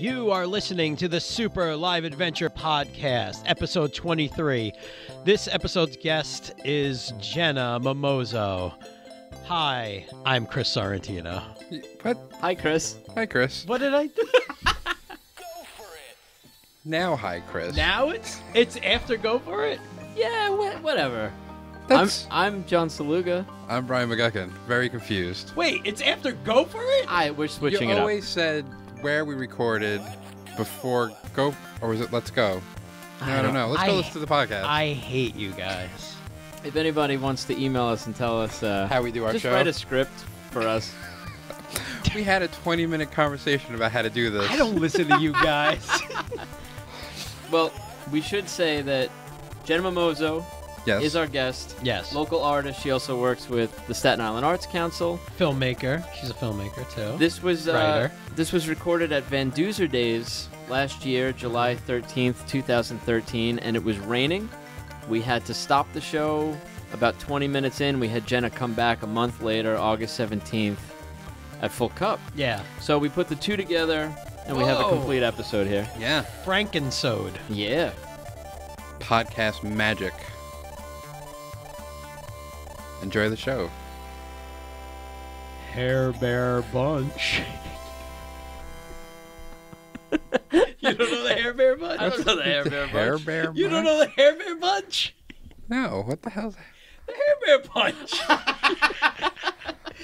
You are listening to the Super Live Adventure Podcast, episode 23. This episode's guest is Gena Mimozo. Hi, I'm Chris Sorrentino. What? Hi, Chris. Hi, Chris. What did I do? Now, hi, Chris. Now it's after Go For It? Yeah, whatever. I'm John Saluga. I'm Bryan McGuckin. Very confused. Wait, it's after Go For It? We're switching You it up. always said where we recorded before Go, or was it Let's Go? I don't know. Let's go listen to the podcast. I hate you guys. If anybody wants to email us and tell us how we do our just show. write a script for us. We had a 20-minute conversation about how to do this. I don't listen to you guys. Well, we should say that Gena Mimozo Yes. is our guest. Yes. Local artist. She also works with the Staten Island Arts Council. Filmmaker. She's a filmmaker, too. This was Writer. This was recorded at Duzer Days last year, July 13th, 2013, and it was raining. We had to stop the show about 20 minutes in. We had Gena come back a month later, August 17th, at full cup. Yeah. So we put the two together, and we have a Whoa. complete episode here. Yeah. Frankensode. Yeah. Podcast magic. Enjoy the show. Hair Bear Bunch. You don't know the Hair Bear Bunch? I don't know the Hair Bear Hair Bunch. Bear You don't Bunch? know the Hair Bear Bunch? No. What the hell's that? The Hair Bear Bunch.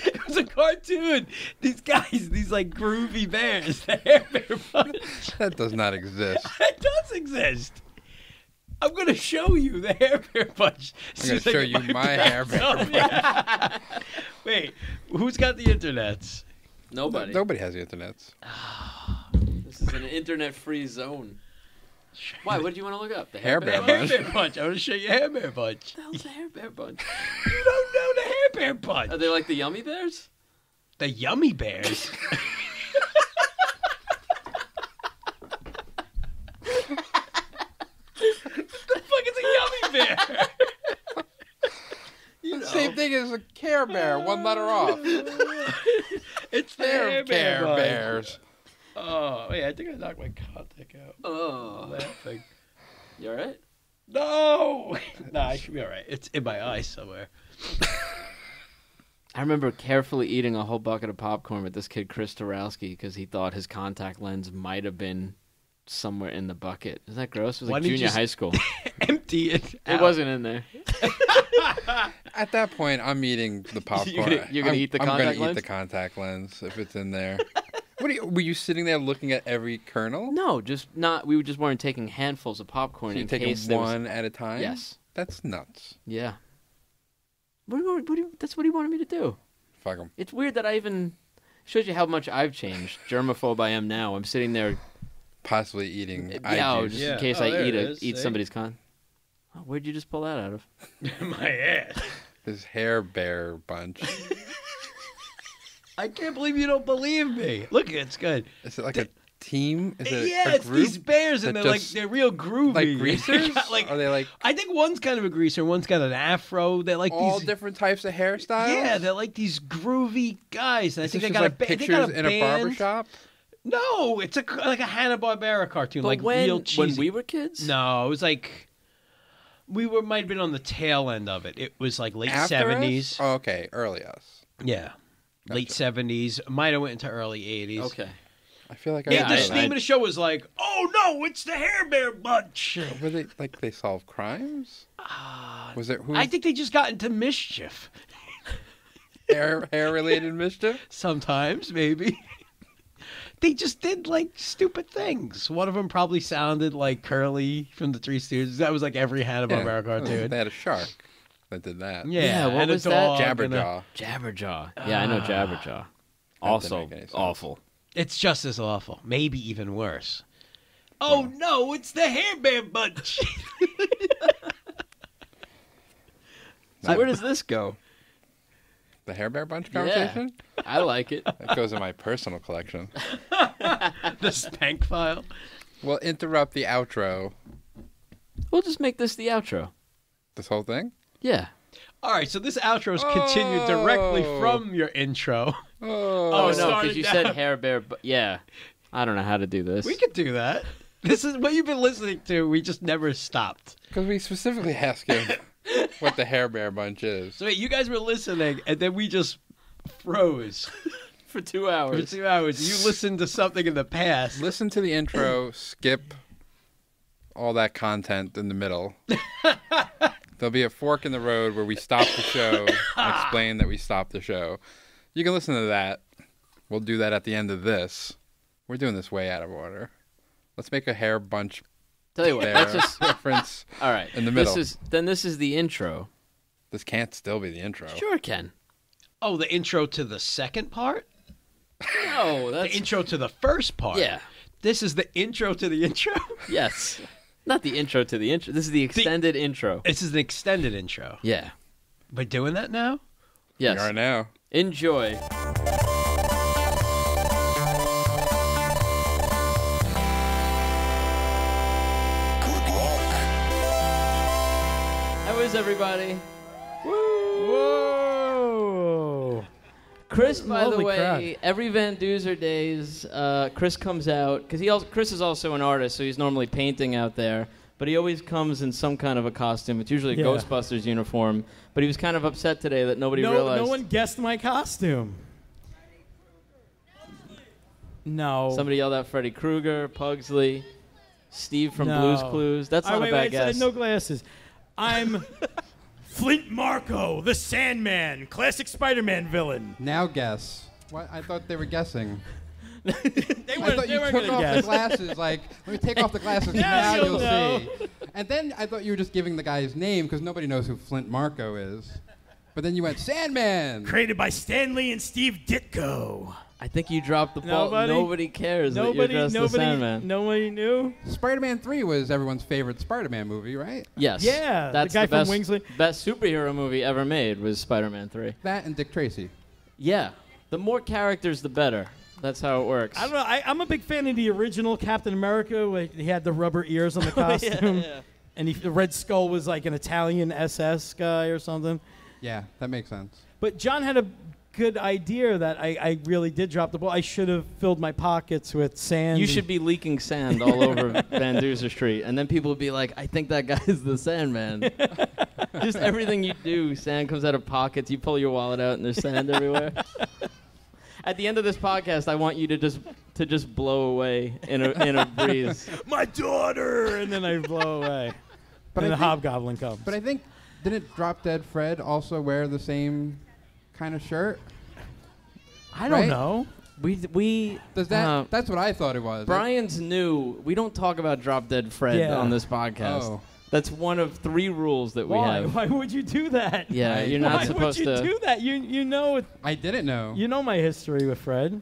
It was a cartoon. These guys, these like groovy bears. The Hair Bear Bunch. That does not exist. It does exist. I'm going to show you the Hair Bear Bunch. I'm going to show you my Hair Bear Bunch. Yeah. Wait, who's got the internets? Nobody. Nobody has the internet. This is an internet-free zone. Why? What did you want to look up? The Hair The Bear Hair Bunch. Bear Bunch. I want to show you Hair Bear Bunch. What the hell's the Hair Bear Bunch? You don't know the Hair Bear Bunch. Are they like the Yummy Bears? The Yummy Bears. The fuck is a Yummy Bear? You know. Same thing as a Care Bear, one letter off. It's the Hair Bear Care Bunch. Bears. Oh, wait, I think I knocked my contact out. Oh. Laughing. You alright? No! Nah, I should be alright. It's in my eye somewhere. I remember carefully eating a whole bucket of popcorn with this kid, Chris Torowski, because he thought his contact lens might have been somewhere in the bucket. Isn't that gross? It was Why like didn't you junior high school. Empty it. It wasn't in there. At that point, I'm eating the popcorn. You're gonna eat the I'm contact gonna lens? eat the contact lens if it's in there. Were you sitting there looking at every kernel? No, just not. We just weren't taking handfuls of popcorn So you're in taking case there was- one at a time? Yes. That's nuts. Yeah. That's what he wanted me to do. Fuck 'em. It's weird that I even shows you how much I've changed. Germaphobe I am now. I'm sitting there. Possibly eating Yeah, eye just juice. in case Oh, I there it eat is, eat see? somebody's con. Oh, where'd you just pull that out of? My ass. His Hair Bear Bunch. I can't believe you don't believe me. Look, it's good. Is it like a team? Is it Yeah, a it's group? these bears, and that they're like just- they're real groovy. Like greasers? Like, Are they like I think one's kind of a greaser, one's got an afro. They're like all these different types of hairstyles? Yeah, they're like these groovy guys. And I Is think this they just got like a ba- they pictures got a in a band. barbershop? No, it's like a Hanna-Barbera cartoon, But like when real cheesy. we were kids, No, it was like might have been on the tail end of it. It was like late After '70s. us? Oh, okay, early us. Yeah, late '70s. Might have went into early '80s. okay. I feel like Yeah, I the name of the show was like, "Oh no, it's the Hair Bear Bunch." Were they like they solve crimes? Was it who I think they just got into mischief. hair related mischief? Sometimes, maybe. They just did like stupid things. One of them probably sounded like Curly from the Three Stooges. That was like every Hanna-Barbera cartoon. They had a shark that did that. Yeah, what and a was that? dog and a- Jabberjaw. Jabberjaw. Yeah, I know Jabberjaw. Also make any sense. awful. It's just as awful, maybe even worse. Oh no, it's the Hair Bear Bunch. So where does this go? The Hair Bear Bunch conversation? I like it. That goes in my personal collection. The spank file. We'll interrupt the outro. We'll just make this the outro. This whole thing? Yeah. All right, so this outro is continued directly Oh. from your intro. Oh, Oh, no, started because you down. said hair bear. Yeah. I don't know how to do this. We could do that. This is what you've been listening to. We just never stopped. Because we specifically asked him what the Hair Bear Bunch is. So wait, you guys were listening, and then we just froze. For 2 hours. For 2 hours. You listened to something in the past. Listen to the intro, skip all that content in the middle. There'll be a fork in the road where we stop the show, explain that we stopped the show. You can listen to that. We'll do that at the end of this. We're doing this way out of order. Let's make a hair bunch. Tell you what, let's just reference. All right, in the middle. This is the intro. This can't still be the intro. Sure it can. Oh, the intro to the second part? No, that's the intro to the first part. Yeah. This is the intro to the intro? Yes. Not the intro to the intro. This is the extended intro. This is the extended intro. Yeah. We're doing that now? Yes. We are now. Enjoy. How is everybody? Whoa! Chris, by the Holy way, crap. every Van Duzer Days, Chris comes out because Chris is also an artist, so he's normally painting out there. But he always comes in some kind of a costume. It's usually a Ghostbusters uniform. But he was kind of upset today that nobody realized. No one guessed my costume. No. Somebody yelled out Freddy Krueger, Pugsley, Steve from No. Blue's Clues. That's not a bad guess. No glasses. I'm Flint Marko, the Sandman, classic Spider-Man villain. Now guess. What? I thought they were guessing. They I thought you weren't took gonna off guess. the glasses. Like, let me take off the glasses. Now now you'll you'll know. see. And then I thought you were just giving the guy's name because nobody knows who Flint Marko is. But then you went Sandman. Created by Stan Lee and Steve Ditko. I think you dropped the ball. Nobody- Nobody cares that you're dressed as Sandman. Nobody knew. Spider-Man 3 was everyone's favorite Spider-Man movie, right? Yes. Yeah, the That's guy from best, Wingsley. best superhero movie ever made was Spider-Man 3. That and Dick Tracy. Yeah. The more characters, the better. That's how it works. I don't know. I'm a big fan of the original Captain America. Where he had the rubber ears on the costume. And the Red Skull was like an Italian SS guy or something. Yeah, that makes sense. But John had a good idea that I really did drop the ball. I should have filled my pockets with sand. You should be leaking sand all over Van Duzer Street, and then people would be like, I think that guy's the Sandman. Just everything you do, sand comes out of pockets. You pull your wallet out, and there's sand everywhere. At the end of this podcast, I want you to just blow away in a breeze. my daughter, and then I blow away. But And I the think- hobgoblin comes. But I think, didn't Drop Dead Fred also wear the same kind of shirt? I don't right? know. We Does that? That's what I thought it was. Brian's new. We don't talk about Drop Dead Fred Yeah. on this podcast. Oh. That's one of 3 rules that we Why? have. Why would you do that? Yeah, Why you're not Why supposed would you to. do that? You know it. I didn't know. You know my history with Fred.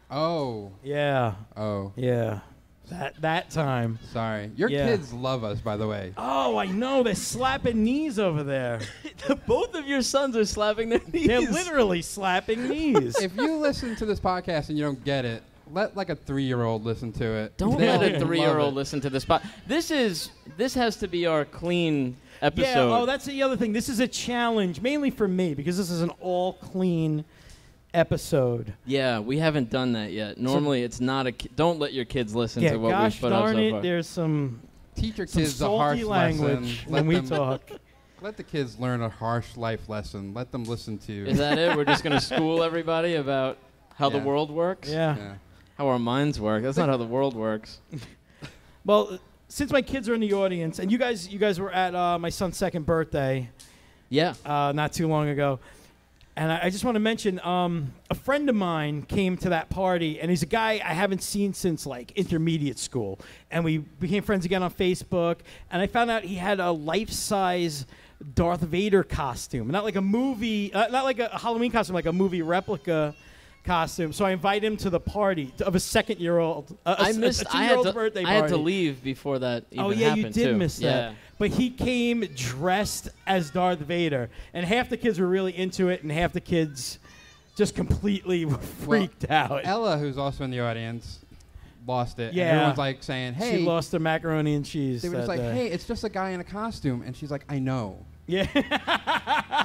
Oh. Yeah. Oh. Yeah. That time. Sorry. Your Yeah. kids love us, by the way. Oh, I know. They're slapping knees over there. Both of your sons are slapping their knees. They're literally slapping knees. If you listen to this podcast and you don't get it, let like a 3-year-old listen to it. Don't They'll let a love 3-year-old it. listen to this. This has to be our clean episode. Yeah. Oh, that's the other thing. This is a challenge, mainly for me, because this is an all clean episode. Yeah, we haven't done that yet. Normally, it's not a. Don't let your kids listen Yeah. to what Gosh we've put out darn so it. far. There's some Teach your some kids a harsh salty language lesson. when we Let them- talk. Let the kids learn a harsh life lesson. Let them listen to. Is that it? We're just going to school everybody about how the Yeah. world works? Yeah. Yeah. How our minds work. That's not how the world works. Well, since my kids are in the audience, and you guys were at my son's second birthday Yeah. not too long ago, and I just want to mention a friend of mine came to that party, and he's a guy I haven't seen since like intermediate school, and we became friends again on Facebook, and I found out he had a life-size Darth Vader costume, not like a movie, not like a Halloween costume, like a movie replica costume. So I invite him to the party of a second-year-old. I missed. I had to. birthday I had to party. leave before that even Oh yeah, happened you did too. miss that. Yeah. But he came dressed as Darth Vader, and half the kids were really into it, and half the kids just completely freaked out. Ella, who's also in the audience, lost it. Yeah. And everyone's like saying, "Hey." She lost her macaroni and cheese. They were just that like, day. "Hey, it's just a guy in a costume," and she's like, "I know." Yeah.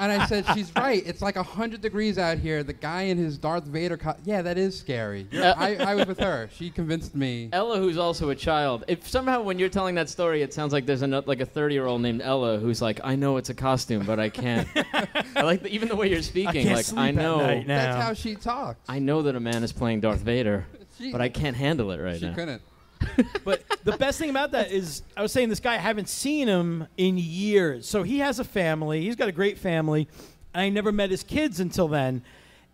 And I said, she's right. It's like 100 degrees out here. The guy in his Darth Vader yeah, that is scary. I was with her. She convinced me. Ella, who's also a child. If somehow when you're telling that story, it sounds like there's a 30-year-old named Ella who's like, I know it's a costume, but I can't. I like even the way you're speaking. I know. That's how she talks. I know that a man is playing Darth Vader, but I can't handle it right now. She couldn't. But the best thing about that is, I was saying this guy, I haven't seen him in years. So he has a family. He's got a great family. I never met his kids until then.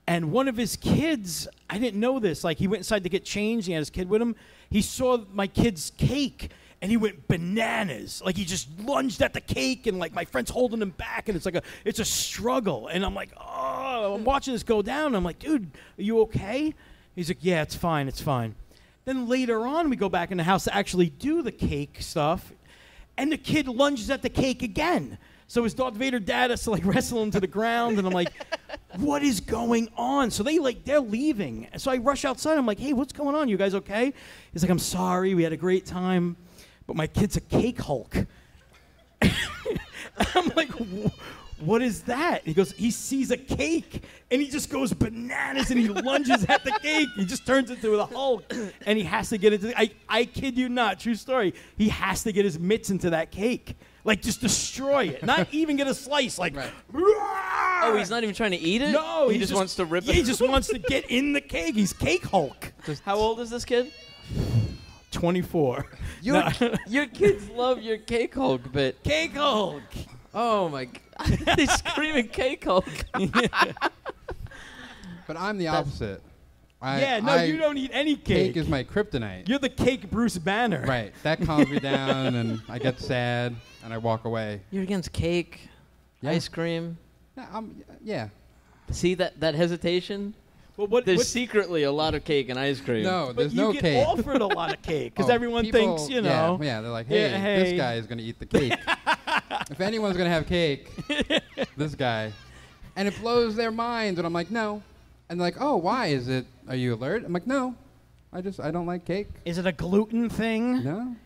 And one of his kids, I didn't know this. Like, he went inside to get changed. He had his kid with him. He saw my kid's cake, and he went bananas. Like, he just lunged at the cake, and, like, my friend's holding him back, and it's a struggle. And I'm like, oh, I'm watching this go down. I'm like, dude, are you okay? He's like, yeah, it's fine, it's fine. Then later on, we go back in the house to actually do the cake stuff, and the kid lunges at the cake again. So his Darth Vader dad has to like wrestle him to the ground, and I'm like, what is going on? So they're leaving. So I rush outside. I'm like, hey, what's going on? You guys okay? He's like, I'm sorry. We had a great time, but my kid's a cake Hulk. I'm like, what is that? He goes, he sees a cake, and he just goes bananas, and he lunges at the cake. He just turns into the Hulk, and he has to get into I kid you not, true story. He has to get his mitts into that cake. Like, just destroy it. Not even get a slice. Like, right. Oh, he's not even trying to eat it? No. He just wants to rip it? He just wants to get in the cake. He's Cake Hulk. How old is this kid? 24. Your kids love your Cake Hulk, but... Cake Hulk. Oh, my God. They're screaming Cake Hulk. But I'm the opposite. You don't eat any cake. Cake is my kryptonite. You're the Cake Bruce Banner. Right. That calms me down, and I get sad, and I walk away. You're against cake, ice cream. Yeah. See that hesitation? Well, there's secretly a lot of cake and ice cream. No, there's no cake. You get offered a lot of cake because everyone thinks, you know. Yeah, they're like, hey, this guy is going to eat the cake. If anyone's going to have cake, this guy. And it blows their minds, and I'm like, no. And they're like, oh, why? Are you alert? I'm like, no. I don't like cake. Is it a gluten thing?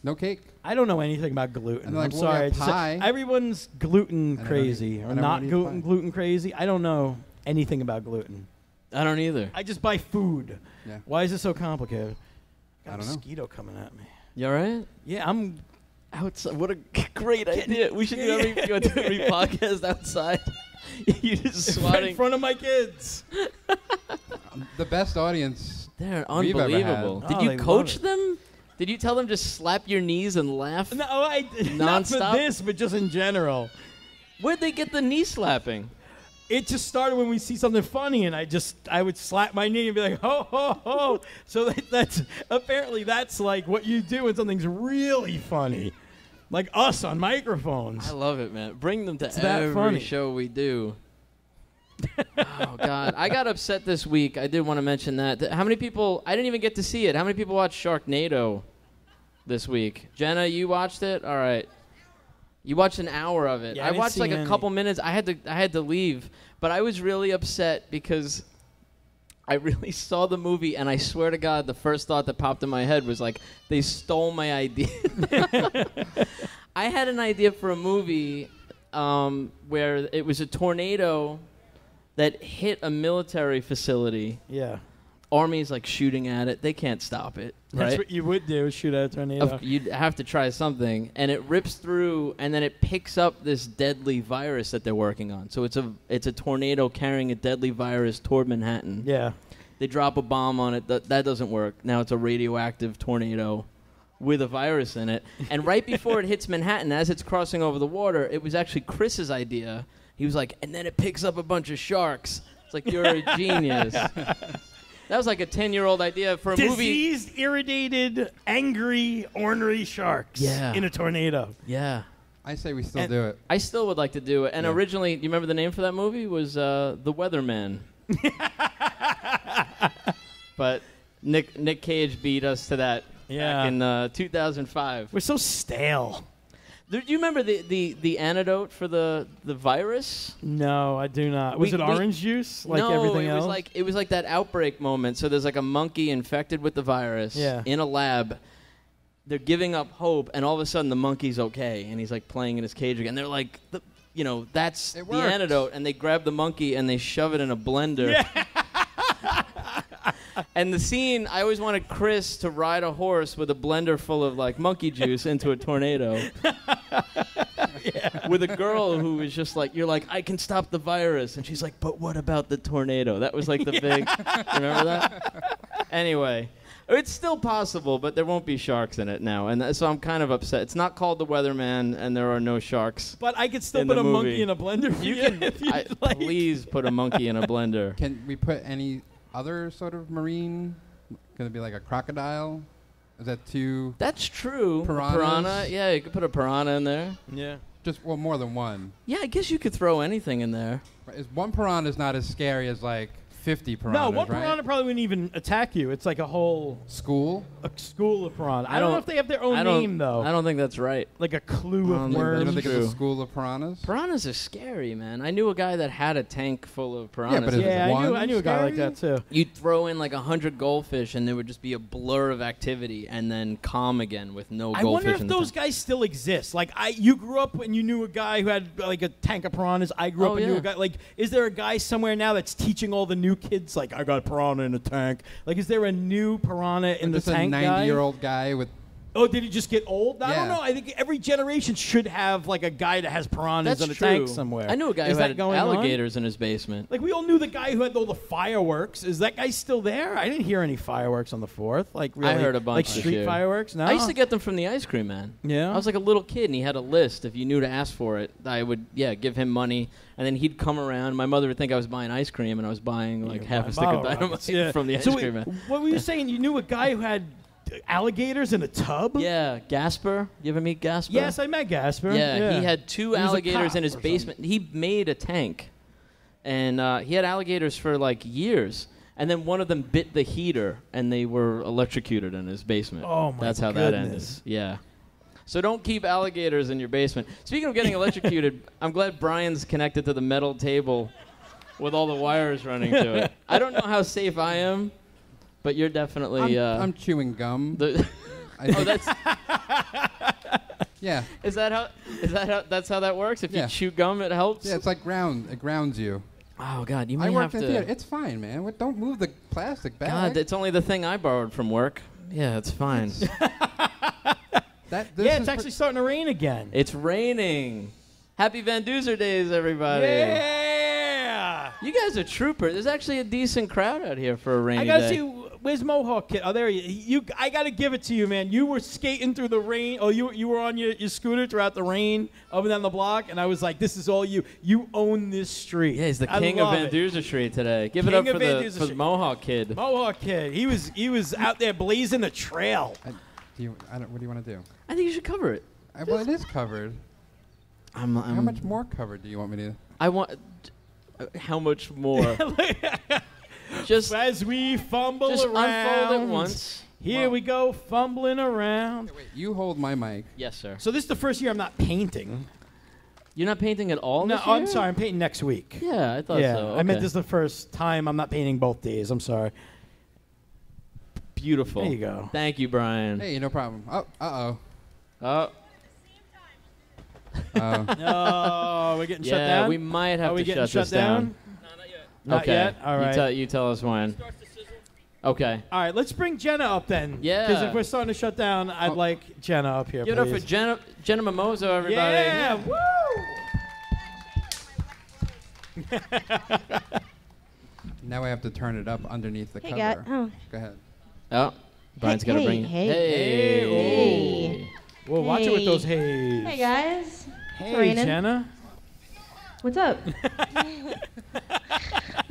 No cake. I don't know anything about gluten. And like, I'm sorry. pie. Everyone's gluten crazy or not gluten crazy. I don't know anything about gluten. I don't either. I just buy food. Yeah. Why is it so complicated? I don't know. Mosquito coming at me. You all right? Yeah, I'm outside. What a great idea. We should do every podcast outside. You just swatting in front of my kids. The best audience. They're we've ever unbelievable. had. Did you coach them? Did you tell them just slap your knees and laugh? No, I nonstop? not for this, but just in general. Where'd they get the knee slapping? It just started when we see something funny, and I would slap my knee and be like, ho, ho, ho. So that's apparently that's like what you do when something's really funny. Like us on microphones. I love it, man. Bring them to It's that every funny. show we do. Oh, God. I got upset this week. I did want to mention that. How many people... I didn't even get to see it. How many people watched Sharknado this week? Jenna, you watched it? All right. You watched an hour of it. Yeah, I watched like a couple minutes. I had to leave. But I was really upset because I really saw the movie, and I swear to God, the first thought that popped in my head was like, they stole my idea. I had an idea for a movie where it was a tornado that hit a military facility. Yeah. Army's like shooting at it. They can't stop it, right? That's what you would do, shoot at a tornado. You'd have to try something, and it rips through, and then it picks up this deadly virus that they're working on. So it's a tornado carrying a deadly virus toward Manhattan. Yeah. They drop a bomb on it. That doesn't work. Now it's a radioactive tornado with a virus in it. And right before it hits Manhattan, as it's crossing over the water, it was actually Chris's idea. He was like, and then it picks up a bunch of sharks. It's like, you're a genius. That was like a 10-year-old idea for a movie. Diseased, irritated, angry, ornery sharks in a tornado. Yeah. I say we still do it. I still would like to do it. And originally, you remember the name for that movie? Was The Weatherman. But Nick Cage beat us to that back in 2005. We're so stale. Do you remember the antidote for the virus? No, I do not. Was it orange juice like everything else? No, it was like that outbreak moment. So there's like a monkey infected with the virus in a lab. They're giving up hope, and all of a sudden the monkey's okay, and he's like playing in his cage again. They're like, that's It the worked. antidote. And they grab the monkey and they shove it in a blender. Yeah. And the scene, I always wanted Chris to ride a horse with a blender full of like monkey juice into a tornado. With a girl who was just like, you're like, I can stop the virus. And she's like, but what about the tornado? That was like the big, remember that? Anyway, it's still possible, but there won't be sharks in it now. And so I'm kind of upset. It's not called The Weatherman, and there are no sharks. But I could still In put the a movie. monkey in a blender for you if you'd like. Please put a monkey in a blender. Can we put any other sort of marine? Could it be like a crocodile? Is that too? That's true. Piranhas? Piranha, yeah, you could put a piranha in there. Yeah. Well, more than one. Yeah, I guess you could throw anything in there. One piranha is not as scary as like 50 piranhas, No, one right? piranha probably wouldn't even attack you. It's like a whole School? school of piranha. I don't know if they have their own name, though. I don't think that's right. Like a clue I of don't think You worms. don't think it's True. a school of piranhas? Piranhas are scary, man. I knew a guy that had a tank full of piranhas. but is it Yeah, one I knew a guy like scary? that, too. You'd throw in like 100 goldfish, and there would just be a blur of activity, and then calm again with no I goldfish. wonder if in the those tank. guys still exist. Like, you grew up and you knew a guy who had like a tank of piranhas. I grew up Oh, and knew yeah. a guy. Like, is there a guy somewhere now that's teaching all the new kids? Like, I got a piranha in a tank. Like, is there a new piranha in the Just a tank guy? 90-year-old guy with... Oh, did he just get old? I don't Yeah. know. I think every generation should have like a guy that has piranhas That's in a true. tank somewhere. I knew a guy Is who that had going on? alligators in his basement. Like, we all knew the guy who had all the fireworks. Is that guy still there? I didn't hear any fireworks on the 4th. Like, really, heard a bunch like this street year. fireworks. No, I used to get them from the ice cream man. Yeah? I was like a little kid, and he had a list. If you knew to ask for it, I would, give him money, and then he'd come around. My mother would think I was buying ice cream, and I was buying like half a stick of dynamite from the ice cream man. What were you saying? You knew a guy who had alligators in a tub? Yeah, Gasper. You ever meet Gasper? Yes, I met Gasper. Yeah, he had two He was a alligators cop in his or basement. He made a tank, and he had alligators for like years. And then one of them bit the heater, and they were electrocuted in his basement. Oh, my That's how that ended. goodness. Yeah. So don't keep alligators in your basement. Speaking of getting electrocuted, I'm glad Bryan's connected to the metal table with all the wires running to it. I don't know how safe I am, but you're definitely. I'm chewing gum. the I think- that's yeah. that's how that works. If Yeah. you chew gum, it helps. Yeah, it's like it grounds you. Oh God, you may I have worked in theater. to. It's fine, man. Don't move the plastic bag. God, it's only the thing I borrowed from work. Yeah, it's fine. This Yeah, it's is actually starting to rain again. It's raining. Happy Van Duzer Days, everybody. Yeah. You guys are troopers. There's actually a decent crowd out here for a rainy I gotta day. see where's Mohawk Kid. Oh, there you. I gotta give it to you, man. You were skating through the rain. Oh, you were on your scooter throughout the rain up and down the block, and I was like, this is all you. You own this street. Yeah, he's the I king of love Van it. Duzer Street today. Give King it up of for Van the Duzer for the Street. Mohawk Kid. Mohawk Kid. He was out there blazing the trail. what do you want to do? I think you should cover it. Well, it is covered. How much more covered do you want me to? I want. How much more? Just As we fumble around. unfold it once. Here we go, fumbling around. Wait, you hold my mic. Yes, sir. So this is the first year I'm not painting. You're not painting at all No, this year? I'm sorry. I'm painting next week. Yeah, I thought Yeah, so. I meant Okay. this is the first time I'm not painting both days. I'm sorry. Beautiful. There you go. Thank you, Bryan. Hey, no problem. Oh, Oh, oh. Oh, we're getting shut yeah, down. we might have Are we to getting shut shut this down. Not okay. yet. All right. You tell us when. Okay. All right. Let's bring Gena up then. Yeah. Because if we're starting to shut down, I'd like Gena up here. Give it up please. for Gena Mimozo, everybody. Yeah. Woo. Now I have to turn it up underneath the Hey, cover. oh. Go ahead. Oh, Brian's got to hey, bring it. hey. Hey. Whoa, watch it with those hays. Hey guys. Hey, Raining. Gena. What's up?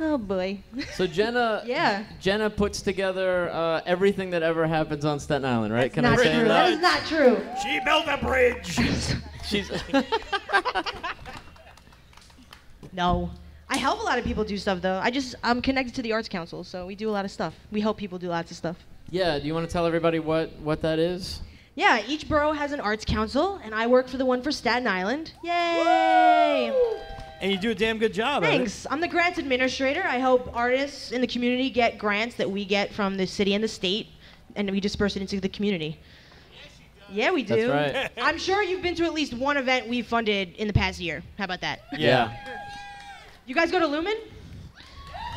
Oh boy. So Gena, Yeah. Gena puts together everything that ever happens on Staten Island, right? That's Can not I say true. that? That is not true. She built a bridge. She's No. I help a lot of people do stuff though. I'm connected to the Arts Council, so we do a lot of stuff. We help people do lots of stuff. Yeah. Do you want to tell everybody what that is? Yeah, each borough has an arts council, and I work for the one for Staten Island. Yay! And you do a damn good job. Thanks. I'm the grants administrator. I help artists in the community get grants that we get from the city and the state, and we disperse it into the community. Yeah, we do. That's right. I'm sure you've been to at least one event we've funded in the past year. How about that? Yeah. You guys go to Lumen?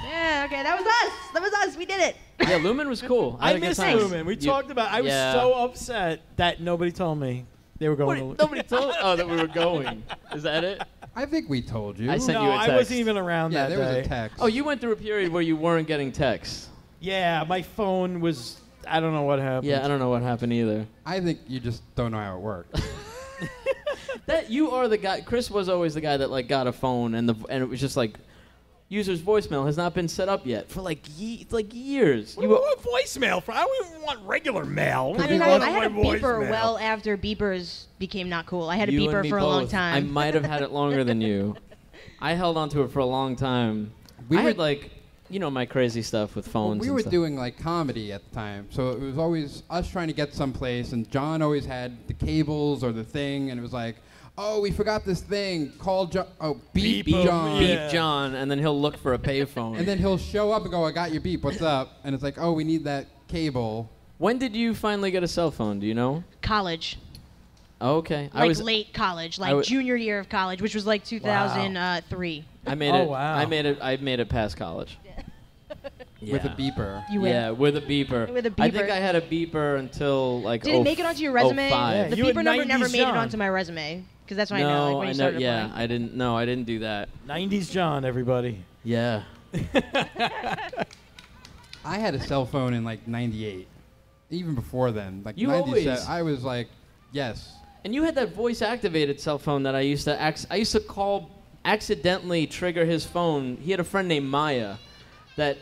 Yeah, okay, that was us. That was us. We did it. Yeah, Lumen was cool. I had a good missed time. Lumen. We talked about. I was Yeah. so upset that nobody told me they were going to Lumen. Nobody told. Oh, that we were going. Is that it? I think we told you. I sent No, you a I text. wasn't even around yeah, that there day. was a text. Oh, you went through a period where you weren't getting texts. Yeah, my phone was. I don't know what happened. Yeah, I don't know what happened either. I think you just don't know how it works. That you are the guy. Chris was always the guy that like got a phone and it was just like, user's voicemail has not been set up yet for like years. What do you want voicemail for? I don't even want regular mail. I mean, want I had a my beeper voicemail. well after beepers became not cool. I had a You and beeper me for a long both. time. I might have had it longer than you. I held on to it for a long time. We I were- had like, my crazy stuff with phones. We and were stuff. doing like comedy at the time, so it was always us trying to get someplace, and John always had the cables or the thing, and it was like, oh, we forgot this thing. Call John. Oh, beep Beep 'em, John. yeah. Beep John, and then he'll look for a payphone. And then he'll show up and go, I got your beep. What's up? And it's like, oh, we need that cable. When did you finally get a cell phone? Do you know? College. Oh, okay. Like late college, like junior year of college, which was like 2003. I made Oh, it. wow. I made it past college. With a beeper. You win. Yeah, with a beeper. With a I think beeper. I had a beeper until like. Did it make it onto your resume? 05. Yeah, The you had beeper number never 90s made it John. onto my resume because that's what I know. No, Like when you started Yeah, applying. I didn't. No, I didn't do that. 90s John, everybody. Yeah. I had a cell phone in like 98. Even before then. Like You 97. always- I was like, yes. And you had that voice-activated cell phone that I used to call, accidentally trigger his phone. He had a friend named Maya that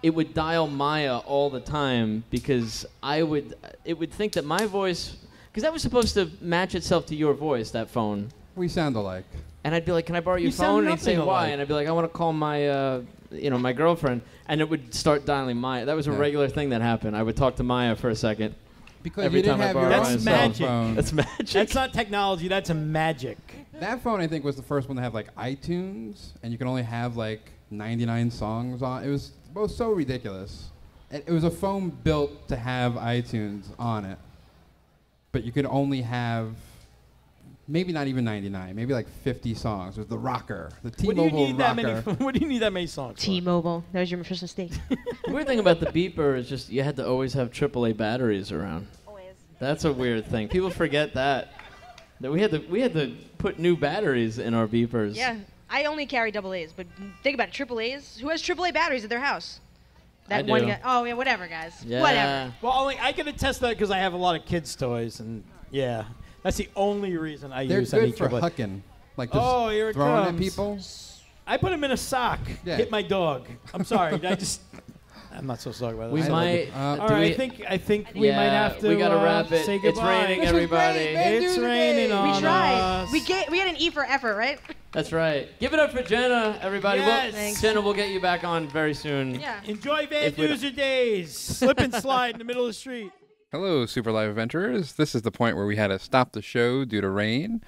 it would dial Maya all the time because it would think that my voice, because that was supposed to match itself to your voice, that phone. We sound alike. And I'd be like, can I borrow your You sound phone? And he'd say, nothing why? alike. And I'd be like, I want to call my, my girlfriend. And it would start dialing Maya. That was a Yeah. regular thing that happened. I would talk to Maya for a second. Because Every you didn't time I have borrow your That's own cell magic. phone. That's magic. That's not technology. That's a magic. That phone, I think, was the first one to have like iTunes, and you can only have like 99 songs on. It was both so ridiculous. It was a phone built to have iTunes on it, but you could only have maybe not even 99, maybe like 50 songs. It was the rocker, the What do you T-Mobile need that many? rocker. What do you need that many songs? for? T-Mobile. That was your first mistake. The weird thing about the beeper is just you had to always have AAA batteries around. Always. That's a weird thing. People forget that we had to put new batteries in our beepers. Yeah, I only carry AA's, but think about it, AA's. Who has AAA batteries at their house? I That one do. guy. Oh yeah, whatever, guys. Yeah. Whatever. Well, only I can attest that because I have a lot of kids' toys, and yeah, that's the only reason I They're use any good for AAA. hucking, like just Oh, here it throwing comes. at people. I put them in a sock. Yeah. Hit my dog. I'm sorry. I'm not so sorry about that. We I might. love it. All do right, we- I think we might have to. We gotta wrap it. Say It's goodbye. raining, This was everybody. great, man. It's Duzer raining Days. on We tried. us. We had an E for effort, right? That's right. Give it up for Gena, everybody. Yes. Thanks. Gena, we'll get you back on very soon. Yeah. Enjoy Van If we don't- Duzer Days. Slip and slide in the middle of the street. Hello, Super Live Adventurers. This is the point where we had to stop the show due to rain.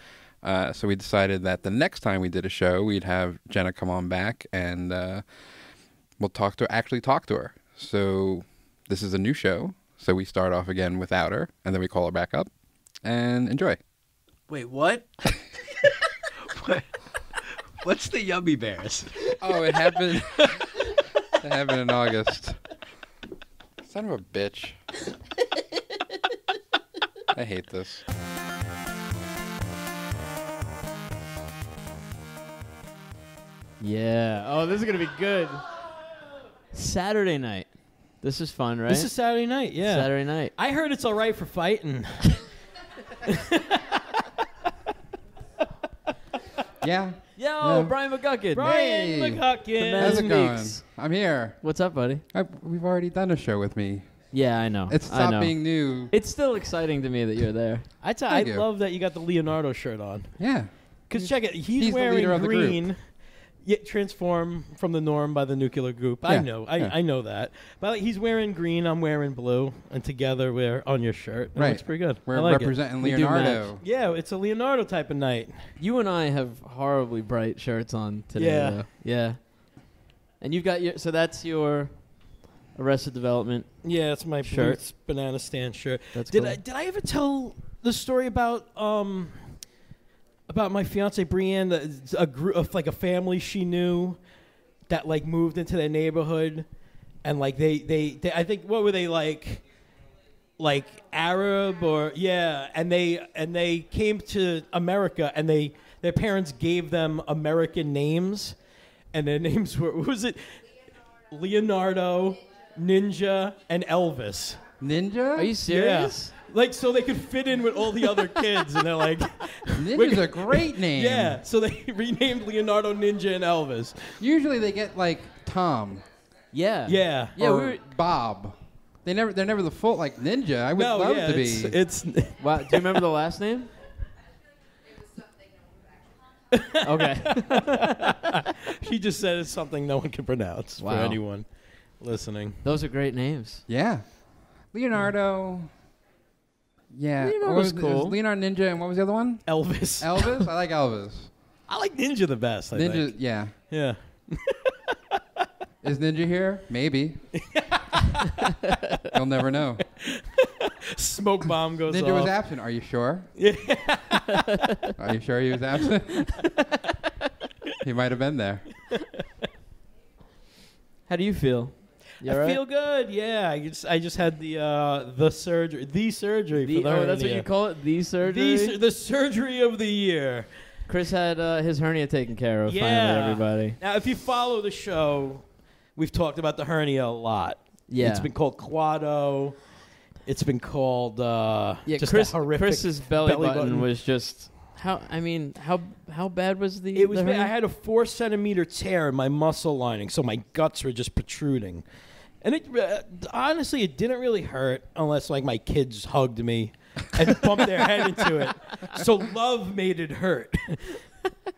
So we decided that the next time we did a show, we'd have Gena come on back and we'll actually talk to her. So this is a new show. So we start off again without her and then we call her back up and enjoy. Wait, what? What's the Yummy Bears? Oh, it happened. It happened in August. Son of a bitch. I hate this. Yeah. Oh, this is gonna be good. Saturday night. This is fun, right? This is Saturday night, yeah. Saturday night. I heard it's all right for fighting. Yeah. Yo, Yeah. Bryan McGuckin. Brian Hey. McGuckin. man. How's it going? Meeks. I'm here. What's up, buddy? We've already done a show with me. Yeah, I know. It's I stopped know. being new. It's still exciting to me that you're there. I Thank you. love that you got the Leonardo shirt on. Yeah. Because check it, he's he's the wearing leader of the group. green, yet transformed from the norm by the nuclear group. I Yeah, know, yeah. I know that. But he's wearing green, I'm wearing blue, and together we're on your shirt. It Right. looks pretty good. We're I like representing We do Leonardo. it. Yeah, it's a Leonardo type of night. You and I have horribly bright shirts on today. Yeah. though. Yeah. And you've got so that's your Arrested Development. Yeah, it's my Shirt. Boots banana stand shirt. That's Did cool. I ever tell the story about my fiance Bryan, a group of like a family she knew that like moved into their neighborhood, and like they I think what were they like Arab or and they came to America and their parents gave them American names, and their names were what was it? Leonardo, Ninja, and Elvis. Ninja? Are you serious? Yeah. Like, so they could fit in with all the other kids, and they're like... Ninja's a great name. Yeah, so they renamed Leonardo, Ninja, and Elvis. Usually they get, like, Tom. Yeah. Yeah. Yeah, or Bob. They're never the full, like, Ninja. I would love to be. It's Wow. Do you remember the last name? Okay. He just said it's something no one can pronounce for anyone listening. Those are great names. Yeah. Leonardo. Yeah. Leonardo What was cool. It was Leonardo Ninja, and what was the other one? Elvis. Elvis? I like Elvis. I like Ninja the best, I Ninja, think. yeah. Yeah. Is Ninja here? Maybe. You'll never know. Smoke bomb goes Ninja off. was absent. Are you sure? Yeah. Are you sure he was absent? He might have been there. How do you feel? You all I right? feel good. Yeah, I just had the surgery. The surgery for the hernia. that's what you call it? The surgery? The surgery of the year. Chris had his hernia taken care of, Yeah. finally, everybody. Now, if you follow the show, we've talked about the hernia a lot. Yeah. It's been called Quado. It's been called just a horrific Chris's belly button was just... How bad was the It was. the hernia? I had a 4-centimeter tear in my muscle lining, so my guts were just protruding. And it honestly, it didn't really hurt unless like my kids hugged me and bumped their head into it. So love made it hurt.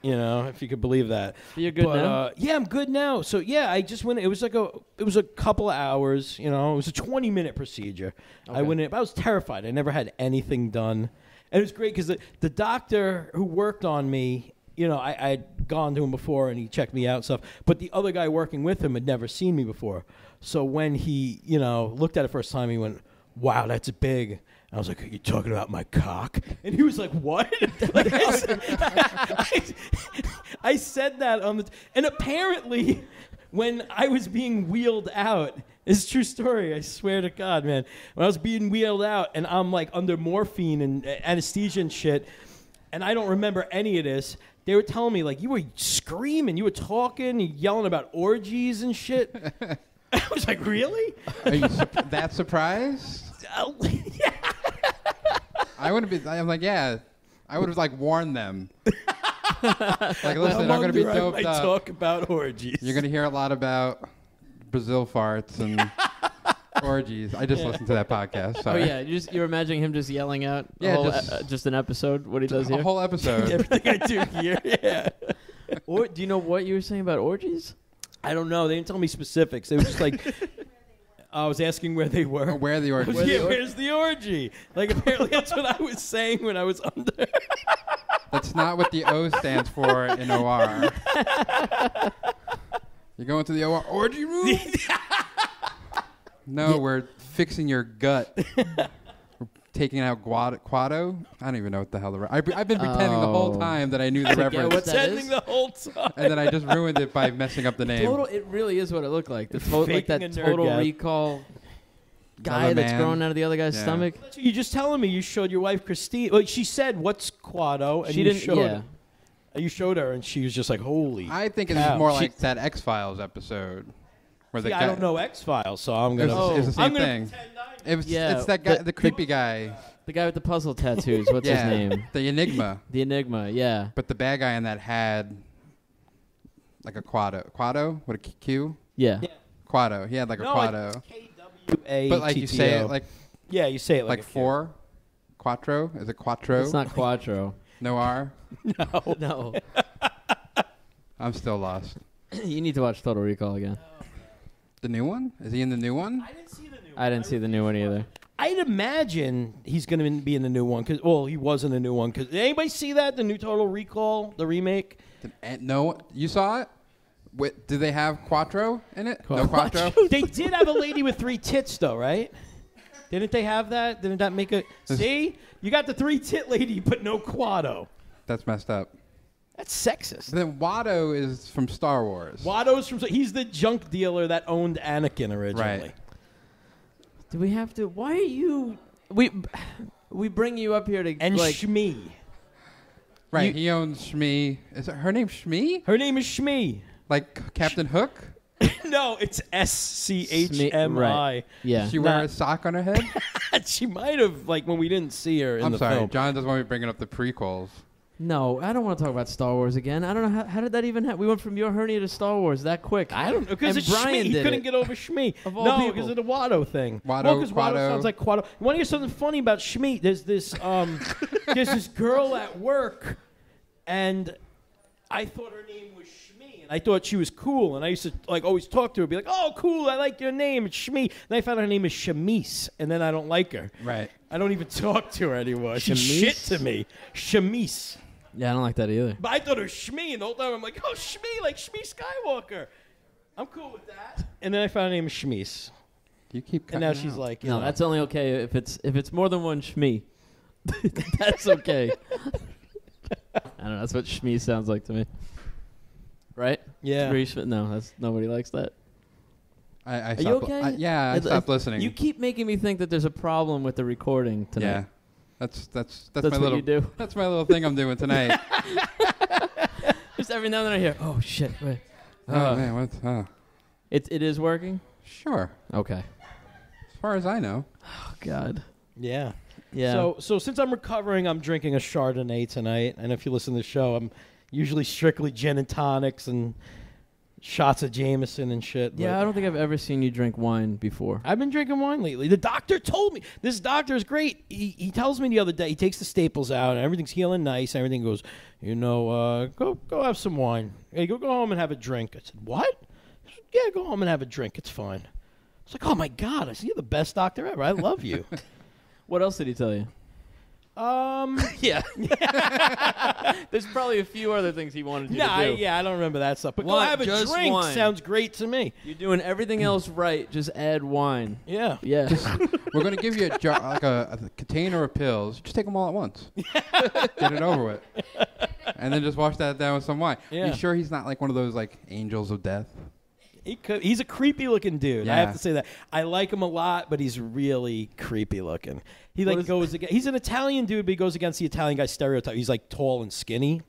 You know, if you could believe that. You're good now? Yeah, I'm good now. So yeah, I just went. It was a couple of hours. You know, it was a 20-minute procedure. Okay. I went in. I was terrified. I never had anything done, and it was great because the doctor who worked on me. You know, I'd gone to him before and he checked me out and stuff. But the other guy working with him had never seen me before. So when he, looked at it first time, he went, "Wow, that's big." And I was like, "Are you talking about my cock?" And he was like, "What?" Like I said that on and apparently when I was being wheeled out, it's a true story, I swear to God, man. When I was being wheeled out and I'm like under morphine and anesthesia and shit, and I don't remember any of this, they were telling me, like, you were screaming, you were talking, yelling about orgies and shit. I was like, really? Are you that surprised? Yeah. I wouldn't be. I'm like, yeah. I would have like warned them. Like, listen, I'm gonna be doped I up. talk about orgies. You're gonna hear a lot about Brazil farts and orgies. I just listened to that podcast. Oh Sorry. yeah, you're imagining him just yelling out just an episode, what he does A here? whole episode. Everything I do here. Yeah. Or do you know what you were saying about orgies? I don't know. They didn't tell me specifics. They were just like, I was asking where they were. Where the orgy? Where's the orgy? Like, apparently that's what I was saying when I was under. That's not what the O stands for in OR. You go into the OR orgy room? No, we're fixing your gut. We're taking out Quado. I don't even know what the hell I've been pretending the whole time that I knew the reference. what that Pretending is? the whole time. And then I just ruined it by messing up the name. It really is what it looked like. Like Faking that a nerd Total gap. Recall guy Another that's man. growing out of the other guy's Yeah. stomach. You're just telling me you showed your wife Christine. Well, she said, "What's Quado?" And She you didn't. showed Yeah. her. You showed her, and she was just like, "Holy!" I think it's cow. more like that X-Files episode. Where See, I don't know X-Files, so I'm It gonna. was the I'm same gonna thing. pretend I Yeah, It's that guy, the- the creepy guy. The guy with the puzzle tattoos. What's Yeah, his name? the Enigma. The Enigma. Yeah. But the bad guy in that had like a Quado. Quado? What a Q? Yeah. Yeah. Quado. He had like a No, Quado. it's Kwatto. But like you say it like yeah, you say it like a four. Quattro? Is it Quattro? It's not Quattro. No R? No. No. I'm still lost. You need to watch Total Recall again. The new one? Is he in the new one? I didn't see the new. I didn't see the new one either. I'd imagine he's going to be in the new one because, well, he was in the new one. Because did anybody see that, the new Total Recall, the remake? No, you saw it? Wait, do they have Quattro in it? No Quattro? They did have a lady with 3 tits, though, right? Didn't they have that? Didn't that make it? See? You got the 3-tit lady, but no Quado. That's messed up. That's sexist. Then Watto is from Star Wars. Watto's from... He's the junk dealer that owned Anakin originally. Right. Do we have to? Why are you? We bring you up here to And like Shmi. Right. He owns Shmi. Is it her name Shmi? Her name is Shmi. Like Captain Hook? No, it's SCHMI. Right. Yeah. Does she wear a sock on her head? She might have, like, when we didn't see her in I'm the sorry. film. John doesn't want me bringing up the prequels. No, I don't want to talk about Star Wars again. I don't know how did that even happen. We went from your hernia to Star Wars that quick. I don't know, because it's Bryan Shmi. He did couldn't it. get over Shmi. Of all No, people. because of the Watto thing. Watto, Because Watto Quado. sounds like Quado. You want to hear something funny about Shmi? There's this girl at work, and I thought her name was Shmi, and I thought she was cool, and I used to like always talk to her, be like, "Oh, cool, I like your name, it's Shmi." Then I found her name is Shamise, and then I don't like her. Right. I don't even talk to her anymore. She's Shamise? shit to me. Shamise. Yeah, I don't like that either. But I thought it was Shmi, and the whole time I'm like, "Oh, Shmi, like Shmi Skywalker." I'm cool with that. And then I found her name is Shamise, You keep and cutting now out. she's like, you No, know. that's only okay if it's more than one Shmi. That's okay. I don't know. That's what Shmi sounds like to me. Right? Yeah. No, that's nobody likes that. I Are you stopped okay? I stopped listening. You keep making me think that there's a problem with the recording tonight. Yeah. That's my what little you do. That's my little thing I'm doing tonight. Just every now and then I hear, "Oh shit!" Wait. Oh man, what? Oh. It is working. Sure. Okay. As far as I know. Oh God. Yeah. Yeah. So since I'm recovering, I'm drinking a Chardonnay tonight. And if you listen to the show, I'm usually strictly gin and tonics and shots of Jameson and shit. yeah, but I don't think I've ever seen you drink wine before. I've been drinking wine lately. The doctor told me. This doctor is great. He tells me the other day, he takes the staples out and everything's healing nice. Everything goes, go have some wine. Hey, go home and have a drink. I said, what? He said, yeah, go home and have a drink. It's fine. I was like, oh my God. I said, you're the best doctor ever. I love you. What else did he tell you? Yeah. There's probably a few other things he wanted you Nah, to do. yeah, I don't remember that stuff. But go Wine, have a just drink wine. sounds great to me. You're doing everything else right. Just add wine. Yeah. Yeah. We're going to give you a jar, like a container of pills. Just take them all at once. Get it over with. And then just wash that down with some wine. Yeah. You sure he's not like one of those like angels of death? He's a creepy looking dude. I Yeah. have to say that. I like him a lot, but he's really creepy looking. He What like is- goes against. He's an Italian dude, but he goes against the Italian guy stereotype. He's like tall and skinny.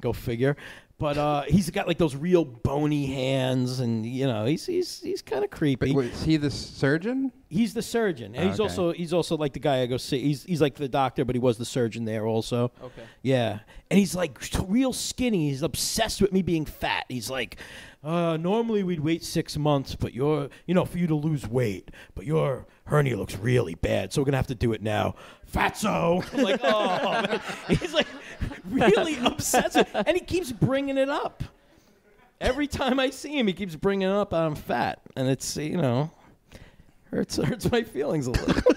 Go figure. But he's got like those real bony hands, and he's kind of creepy. But wait, is he the surgeon? He's the surgeon, and Okay. he's also like the guy I go see. He's like the doctor, but he was the surgeon there also. Okay. Yeah, and he's like real skinny. He's obsessed with me being fat. He's like, normally we'd wait 6 months, but for you to lose weight, but your hernia looks really bad, so we're gonna have to do it now. Fatso. I'm like, oh, man. He's like really obsessed, and he keeps bringing it up. Every time I see him, he keeps bringing it up that I'm fat, and it's hurts my feelings a little.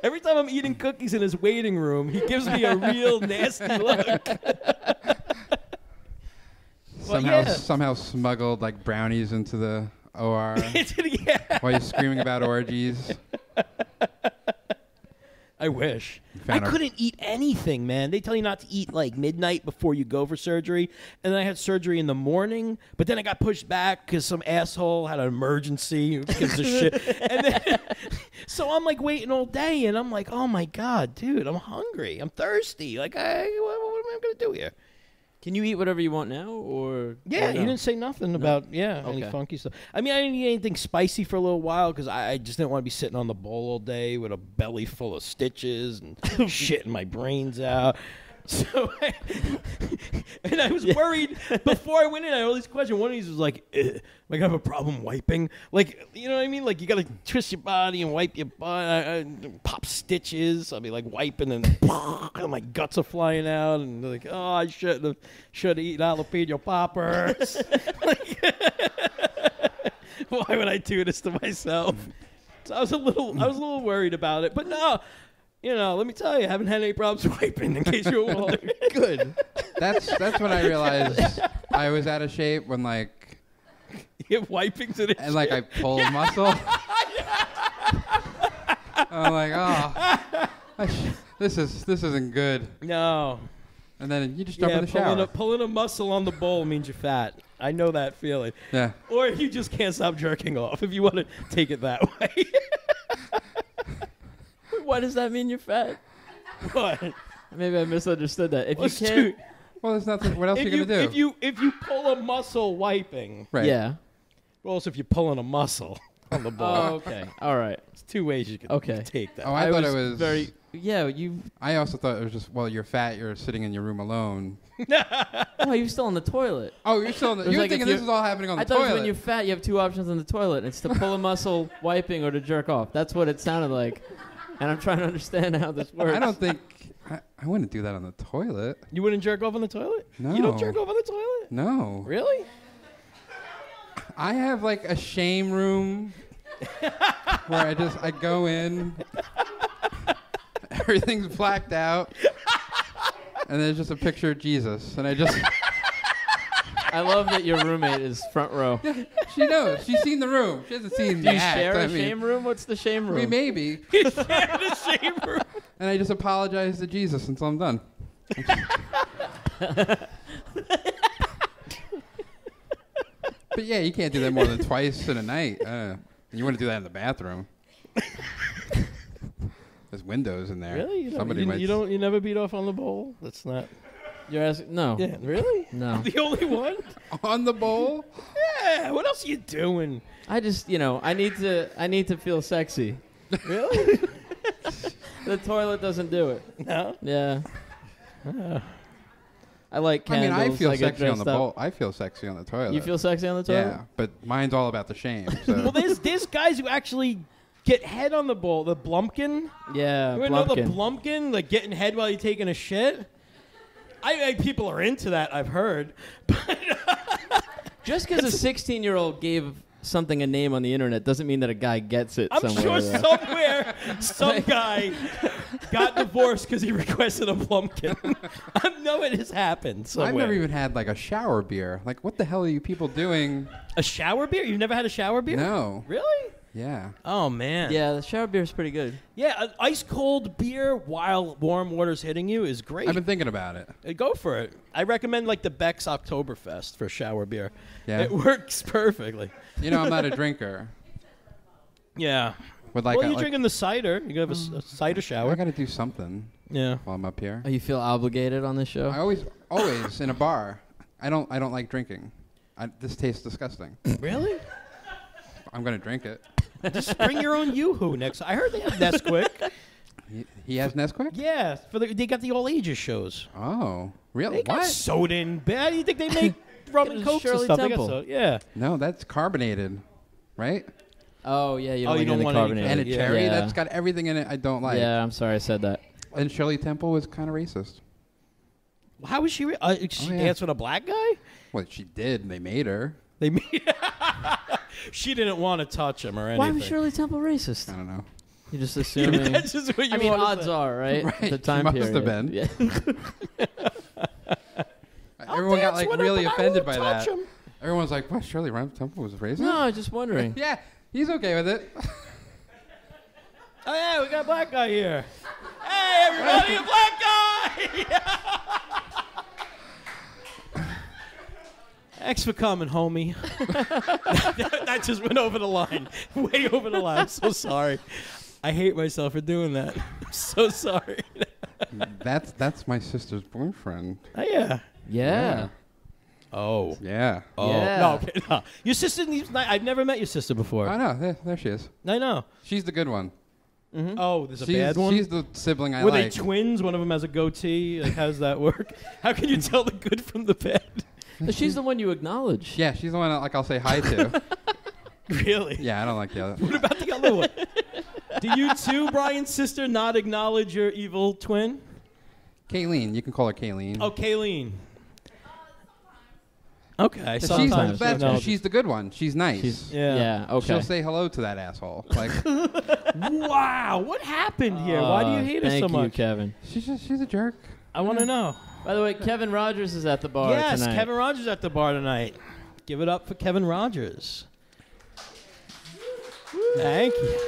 Every time I'm eating cookies in his waiting room, he gives me a real nasty look. Somehow smuggled like brownies into the OR Yeah. while you're screaming about orgies. I wish. I Found a- couldn't eat anything, man. They tell you not to eat like midnight before you go for surgery. And then I had surgery in the morning, but then I got pushed back because some asshole had an emergency. Who gives a shit? And then, so I'm like waiting all day, and I'm like, oh my God, dude, I'm hungry. I'm thirsty. Like, what am I going to do here? Can you eat whatever you want now, or Yeah, or he didn't say nothing about any Okay. funky stuff. I mean, I didn't eat anything spicy for a little while because I just didn't want to be sitting on the bowl all day with a belly full of stitches and shitting my brains out. So, and I was worried before I went in. I had all these questions. One of these was like, I have a problem wiping. Like, you know what I mean? Like, you got to twist your body and wipe your butt. I pop stitches. I'll be like wiping and my guts are flying out. And they're like, oh, I should have eaten jalapeno poppers. Why would I do this to myself? So I was a little worried about it. But no. Let me tell you, I haven't had any problems wiping, in case you were wondering. Good. That's when I realized I was out of shape when like You have wiping to the I pulled muscle. I'm like, this isn't good. No. And then you just jump in the shower. Pulling a muscle on the bowl means you're fat. I know that feeling. Yeah. Or you just can't stop jerking off if you want to take it that way. Why does that mean you're fat? What? Maybe I misunderstood that. If Let's you can't, Well, there's nothing. What else are you gonna do? If you pull a muscle wiping, Right. yeah. well, also if you're pulling a muscle on the ball, Oh, okay. All right. it's two ways you can take that. Oh, I thought it was very. Yeah, you. I also thought it was just, well, you're fat. You're sitting in your room alone. Oh, you're still on the toilet. Oh, you're still. You're like thinking if this is all happening on the I thought toilet. when you're fat, you have two options on the toilet. It's to pull a muscle, wiping, or to jerk off. That's what it sounded like. And I'm trying to understand how this works. I don't think. I wouldn't do that on the toilet. You wouldn't jerk off on the toilet? No. You don't jerk off on the toilet? No. Really? I have like a shame room where I go in. Everything's blacked out. And there's just a picture of Jesus. And I love that your roommate is front row. she knows. She's seen the room. She hasn't seen Do the you act. share I a mean, shame room? What's the shame room? We maybe. The same room. And I just apologize to Jesus until I'm done. But yeah, you can't do that more than twice in a night. You want to do that in the bathroom. There's windows in there. Really? You You never beat off on the bowl? That's not. You're asking? No. Yeah, really? No. The only one? On the bowl? Yeah. What else are you doing? I just, I need to feel sexy. Really? The toilet doesn't do it. No. Yeah. I like candles. I feel get sexy on the dressed up. bowl. I feel sexy on the toilet. You feel sexy on the toilet? Yeah, but mine's all about the shame. So. Well, there's guys who actually get head on the bowl. The Blumpkin. Yeah, You know the Blumpkin. Blumpkin, like getting head while you're taking a shit. People are into that. I've heard. Just because a 16-year-old gave something a name on the internet doesn't mean that a guy gets it I'm somewhere. sure somewhere some guy got divorced because he requested a Blumpkin. I know it has happened somewhere. I've never even had like a shower beer. Like, what the hell are you people doing? A shower beer? You've never had a shower beer? No. Really? Yeah. Oh, man. Yeah, the shower beer is pretty good. Yeah, an ice-cold beer while warm water's hitting you is great. I've been thinking about it. Go for it. I recommend, like, the Beck's Oktoberfest for shower beer. Yeah. It works perfectly. You know, I'm not a drinker. Yeah. But like, Well, you're drinking the cider. You have a cider shower. I got to do something Yeah. while I'm up here. Oh, you feel obligated on this show? I always in a bar. I don't like drinking. This tastes disgusting. Really? I'm gonna drink it. Just bring your own Yoo-Hoo next. I heard they have Nesquik. He has Nesquik? Yeah, they got the all ages shows. Oh, really? They got What? soda in bed. You think they make rum and Get a cokes and Shirley stuff? They got Temple. soda. Yeah. No, that's carbonated, right? Oh, yeah, you don't, Oh, you like don't anything want any carbonated. And a Yeah. cherry Yeah. that's got everything in it I don't like. Yeah, I'm sorry I said that. And Shirley Temple was kind of racist. How was she? She yeah. danced with a black guy? Well, she did. They made her. They made. She didn't want to touch him or anything. Why was Shirley Temple racist? I don't know. You're just assuming. That's just what you I mean, wanna odds say. are, right? Right, The she time must period. have been. Yeah. Everyone got dance like with him, really but I offended won't by touch that. him. Everyone's like, "What? Shirley Temple was racist?" No, I was just wondering. Yeah, he's okay with it. Oh yeah, we got a black guy here. Hey everybody, a black guy! Thanks for coming, homie. that just went over the line. Way over the line. I'm so sorry. I hate myself for doing that. I'm so sorry. That's my sister's boyfriend. Oh yeah. Yeah. Oh. Yeah. Oh. Yeah. No, okay, no. Your sister, I've never met your sister before. I know. There she is. I know. She's the good one. Oh, there's a bad one? She's the sibling I Were like. they twins? One of them has a goatee. Like, how does that work? How can you tell the good from the bad? She's the one you acknowledge. Yeah, she's the one that, I'll say hi to. Really? Yeah, I don't like the other. What about the other one? Do you too, Bryan's sister, not acknowledge your evil twin? Kayleen, you can call her Kayleen. Oh, Kayleen. Okay, She's, sometimes. she's the good one. She's nice. Yeah. Okay. She'll say hello to that asshole. Like, Wow, what happened here? Why do you hate her so Thank you, much? Kevin. she's a jerk. I want to know. By the way, Kevin Rogers is at the bar Yes, tonight. Kevin Rogers at the bar tonight. Give it up for Kevin Rogers. Thank you.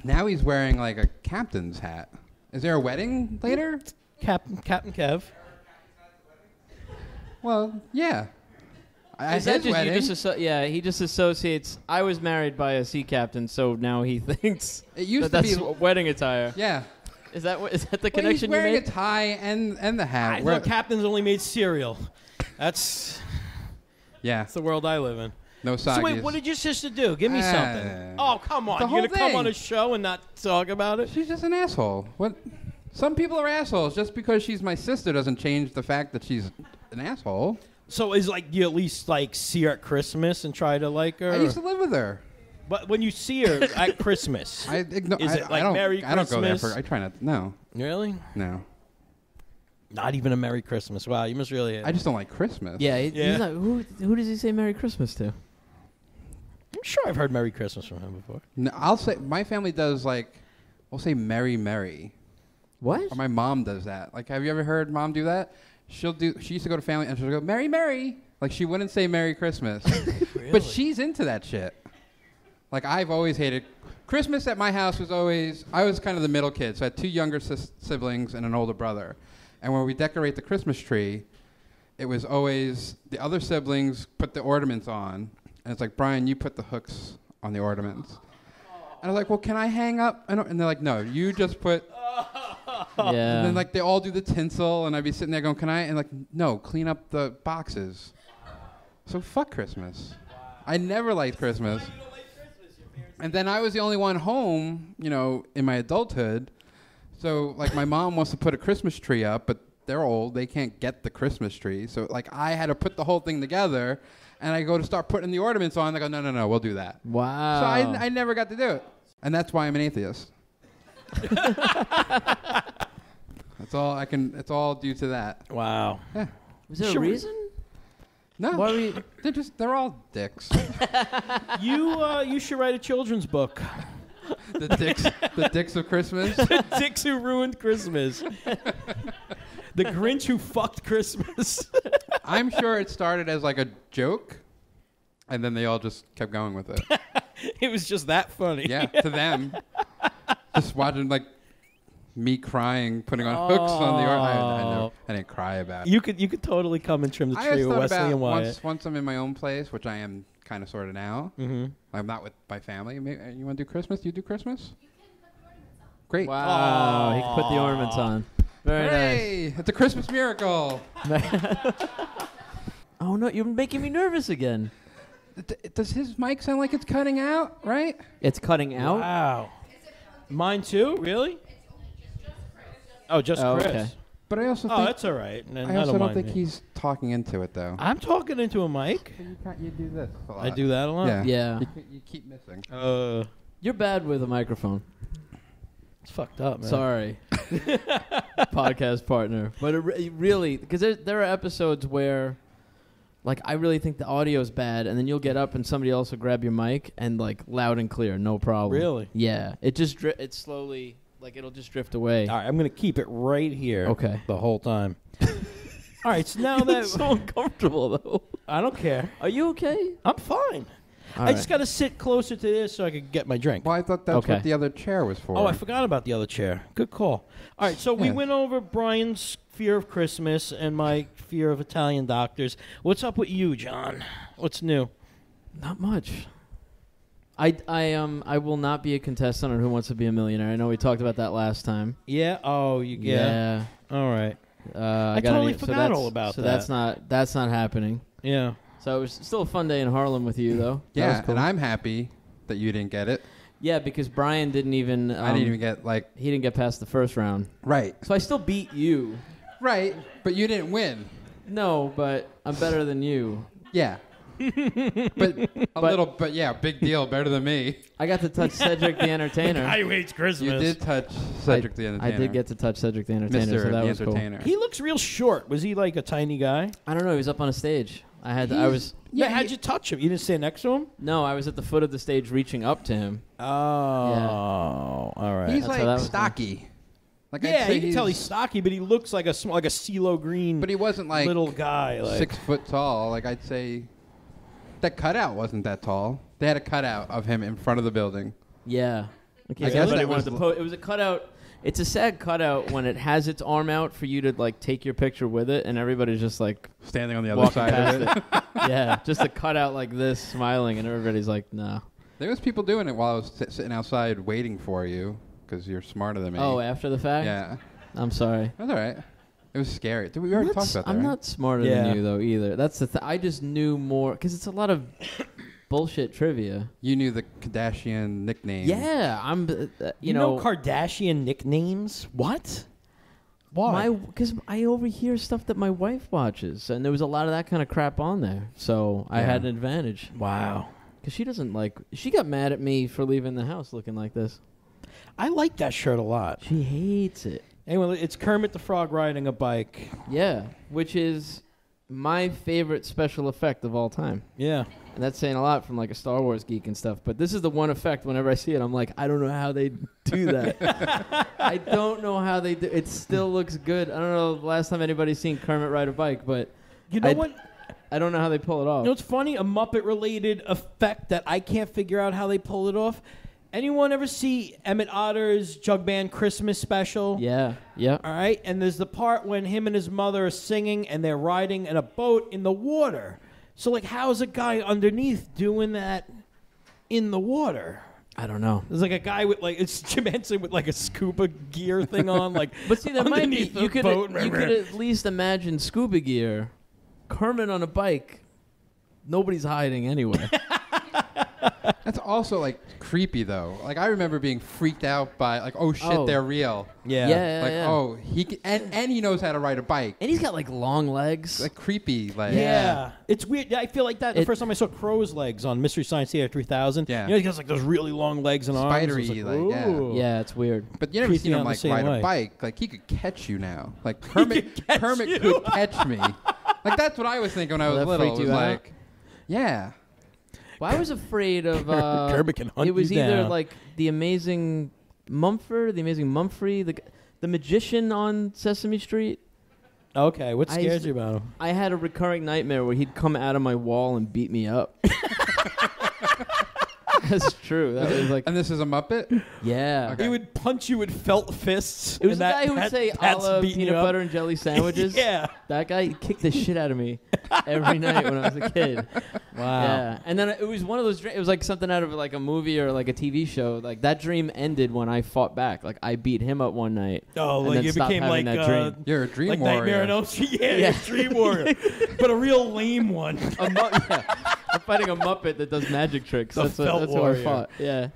Now he's wearing like a captain's hat. Is there a wedding later? Captain Kev. Well, yeah. Is that just, he just associates. I was married by a sea captain, so now he thinks it used to that's be wedding attire. Yeah. Is that the connection you made? He's wearing a tie and the hat. I know captains only made cereal. That's the world I live in. No soggies. So wait, what did your sister do? Give me something. Oh, come on. You're going to come on a show and not talk about it? She's just an asshole. What? Some people are assholes. Just because she's my sister doesn't change the fact that she's an asshole. So is you at least see her at Christmas and try to like her? I used to live with her. But when you see her at Christmas, Merry Christmas? I don't go there for. I try not. No. Really? No. Not even a Merry Christmas. Wow, you must really. I just don't like Christmas. Yeah. He's not, who does he say Merry Christmas to? I'm sure I've heard Merry Christmas from him before. No, I'll say my family does we'll say Merry Merry. What? Or my mom does that. Have you ever heard Mom do that? She used to go to family and she'll go Merry Merry. She wouldn't say Merry Christmas. Really? But she's into that shit. I've always hated Christmas at my house. I was kind of the middle kid, so I had 2 younger siblings and an older brother. And when we decorate the Christmas tree, it was always the other siblings put the ornaments on. And it's like, Bryan, you put the hooks on the ornaments. And I was like, well, can I hang up? And they're like, no, you just put... Yeah. And then they all do the tinsel, and I'd be sitting there going, can I? And no, clean up the boxes. So fuck Christmas. I never liked Christmas. And then I was the only one home, in my adulthood. So, my mom wants to put a Christmas tree up, but they're old. They can't get the Christmas tree. So, I had to put the whole thing together, and I go to start putting the ornaments on. They go, no, we'll do that. Wow. So, I never got to do it. And that's why I'm an atheist. That's all I can. It's all due to that. Wow. Yeah. Was there a reason? No. Why are we? They're all dicks. You should write a children's book. The dicks of Christmas. The dicks who ruined Christmas. The Grinch who fucked Christmas. I'm sure it started as a joke, and then they all just kept going with it. It was just that funny. Yeah, to them. Just watching me crying, putting on hooks on the I didn't cry about it. You could totally come and trim the tree with Wesley and Wyatt. Once I'm in my own place, which I am kind of sort of now. Mm-hmm. I'm not with my family. You want to do Christmas? Do you do Christmas? Great. Wow. He can put the ornaments on. Very nice. It's a Christmas miracle. Oh, no. You're making me nervous again. Does his mic sound like it's cutting out, right? It's cutting out? Wow. Mine too? Really? Oh, just Chris. Okay. But I also think... Oh, that's all right. I also don't think he's talking into it, though. I'm talking into a mic. You do this a lot. I do that a lot? Yeah. You keep missing. You're bad with a microphone. It's fucked up, man. Sorry. Podcast partner. But it really... Because there are episodes where... I really think the audio's bad, and then you'll get up and somebody else will grab your mic and, loud and clear, no problem. Really? Yeah. It just... It slowly... it'll just drift away. All right, I'm going to keep it right here. Okay. The whole time. All right, so now that... It's so uncomfortable, though. I don't care. Are you okay? I'm fine. All I just got to sit closer to this so I could get my drink. Well, I thought that's what the other chair was for. Oh, I forgot about the other chair. Good call. All right, so we went over Bryan's fear of Christmas and my fear of Italian doctors. What's up with you, John? What's new? Not much. I will not be a contestant on Who Wants to Be a Millionaire. I know we talked about that last time. Yeah. Oh, yeah. All right. I totally forgot all about that. So that's not happening. Yeah. So it was still a fun day in Harlem with you, though. Yeah, cool. And I'm happy that you didn't get it. Yeah, because Bryan didn't even... I didn't even get, He didn't get past the first round. Right. So I still beat you. Right, but you didn't win. No, but I'm better than you. Yeah. But yeah, big deal, better than me. I got to touch Cedric the Entertainer. The guy who hates Christmas. You did touch Cedric the Entertainer. I did get to touch Cedric the Entertainer, Mr. so that the was Entertainer. cool. He looks real short. Was he a tiny guy? I don't know. He was up on a stage. Yeah, how'd you touch him? You didn't stand next to him? No, I was at the foot of the stage reaching up to him. Oh, yeah. All right. He's stocky. Yeah, you can tell he's stocky, but he looks like a CeeLo Green. But he wasn't little guy, 6 foot tall. I'd say that cutout wasn't that tall. They had a cutout of him in front of the building. Yeah. In case I guess anybody that wanted to it was a cutout. It's a sad cutout when it has its arm out for you to like take your picture with it, and everybody's just like Standing on the other walking side past of it. Yeah, just a cutout like this, smiling, and everybody's like, "Nah." There was people doing it while I was sitting outside waiting for you because you're smarter than me. Oh, after the fact? yeah. I'm sorry. That's all right. It was scary. Did we already talk about that? I'm right? not smarter Yeah. than you though either. That's the I just knew more because it's a lot of bullshit trivia. You knew the Kardashian nickname. Yeah, I'm. You know Kardashian nicknames? What? Why? Because I overhear stuff that my wife watches, and there was a lot of that kind of crap on there. So I had an advantage. Wow. Because she doesn't like. She got mad at me for leaving the house looking like this. I like that shirt a lot. She hates it. Anyway, it's Kermit the Frog riding a bike. Yeah, which is my favorite special effect of all time. Yeah. And that's saying a lot from like a Star Wars geek and stuff. But this is the one effect whenever I see it, I'm like, I don't know how they do that. I don't know how they do it. Still looks good. I don't know the last time anybody's seen Kermit ride a bike, but You know what? I don't know how they pull it off. You know what's funny? A Muppet-related effect that I can't figure out how they pull it off. Anyone ever see Emmett Otter's Jug Band Christmas special? Yeah, yeah. All right, and there's the part when him and his mother are singing and they're riding in a boat in the water. So, like, how is a guy underneath doing that in the water? I don't know. There's like a guy with like it's Jim Henson with like a scuba gear thing on, like. But see, there might be underneath the you could boat. at least imagine scuba gear, Kermit on a bike. Nobody's hiding anyway. That's also like creepy though. Like I remember being freaked out by like, oh shit, they're real. Yeah. Like oh he can, and he knows how to ride a bike. And he's got like long legs. Like creepy like Yeah. It's weird. I feel like that the first time I saw Crow's legs on Mystery Science Theater 3000. Yeah. You know, he has like those really long legs and arms. Spidery, It's like, yeah. ooh. Yeah, it's weird. But you never Creepy seen out him the like same ride way. a bike. Like he could catch you now. Like Kermit could catch me. Like that's what I was thinking when I was that little. freaked It was you out? like, yeah. Well, I was afraid of. Kermit can hunt It was you either down. like the Amazing Mumford, the Amazing Mumphrey, the magician on Sesame Street. Okay, what I scares used to- you about him? I had a recurring nightmare where he'd come out of my wall and beat me up. That's true. That was like, And this is a Muppet? yeah. Okay. He would punch you with felt fists. It was and the guy who would say, "I that's love beating peanut you up. butter and jelly sandwiches." Yeah. That guy kicked the shit out of me every night when I was a kid. Wow. Yeah, and then it was one of those. It was like something out of like a movie or like a TV show. Like that dream ended when I fought back. Like I beat him up one night. Oh, and like then it stopped became having like that dream. You're a dream like warrior. Nightmare on Elm Street. Yeah, Yeah. Dream Warrior, but a real lame one. I'm fighting a Muppet that does magic tricks. The That's felt who I warrior. fought. Yeah.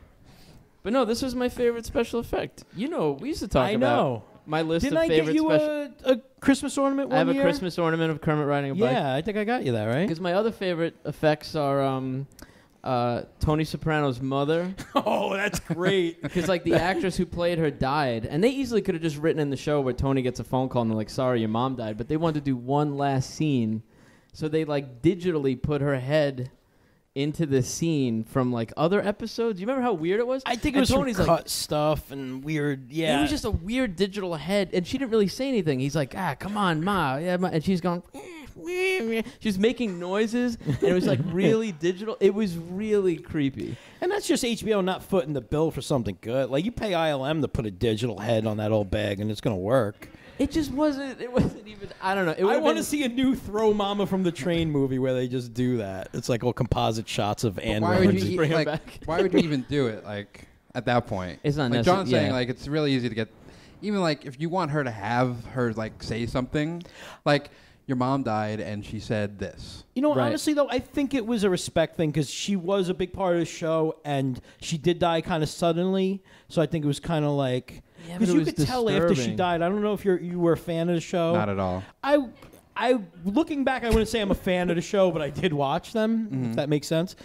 But no, this was my favorite special effect. You know, we used to talk I about know. my list Didn't of I get favorite you special. a Christmas ornament one I have year? a Christmas ornament of Kermit riding a bike. Yeah, I think I got you that, right? Because my other favorite effects are Tony Soprano's mother. Oh, that's great. Because like the actress who played her died, and they easily could have just written in the show where Tony gets a phone call and they're like, "Sorry, your mom died," but they wanted to do one last scene, so they like digitally put her head into the scene from like other episodes. You remember how weird it was? I think it And was Tony's some like, cut stuff and weird. Yeah, it was just a weird digital head, and she didn't really say anything. He's like, come on, Ma. Yeah, Ma. And she's going, she's making noises, and it was like really digital. It was really creepy. and that's just HBO not footing the bill for something good. Like you pay ILM to put a digital head on that old bag, and it's gonna work. It just wasn't. It wasn't even. I don't know. It I would've want to been- see a new Throw Mama from the Train movie where they just do that. It's like all composite shots of Anne Why would Rice. you bring 'em like? back. Why would you even do it? Like at that point, It's not like necessary. John's saying. Yeah. Like it's really easy to get. Even like if you want her to have her like say something, like your mom died and she said this. You know, Right. honestly, though, I think it was a respect thing because she was a big part of the show, and she did die kind of suddenly. So I think it was kind of like Yeah, but because it you was could tell after she disturbing. died. I don't know if you were a fan of the show. Not at all. I looking back, I wouldn't say I'm a fan of the show, but I did watch them. If that makes sense.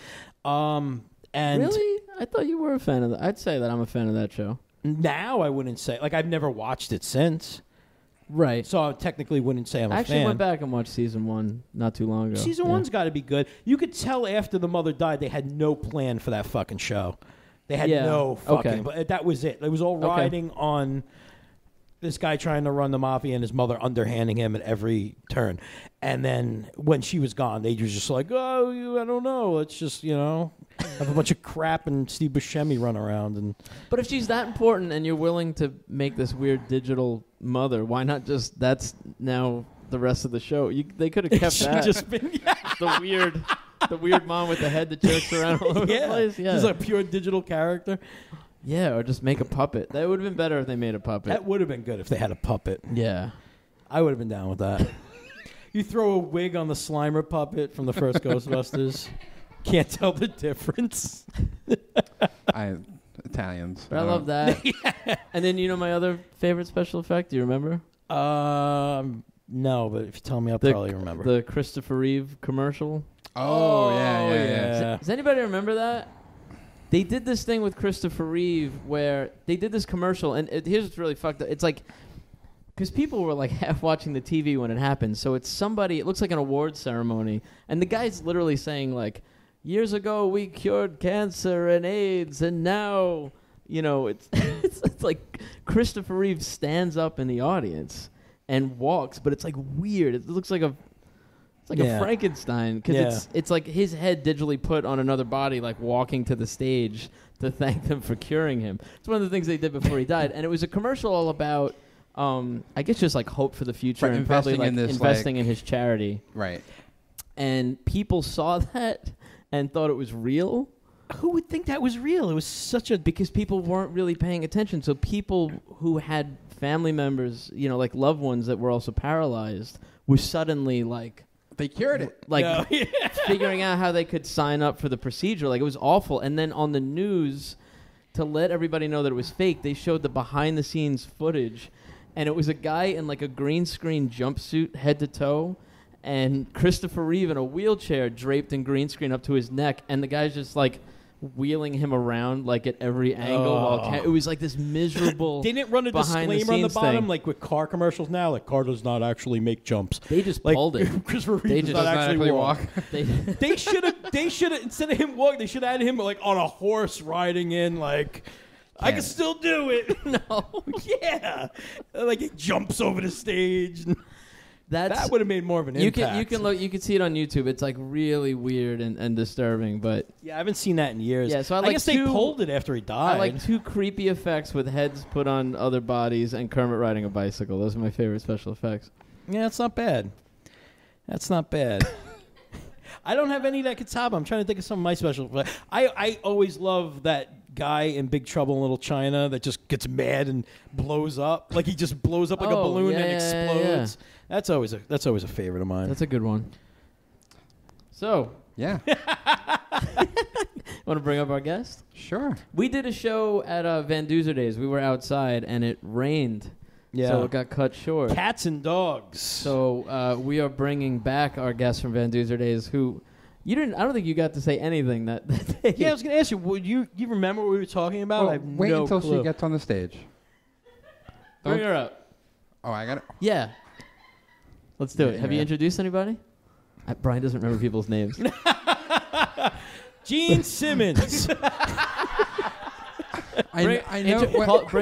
And Really? I thought you were a fan of that. I'd say that I'm a fan of that show. now I wouldn't say like I've never watched it since, Right. so I technically wouldn't say I'm I a actually fan. went back and watched season 1 not too long ago. Season Yeah. one's got to be good. You could tell after the mother died, they had no plan for that fucking show. They had Yeah. no fucking. Okay. But that was it. It was all Okay. riding on this guy trying to run the mafia and his mother underhanding him at every turn. And then when she was gone, they were just like, oh, I don't know. Let's just, have a bunch of crap and Steve Buscemi run around. And But if she's that important and you're willing to make this weird digital mother, why not just that's now the rest of the show? They could have kept that. just been, the weird mom with the head that jerks around all over the place. Yeah, just a pure digital character. Yeah, or just make a puppet. That would have been better if they made a puppet. That would have been good if they had a puppet. Yeah. I would have been down with that. You throw a wig on the Slimer puppet from the first Ghostbusters. Can't tell the difference. Italians. But I love that. Yeah. And then my other favorite special effect? Do you remember? No, but if you tell me, I'll probably remember. The Christopher Reeve commercial. Oh, yeah. Does anybody remember that? They did this thing with Christopher Reeve where they did this commercial, and here's what's really fucked up. It's like, because people were like half watching the TV when it happened, so it's somebody, it looks like an awards ceremony, and the guy's literally saying like, years ago we cured cancer and AIDS, and now, it's like Christopher Reeve stands up in the audience and walks, but it's like weird. It looks like a Frankenstein, because it's like his head digitally put on another body, like walking to the stage to thank them for curing him. It's one of the things they did before he died, and it was a commercial all about, I guess, just like hope for the future, and probably like investing in his charity. Right. And people saw that and thought it was real. Who would think that was real? It was because people weren't really paying attention. So people who had family members, like loved ones that were also paralyzed, were suddenly like. They cured it. Figuring out how they could sign up for the procedure. Like, it was awful. And then on the news, to let everybody know that it was fake, they showed the behind-the-scenes footage. And it was a guy in, like, a green screen jumpsuit, head to toe, and Christopher Reeve in a wheelchair draped in green screen up to his neck. And the guy's just, like, wheeling him around, like, at every angle. It was, like, this miserable Didn't it run a disclaimer on the bottom, thing. Like with car commercials now? Like, car does not actually make jumps. They just like, pulled it. Christopher Reeve does not actually walk. They should have, instead of him walking, they should have had him, like, on a horse riding in, like... I can still do it. No. Yeah. Like, he jumps over the stage. That would have made more of an impact. You can see it on YouTube. It's like really weird and disturbing, but yeah, I haven't seen that in years. Yeah, so I guess they pulled it after he died. I like two creepy effects with heads put on other bodies and Kermit riding a bicycle. Those are my favorite special effects. Yeah, that's not bad. I don't have any that could top. I'm trying to think of some of my special effects. I always love that guy in Big Trouble in Little China that just gets mad and blows up. Like, he just blows up like a balloon and explodes. Yeah. That's always a favorite of mine. That's a good one. So, yeah. Want to bring up our guest? Sure. We did a show at Van Duzer Days. We were outside and it rained. Yeah. So it got cut short. Cats and dogs. So we are bringing back our guest from Van Duzer Days, who I don't think you got to say anything that day. Yeah, I was going to ask you. Would you remember what we were talking about? Well, I have wait no until clue. she gets on the stage. Bring her up. Oh, I got it. Yeah. Let's do it. Have you Yeah. introduced anybody? Bryan doesn't remember people's names. Gene Simmons. Bring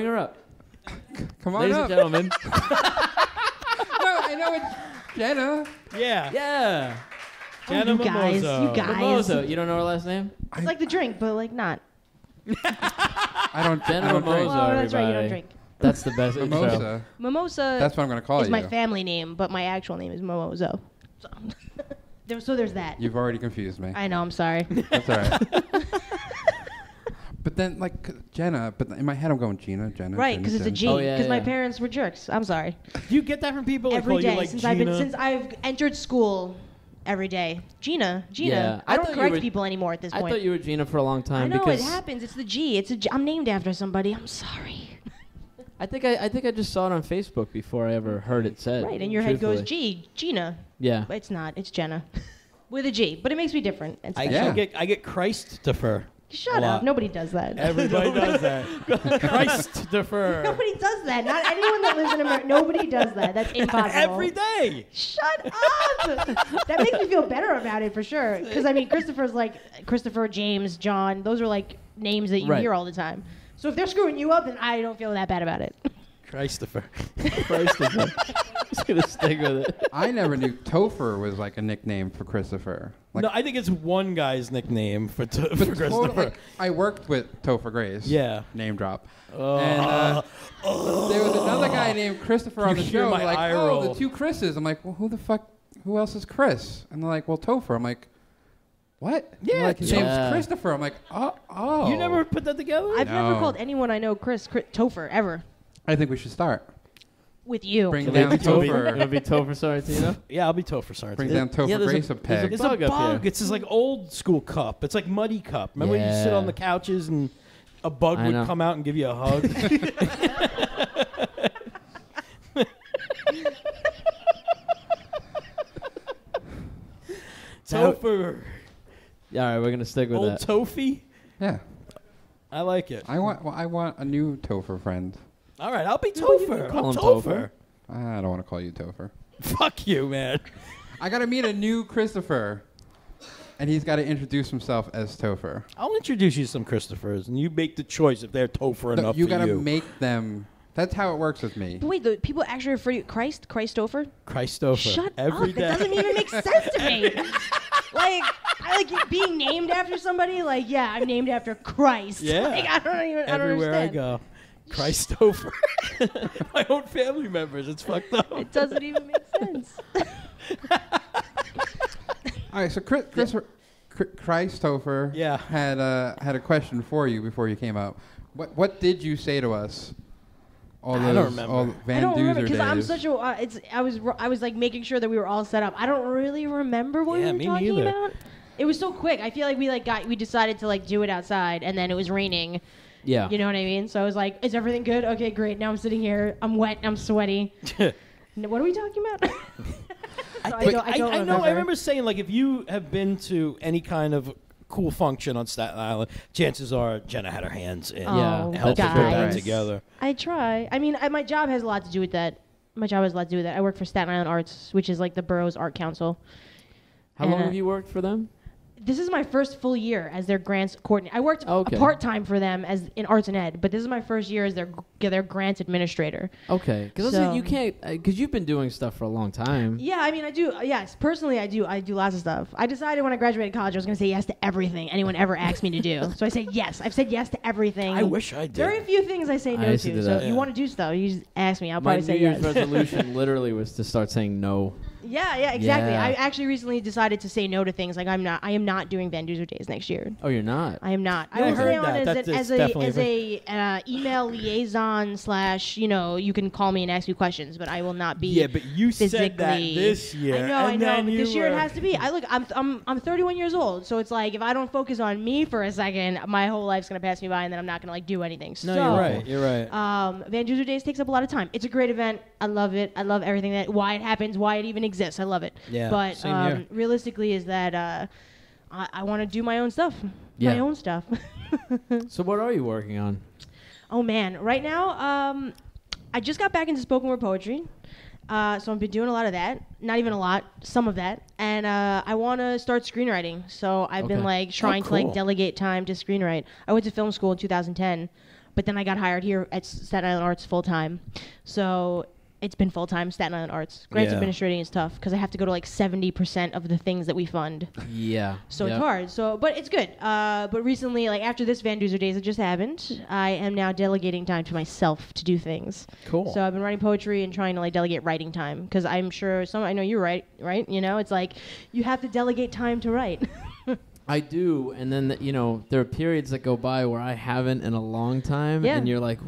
her up. Come on Ladies up. and gentlemen. No, I know it's Gena. Yeah. Yeah. Gena you guys. Mimozo. You guys. Mimozo. You don't know her last name? It's like the drink, but like not. I don't Gena I don't Mimozo, drink. Oh, that's right. You everybody. don't drink. That's the best intro. Mimosa. Mimosa That's what I'm going to call is you. my family name, but my actual name is Mimozo. So there's that. You've already confused me. I know. I'm sorry. That's all right. But then, like, Gena, but in my head I'm going Gena. Right, because it's a G. Oh, yeah, Because my yeah. parents were jerks. I'm sorry. Do you get that from people? Every call day you, like, since I've entered school. Every day, Gena. Yeah. I I don't thought you correct were- people anymore at this point. I thought you were Gina for a long time I know because it happens. It's the G. I'm named after somebody. I'm sorry. I think I just saw it on Facebook before I ever heard it said. Right, and your head goes truthfully. Gina. Yeah. But it's not. It's Gena. With a G. But it makes me different. And I special. get Christopher. Shut a up. lot. Nobody does that. Everybody does that. Christopher. Nobody does that. Not anyone that lives in America. Nobody does that. That's impossible. Every day. Shut up. That makes me feel better about it for sure. Because, I mean, Christopher's like Christopher, James, John. Those are like names that you Right. hear all the time. So if they're screwing you up, then I don't feel that bad about it. Christopher. Just gonna stick with it. I never knew Topher was like a nickname for Christopher. Like, No, I think it's one guy's nickname for Christopher. like, I worked with Topher Grace. Yeah. Name drop. Oh. And there was another guy named Christopher on the hear show. my Like, eye oh, roll. the two Chris's. I'm like, well, who else is Chris? And they're like, well, Topher. I'm like, what? Yeah, They're like, his Yeah. name's Christopher. I'm like, oh. You never put that together? I've never No. called anyone I know Chris Topher ever. I think we should start. With you. Bring It'll down be Topher. Topher Sorrentino. Yeah, I'll be Topher Sargent. Bring down Topher Yeah, there's a- Grace a peg. It's Bug a up bug. here. It's this like old school cup. It's like muddy cup. Remember when you sit Yeah. on the couches and a bug I would know. come out and give you a hug? Topher. Yeah, all right, we're gonna stick with Old that. Tofi. Yeah. I like it. I want a new Topher friend. All right, I'll be Well, you Topher. can call I'm him Topher. I don't want to call you Topher. Fuck you, man. I got to meet a new Christopher, and he's got to introduce himself as Topher. I'll introduce you to some Christophers, and you make the choice if they're Topher No, enough you for got to you. make them. That's how it works with me. But wait, the people actually refer to you Christopher? Christopher. Shut Every up. day. That doesn't even make sense to me. Like, I like being named after somebody. Like, yeah, I'm named after Christ. Yeah. Like, I don't Everywhere I understand. go. Christopher. My own family members. It's fucked up. It doesn't even make sense. All right, so Christopher Yeah. had a question for you before you came out. What did you say to us? I don't remember. All Van I don't remember Duzer because I'm days. such a. I was like making sure that we were all set up. I don't really remember what Yeah, we were me talking neither. about. It was so quick. I feel like we decided to like do it outside, and then it was raining. Yeah. You know what I mean? So I was like, "Is everything good? Okay, great." Now I'm sitting here. I'm wet. I'm sweaty. What are we talking about? So I don't I know. I remember. remember saying, like, if you have been to any kind of cool function on Staten Island, chances are Gena had her hands in Oh, helping put that guys. together. I try. I mean, my job has a lot to do with that. I work for Staten Island Arts, which is like the borough's art council. How long have you worked for them? This is my first full year as their grants coordinator. I worked Okay. part-time for them as in arts and ed, but this is my first year as their grants administrator. Okay, because So- you can't, because you've been doing stuff for a long time. Yeah, I mean, I do. Yes, personally, I do lots of stuff. I decided when I graduated college I was going to say yes to everything anyone ever asked me to do. So I said yes. I've said yes to everything. I wish I did. Very few things I say I no used to to. do So that. if you Yeah. want to do stuff, you just ask me. I'll My probably New say Year's yes. resolution literally was to start saying no. Yeah, exactly. Yeah. I actually recently decided to say no to things. Like I am not doing Van Duzer Days next year. Oh, you're not? I am not. Yeah, I will I heard stay on that. as, That's as definitely a email liaison / you can call me and ask me questions, but I will not be. Yeah, but you said that physically- this year. I know. and But then this year it were- has to be. I'm 31 years old, so it's like if I don't focus on me for a second, my whole life's gonna pass me by, and then I'm not gonna like do anything. No, so, you're right. You're right. Van Duzer Days takes up a lot of time. It's a great event. I love it. I love everything why it happens, why it even exists. I love it. Yeah, But same here. realistically, is that I want to do my own stuff. Yeah. My own stuff. So what are you working on? Oh man, right now, I just got back into spoken word poetry. So I've been doing a lot of that. Not even a lot, some of that. And I want to start screenwriting. So I've been Okay. like trying to cool. like delegate time to screenwrite. I went to film school in 2010, but then I got hired here at Staten Island Arts full time. So it's been full time Staten Island Arts. Grants Yeah. administrating is tough because I have to go to like 70% of the things that we fund. Yeah. So Yep. it's hard. So, but it's good. But recently, like after this Van Duzer Days that just happened, I am now delegating time to myself to do things. Cool. So I've been writing poetry and trying to like delegate writing time because I'm sure I know you're right? You know, it's like you have to delegate time to write. I do, and then there are periods that go by where I haven't in a long time, Yeah. and you're like,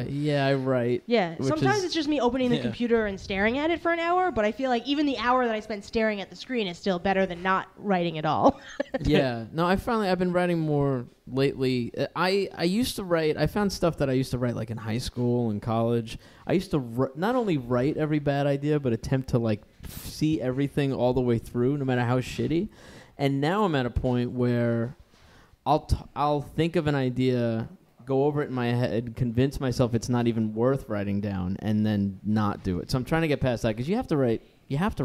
yeah, I write. Yeah. Which Sometimes is- it's just me opening the Yeah. computer and staring at it for an hour, but I feel like even the hour that I spent staring at the screen is still better than not writing at all. Yeah. No, I've been writing more lately. I used to write. I found stuff that I used to write like in high school and college. I used to not only write every bad idea, but attempt to like see everything all the way through, no matter how shitty. And now I'm at a point where I'll think of an idea, go over it in my head, convince myself it's not even worth writing down, and then not do it. So I'm trying to get past that because you have to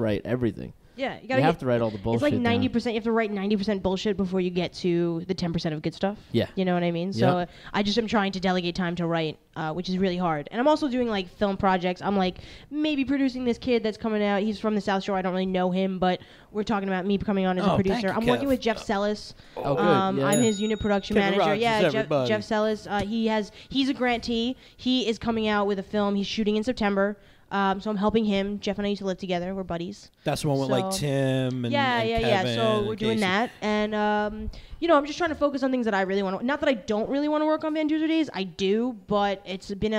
write everything. Yeah, You have to write all the bullshit. It's like down. 90%. You have to write 90% bullshit before you get to the 10% of good stuff. Yeah. You know what I mean? So I just am trying to delegate time to write, which is really hard. And I'm also doing like film projects. I'm like maybe producing this kid that's coming out. He's from the South Shore. I don't really know him, but we're talking about me coming on as a producer. thank you, I'm working with Jeff Sellis. Oh, good. Yeah. I'm his unit production Kevin manager. Rogers, Yeah, everybody. Jeff Sellis. He's a grantee. He is coming out with a film. He's shooting in September. So I'm helping him. Jeff and I used to live together. We're buddies. That's the one with like Tim and yeah. Kevin So we're and doing Casey. that, and I'm just trying to focus on things that I really want to. Not that I don't really want to work on Van Duzer Days. I do, but it's been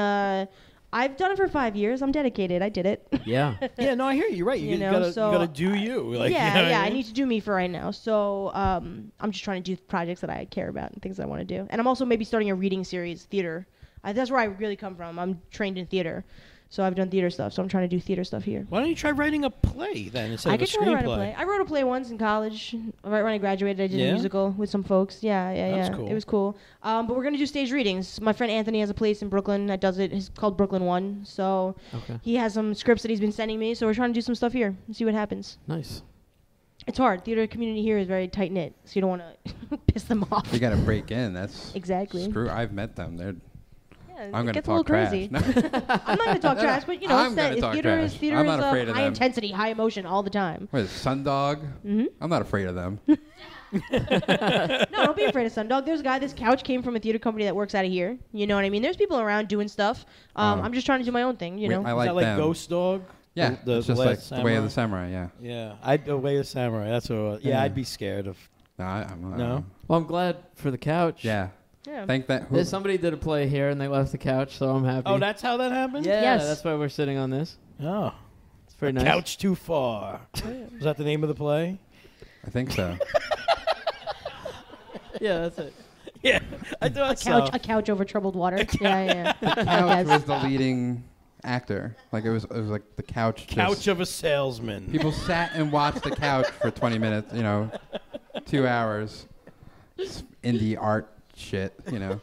I've done it for 5 years. I'm dedicated. I did it. Yeah. Yeah, no, I hear you. You're right. You gotta do you. Like, yeah, you know what I mean? need to do me for right now. So I'm just trying to do projects that I care about and things that I want to do. And I'm also maybe starting a reading series, theater. That's where I really come from. I'm trained in theater. So I've done theater stuff, so I'm trying to do theater stuff here. Why don't you try writing a play then instead I of a could try to write a screenplay? play. I wrote a play once in college. Right when I graduated, I did Yeah? a musical with some folks. Yeah. That's cool. It was cool. But we're going to do stage readings. My friend Anthony has a place in Brooklyn that does it. It's called Brooklyn One. So he has some scripts that he's been sending me, so we're trying to do some stuff here and see what happens. Nice. It's hard. Theater community here is very tight-knit, so you don't want to piss them off. You got to break in. That's Exactly. Screw. I've met them. They're. Yeah, I'm it going to gets a little talk trash. crazy. No. I'm not going to talk trash, but I'm gonna talk theater trash. is theater I'm not is afraid of high them. intensity, high emotion all the time. What is it, Sundog? Mhm. I'm not afraid of them. No, don't be afraid of Sundog. There's a guy. This couch came from a theater company that works out of here. You know what I mean? There's people around doing stuff. I'm just trying to do my own thing. You know. I Is like that like them. Ghost Dog? Yeah, The it's just Last like the way of the Samurai? samurai. Yeah. Yeah, the Way of Samurai. That's what it was. Yeah, Yeah. I'd be scared of. No, I'm not. No? Well, I'm glad for the couch. Yeah. Yeah. Thank that. There's somebody did a play here and they left the couch, so I'm happy. Oh, that's how that happened? yeah. Yes. That's why we're sitting on this. Oh. It's pretty nice. Couch Too Far. Was that the name of the play? I think so. Yeah, that's it. Yeah, I thought so. A couch over troubled water. Yeah. Couch was the leading actor. Like it was like the couch. Couch of a Salesman. People sat and watched the couch for 20 minutes. 2 hours. It's indie art shit. Oh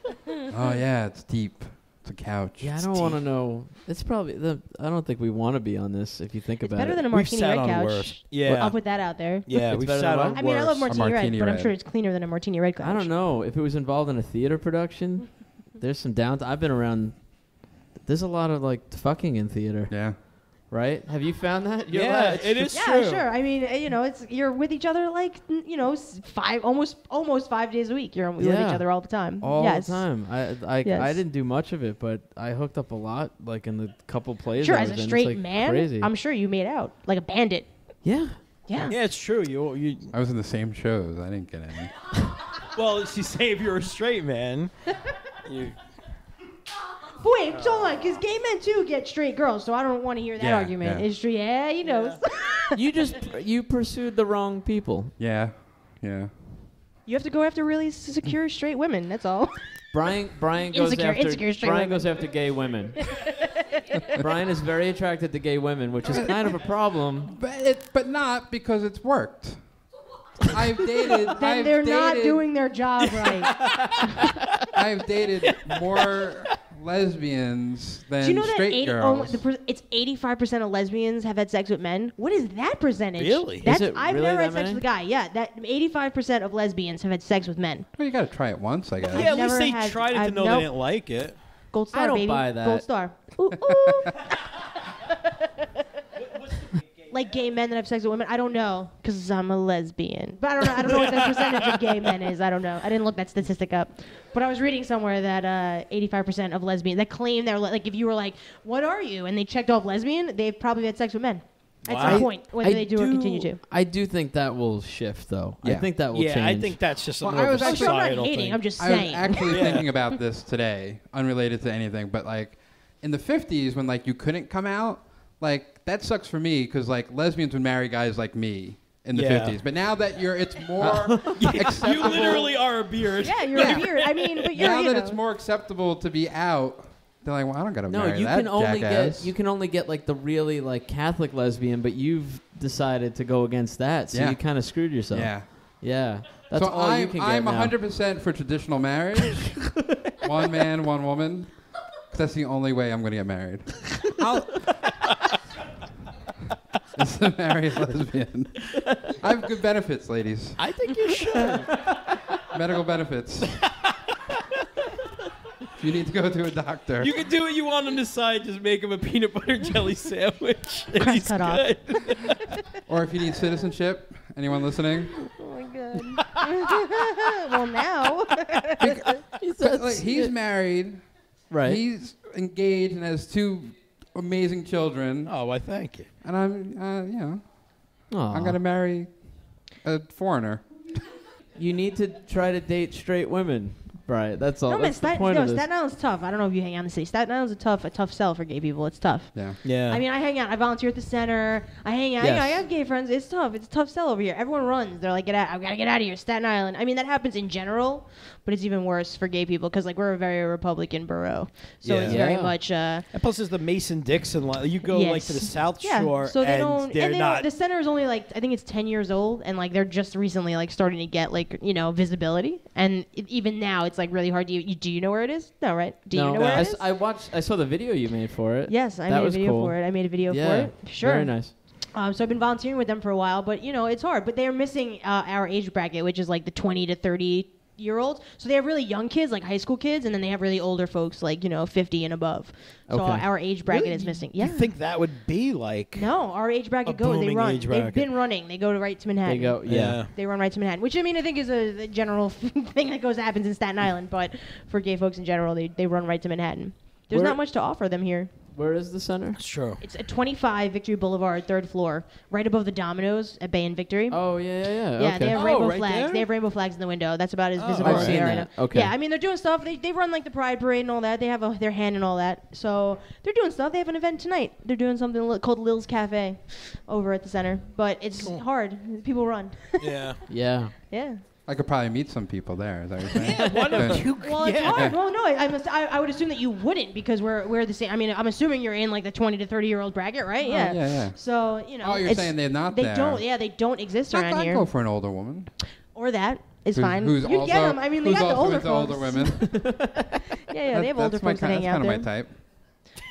yeah, it's deep. It's a couch. Yeah, I don't want to know. It's probably I don't think we want to be on this if you think It's about better it. than a We've martini sat red on couch. worse. Yeah. I'll put that out there. Yeah, It's we've better sat than on what? I mean, I love worse. martini red, martini but I'm red. sure it's cleaner than a martini red couch. I don't know if it was involved in a theater production. There's some downtime. I've been around. There's a lot of like fucking in theater, Yeah. right? Have you found that? Your Yeah, lad? it is Yeah, true. sure. I mean, it's you're with each other like almost 5 days a week. You're with each Yeah. other all the time. all Yes. the time. I Yes. didn't do much of it, but I hooked up a lot, like in the couple plays. Sure, I as was a in. straight It's, like, man, crazy. I'm sure you made out like a bandit. Yeah. Yeah. Yeah, it's true. You I was in the same shows. I didn't get any. well, she's saying if you're a straight man, you. But wait, hold on, because gay men too get straight girls, so I don't want to hear that Yeah, argument. yeah. It's true. Yeah, you know. You pursued the wrong people. Yeah. Yeah. You have to go after really secure straight women. That's all. Brian goes Insecure straight Brian women. goes after gay women. Brian is very attracted to gay women, which is kind of a problem. But not because it's worked. I've dated. Then they're not doing their job right. I've dated more lesbians than Do you know that straight girls. it's 85% of lesbians have had sex with men? What is that percentage? Really? That's, Is it I've really never had that sex many? with a guy. Yeah, that 85% of lesbians have had sex with men. Well, you got to try it once, I guess. Yeah, at least never they had- tried it to I've know nope. they didn't like it. Gold star, I don't baby. buy that. Gold star. Ooh, ooh. Like gay men that have sex with women? I don't know, because I'm a lesbian. But I don't know. I don't know what the percentage of gay men is. I don't know. I didn't look that statistic up. But I was reading somewhere that 85% of lesbians that claim they're like, if you were like, what are you? And they checked off lesbian, they've probably had sex with men. At Wow. some point, whether they do or continue to. I do think that will shift, though. I Yeah. think that will Yeah, change. I think that's just Well, more I of was a Oh, sure, I'm societal not hating. thing. I'm just I was saying. actually Yeah. thinking about this today, unrelated to anything, but like in the 50s when like you couldn't come out, like that sucks for me because like lesbians would marry guys like me in the Yeah. 50s. But now that it's more acceptable. You literally are a beard. Yeah, you're weird. I mean, but you're, Now you that know. it's more acceptable to be out, they're like, well, I don't gotta No, marry you that can only jackass. get like the really like Catholic lesbian, but you've decided to go against that, so Yeah. you kind of screwed yourself. Yeah. Yeah. That's So all you can get I'm now. 100% for traditional marriage. One man, one woman. 'Cause that's the only way I'm gonna get married. is to marry a lesbian. I have good benefits, ladies. I think you should. Medical benefits. If you need to go to a doctor. You can do what you want on the side. Just make him a peanut butter jelly sandwich. and Crust he's cut off. good. Or if you need citizenship, anyone listening? Oh my god. Well, now. He's married. Right. He's engaged and has 2 amazing children. Oh, why? Thank you. And I'm, I'm Aw. going to marry a foreigner. You need to try to date straight women, Bryan. That's all. No, man, That's the point of this. Staten Island's tough. I don't know if you hang out in the city. Staten Island's a tough sell for gay people. It's tough. Yeah. Yeah. I mean, I hang out. I volunteer at the center. I hang out. Yes. You know, I have gay friends. It's tough. It's a tough sell over here. Everyone runs. They're like, get out. I've got to get out of here. Staten Island. I mean, that happens in general, but it's even worse for gay people because, like, we're a very Republican borough. So Yeah. it's very Yeah. much... and plus, there's the Mason-Dixon line. You go, like, to the South yeah. Shore, So they and don't... they're and they not... don't, the center is only, like, I think it's 10 years old, and, like, they're just recently, like, starting to get, like, you know, visibility. And even now, it's, like, really hard. Do you know where it is? No, right? Do you know where it is? I saw the video you made for it. Yes, I That made a was video cool. for it. I made a video Yeah. for it. Sure. Very nice. So I've been volunteering with them for a while, but you know it's hard. But they're missing our age bracket, which is like the 20 to 30-year-olds. So they have really young kids, like high school kids, and then they have really older folks, like 50 and above. So Okay. our age bracket Really? is missing. Yeah. You think that would be like... No, our age bracket A goes. They booming run. age They've bracket. been running. They go right to Manhattan. They go. Yeah. They run right to Manhattan, which I mean I think is a general thing that happens in Staten Island. But for gay folks in general, they run right to Manhattan. There's Where- not much to offer them here. Where is the center? That's true. It's at 25 Victory Boulevard, 3rd floor, right above the Domino's at Bay and Victory. Oh yeah. Yeah, Okay. they have Oh, rainbow right flags. there? They have rainbow flags in the window. That's about as Oh, visible I've as seen they are that. now. Okay. Yeah, I mean they're doing stuff. They run like the Pride Parade and all that. They have their hand in all that. So they're doing stuff. They have an event tonight. They're doing something called Lil's Cafe over at the center. But it's hard. People run. Yeah. Yeah. Yeah. I could probably meet some people there. Is that what you're saying? Why don't you... Well, it's yeah. hard. Well, no, I would assume that you wouldn't because we're the same. I mean, I'm assuming you're in like the 20 to 30-year-old bracket, right? Oh, Yeah. yeah. So you know. Oh, you're it's- saying they're not They there. don't. Yeah, they don't exist I'd around here. go for an older woman. Or that is Who's- fine. Who's you also, get them. I mean, they who's got the also older into folks. older women. Yeah, they have older That's my folks that kind, hang that's out kind of there. my type.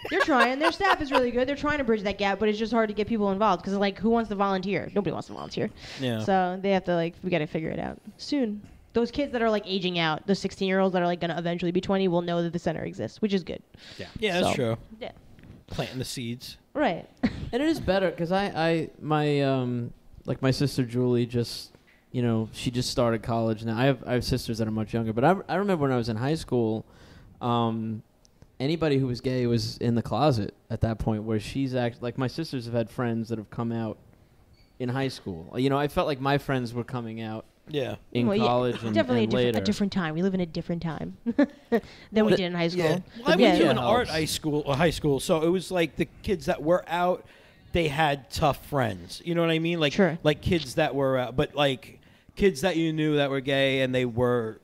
They're trying. Their staff is really good. They're trying to bridge that gap, but it's just hard to get people involved because, like, who wants to volunteer? Nobody wants to volunteer. Yeah. So they have to, we got to figure it out soon. Those kids that are, aging out, the 16-year-olds that are, going to eventually be 20 will know that the center exists, which is good. Yeah, that's So- true. Yeah. Planting the seeds. Right. And it is better because my sister Julie just, she just started college now. I have sisters that are much younger, but I remember when I was in high school, anybody who was gay was in the closet at that point. Where she's my sisters have had friends that have come out in high school. I felt like my friends were coming out Yeah. in Well, yeah, college and, definitely and a later. different time. We live in a different time than we did in high school. Yeah. Well, I Yeah. went to an Yeah. art high school, so it was like the kids that were out, they had tough friends. You know what I mean? Like, Sure. like kids that were out, but like kids that you knew that were gay and they were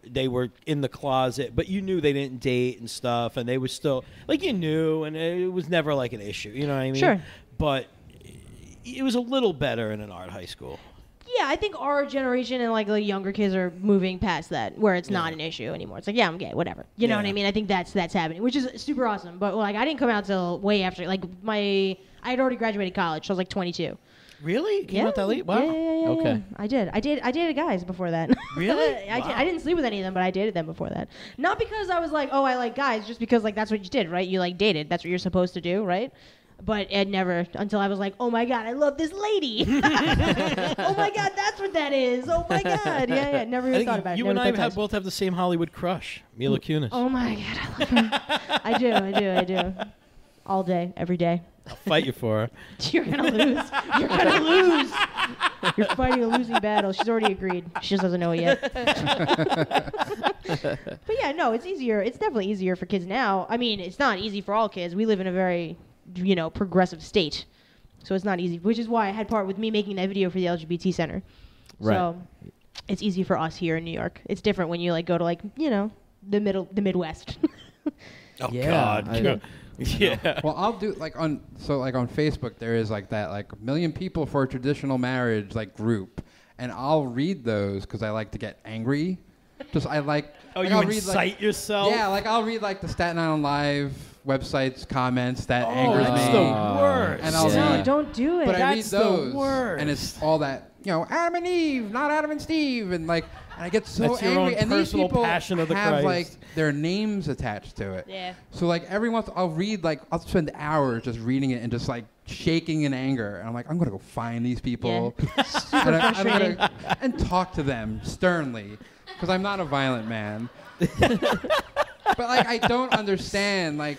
in the closet, but you knew they didn't date and stuff, and they were still you knew, and it was never like an issue. You know what I mean? Sure. But it was a little better in an art high school. Yeah, I think our generation and the younger kids are moving past that, where it's not an issue anymore. It's like, yeah, I'm gay, whatever. You know what I Yeah. mean? I think that's happening, which is super awesome. But I didn't come out till way after. I had already graduated college, so I was 22. Really? You came Yeah. out that late? Wow. Yeah. Okay. I dated guys before that. Really? I didn't sleep with any of them, but I dated them before that. Not because I was like, oh, I like guys, just because that's what you did, right? You dated. That's what you're supposed to do, right? But it never, until I was like, oh my God, I love this lady. Oh my God, that's what that is. Oh my God. Yeah. Never I even think thought about it. you Never and I thought twice. both have the same Hollywood crush, Mila Kunis. Oh my God, I love her. I do. All day, every day. I'll fight you for her. You're gonna lose. You're gonna lose. You're fighting a losing battle. She's already agreed. She just doesn't know it yet. But yeah, no, it's easier. It's definitely easier for kids now. I mean, it's not easy for all kids. We live in a very, progressive state, so it's not easy. Which is why I had part with me making that video for the LGBT Center. Right. So it's easy for us here in New York. It's different when you go to the Midwest. Oh Yeah, God. Yeah. Well, I'll do on Facebook there is that 1 million people for a traditional marriage group, and I'll read those because I like to get angry. Just I like. Oh, like, you I'll read, incite yourself? Yeah, I'll read the Staten Island Live websites comments that angers that's me. the worst. And I'll No, read, don't do it. but I read That's the those, worst. and it's all that, Adam and Eve, not Adam and Steve, and like, and I get so That's your angry. own And these personal people passion of the have Christ. like their names attached to it. Yeah. So like every once I'll read like I'll spend hours just reading it and just like shaking in anger, and I'm like, I'm gonna go find these people Super and frustrating. and talk to them sternly because I'm not a violent man. But like I don't understand like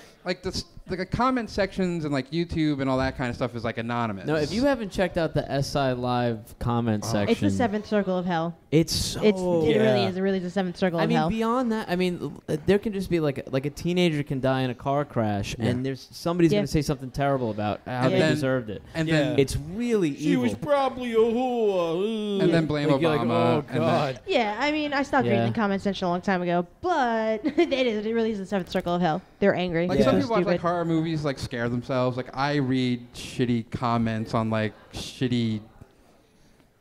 the comment sections and like YouTube and all that kind of stuff is like anonymous. No, if you haven't checked out the SI Live comment section, It's the seventh circle of hell. It's so. It really is. It really is the seventh circle I of mean, hell. beyond that, I mean, there can just be like a teenager can die in a car crash, and there's somebody's Yeah. going to say something terrible about how they then- deserved it. and Yeah. then It's really She evil. was probably a whore. and then blame Like, you're Obama. like, oh and God. Yeah, I mean, I stopped reading Yeah. the comment section a long time ago, but it really is the seventh circle of hell. They're angry. Like They're some so people watch like stupid. horror movies, like scare themselves. Like I read shitty comments on like shitty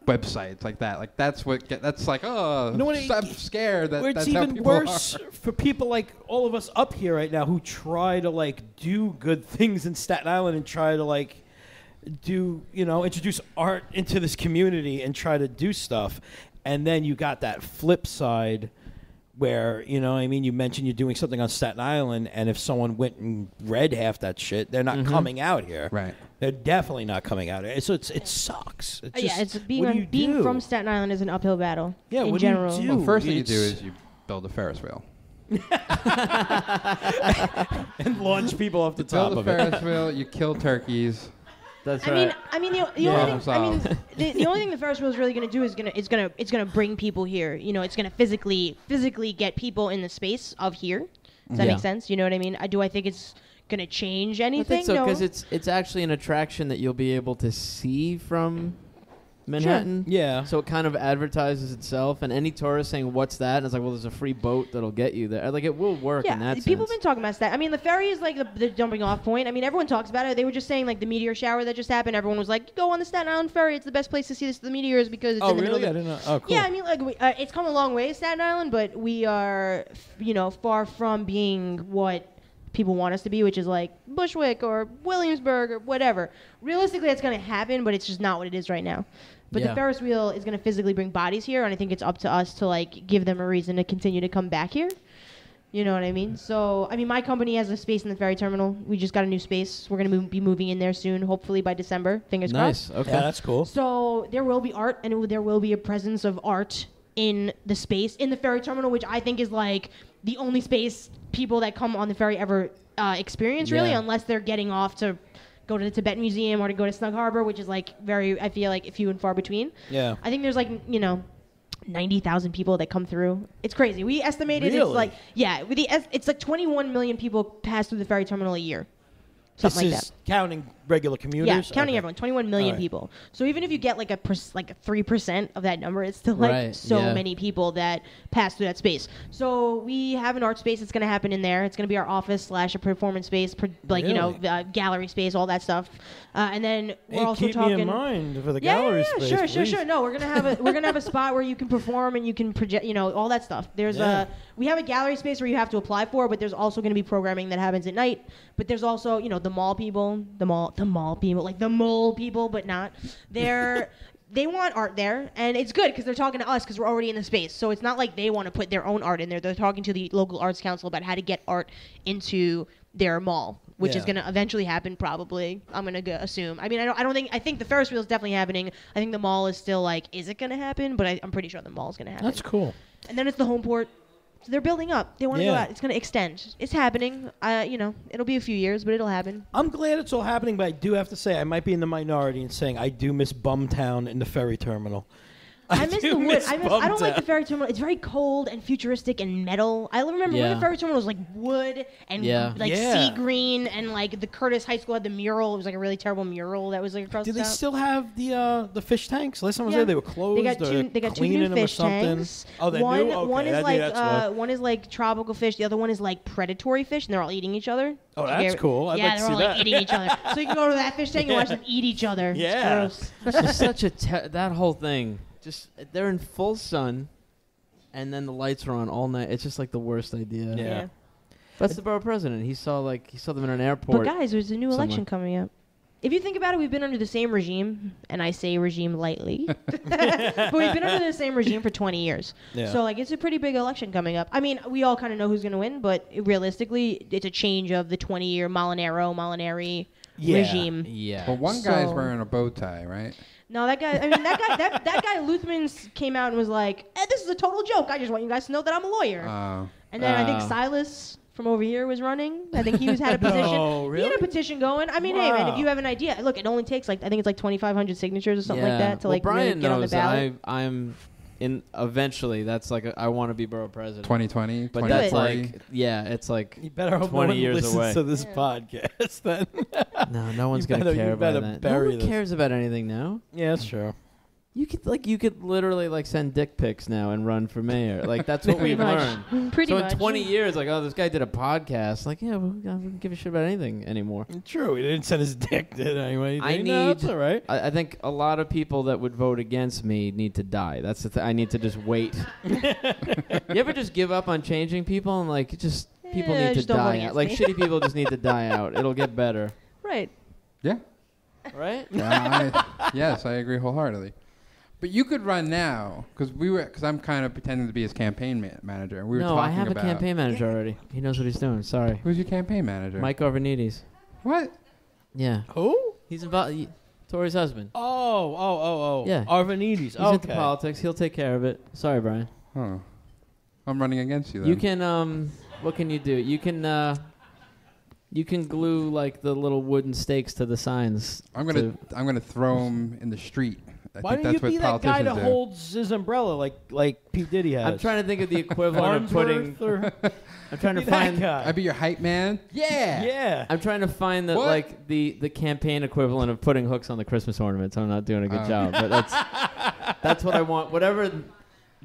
websites like that. Like that's that's like You know what, I'm scared that Where it's that's how even people worse are. for people like all of us up here right now who try to like do good things in Staten Island and try to like introduce art into this community and try to do stuff. And then you got that flip side where, you mentioned you're doing something on Staten Island, and if someone went and read half that shit, they're not coming out here. Right. They're definitely not coming out here. So it sucks. It's just, It's what do you being do? from Staten Island is an uphill battle. Yeah, in what do you general. do? Well, first thing you It's- do is you build a Ferris wheel. and launch people off the top Build a of it. Ferris wheel. You kill turkeys. That's I right. mean, the Yeah. only thing, Problem the only thing the Ferris wheel is really going to do is it's gonna bring people here. It's going to physically get people in the space of here. Does that Yeah. make sense? You know what I mean? Do I think it's going to change I anything? think so No. because it's actually an attraction that you'll be able to see from Manhattan. Yeah. So it kind of advertises itself, and any tourist saying, "What's that?" and it's like, "Well, there's a free boat that'll get you there." Like it will work in that people have sense. been talking about that. I mean, the ferry is like the jumping off point. I mean, everyone talks about it. They were just saying like the meteor shower that just happened. Everyone was like, "Go on the Staten Island ferry. It's the best place to see the meteors because it's Oh, in the really? middle I of didn't know. Oh, cool. Yeah, I mean, like it's come a long way, Staten Island, but we are, far from being what people want us to be, which is like Bushwick or Williamsburg or whatever. Realistically, that's going to happen, but it's just not what it is right now. But Yeah. the Ferris wheel is going to physically bring bodies here, and I think it's up to us to like give them a reason to continue to come back here. You know what I mean? So, I mean, my company has a space in the ferry terminal. We just got a new space. We're going to be moving in there soon, hopefully by December. Fingers crossed. Nice. Okay. Yeah, that's cool. So there will be art, and there will be a presence of art in the space in the ferry terminal, which I think is like the only space people that come on the ferry ever experience, really, Yeah. unless they're getting off to go to the Tibetan Museum or to go to Snug Harbor, which is like I feel like few and far between. Yeah. I think there's like 90,000 people that come through. It's crazy. We estimated Really? it's like it's like 21 million people pass through the ferry terminal a year. This Something like is that. counting regular commuters? Yeah, counting Okay. everyone, 21 million All right. people. So even if you get like a 3% of that number, it's still like Right, so yeah. many people that pass through that space. So we have an art space that's going to happen in there. It's going to be our office / a performance space, Really? gallery space, all that stuff. And then we're Hey, also keep talking. me in mind for the Yeah, gallery yeah, space, sure. please. No, we're gonna have a spot where you can perform and you can project, all that stuff. There's Yeah. we have a gallery space where you have to apply for, but there's also going to be programming that happens at night. But there's also, the mall people, the mall people, like the mole people, but not. They want art there, and it's good because they're talking to us because we're already in the space. So it's not like they want to put their own art in there. They're talking to the local arts council about how to get art into their mall, which is Yeah. going to eventually happen probably. I'm going to assume. I mean, I think the Ferris wheel is definitely happening. I think the mall is still like, is it going to happen? But I'm pretty sure the mall is going to happen. That's cool. And then it's the home port. So they're building up. They want to go Yeah. out. It's going to extend. It's happening. It'll be a few years, but it'll happen. I'm glad it's all happening, but I do have to say I might be in the minority in saying I do miss Bumtown in the ferry terminal. I miss do the wood. miss I don't like the Bumtown. ferry terminal. It's very cold and futuristic and metal. I remember when Yeah. the ferry terminal was like wood and Yeah. like Yeah. sea green, and like the Curtis High School had the mural. It was like a really terrible mural that was like across Do the they top. still have the fish tanks? Last time I was Yeah. there, they were closed. They got or two. They got two cleaning new them or fish something. tanks. Oh, they one, do. Okay, one is that's why. one is like tropical fish. The other one is like predatory fish, and they're all eating each other. Oh, Okay. that's cool. I'd yeah, like to they're see all that. like eating each other. So you can go to that fish tank and watch Yeah. them eat each other. Yeah. It's gross. It's just such a that whole thing. Just they're in full sun, and then the lights are on all night. It's just like the worst idea. Yeah. That's the borough president. He saw them in an airport. But guys, there's a new somewhere. election coming up. If you think about it, we've been under the same regime, and I say regime lightly, but we've been under the same regime for 20 years. Yeah. So, it's a pretty big election coming up. I mean, we all kind of know who's going to win, but realistically, it's a change of the 20-year Molinari regime. Yeah. Well, one guy's wearing a bow tie, right? No, that guy, that guy, Luthman's came out and was like, this is a total joke. I just want you guys to know that I'm a lawyer. And then I think Silas from over here was running. I think he had a petition. Oh, really? He had a petition going. I mean, hey, man, if you have an idea, look, it only takes I think it's 2,500 signatures or something like that to Brian really get on the knows that ballot. I'm in. Eventually, that's I want to be borough president. 2020, But 2040. it's like You better hope 20 no one years listens away. to this podcast then. No one's gonna better- care you about better that. bury No one this. cares about anything now. Yeah, that's true. You could literally send dick pics now and run for mayor. That's what we've learned. Pretty So much. in 20 years, this guy did a podcast. We don't give a shit about anything anymore. True. He didn't send his dick, did anyway? I No, that's need- all right. I think a lot of people that would vote against me need to die. That's the thing. I need to just wait. You ever just give up on changing people and people need to just don't vote die against out? me. Shitty people just need to die out. It'll get better. Right. Yeah. Right? Yes, I agree wholeheartedly. But you could run now because I'm kind of pretending to be his campaign manager, and we were No, talking I have about a campaign manager already. He knows what he's doing. Sorry. Who's your campaign manager? Mike Arvanites. What? Yeah. Who? He's involved. Tori's husband. Oh. Yeah. Arvanites. He's into politics. He'll take care of it. Sorry, Brian. Oh, I'm running against you then. You can what can you do? You can glue the little wooden stakes to the signs. I'm gonna throw him in the street. I Why think don't you that's what be that guy politicians that do. holds his umbrella like P. Diddy has? I'm trying to think of the equivalent of putting. I'm trying to Be that find. guy. I'd be your hype man. Yeah. Yeah. I'm trying to find the What? the campaign equivalent of putting hooks on the Christmas ornaments. I'm not doing a good job, but that's what I want.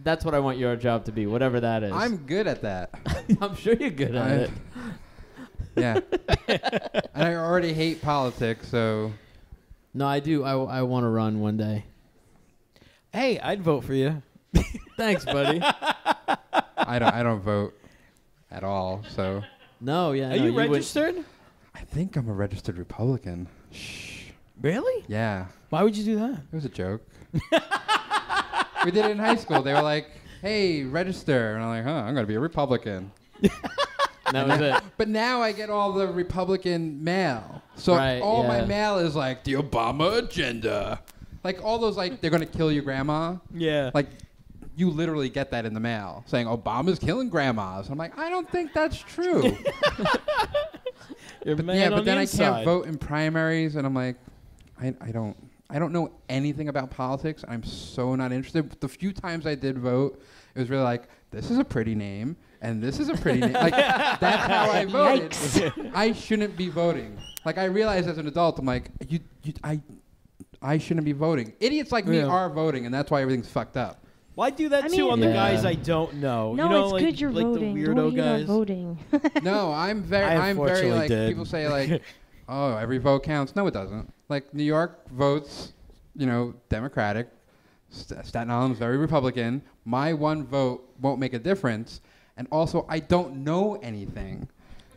That's what I want your job to be. Whatever that is. I'm good at that. I'm sure you're good at it. Yeah. And I already hate politics, so No, I do. I want to run one day. Hey, I'd vote for you. Thanks, buddy. I don't vote at all. So No, yeah. Are no, you would- registered? I think I'm a registered Republican. Shh. Really? Yeah. Why would you do that? It was a joke. We did it in high school. They were like, "Hey, register," and I'm like, "Huh, I'm gonna be a Republican." And that was it. But now I get all the Republican mail. So Right, all my yeah. mail is like the Obama agenda. Like all those they're going to kill your grandma. Yeah. Like you literally get that in the mail saying Obama's killing grandmas. I'm like, I don't think that's true. You're but man on but then the I inside. can't vote in primaries and I'm like I don't know anything about politics. I'm so not interested. The few times I did vote, it was really like, this is a pretty name. And this is a pretty name. Like, that's how I voted. I shouldn't be voting. Like, I realized as an adult, I'm like, I shouldn't be voting. Idiots like me are voting, and that's why everything's fucked up. Well, I do that I too mean- on the Yeah. guys I don't know. No, you know, it's like, good you're like voting. the Don't weirdo hate on guys. voting. No, I'm very, I unfortunately did. people say like, oh, every vote counts. No, it doesn't. Like New York votes, Democratic. Staten Island's very Republican. My one vote won't make a difference. And also, I don't know anything.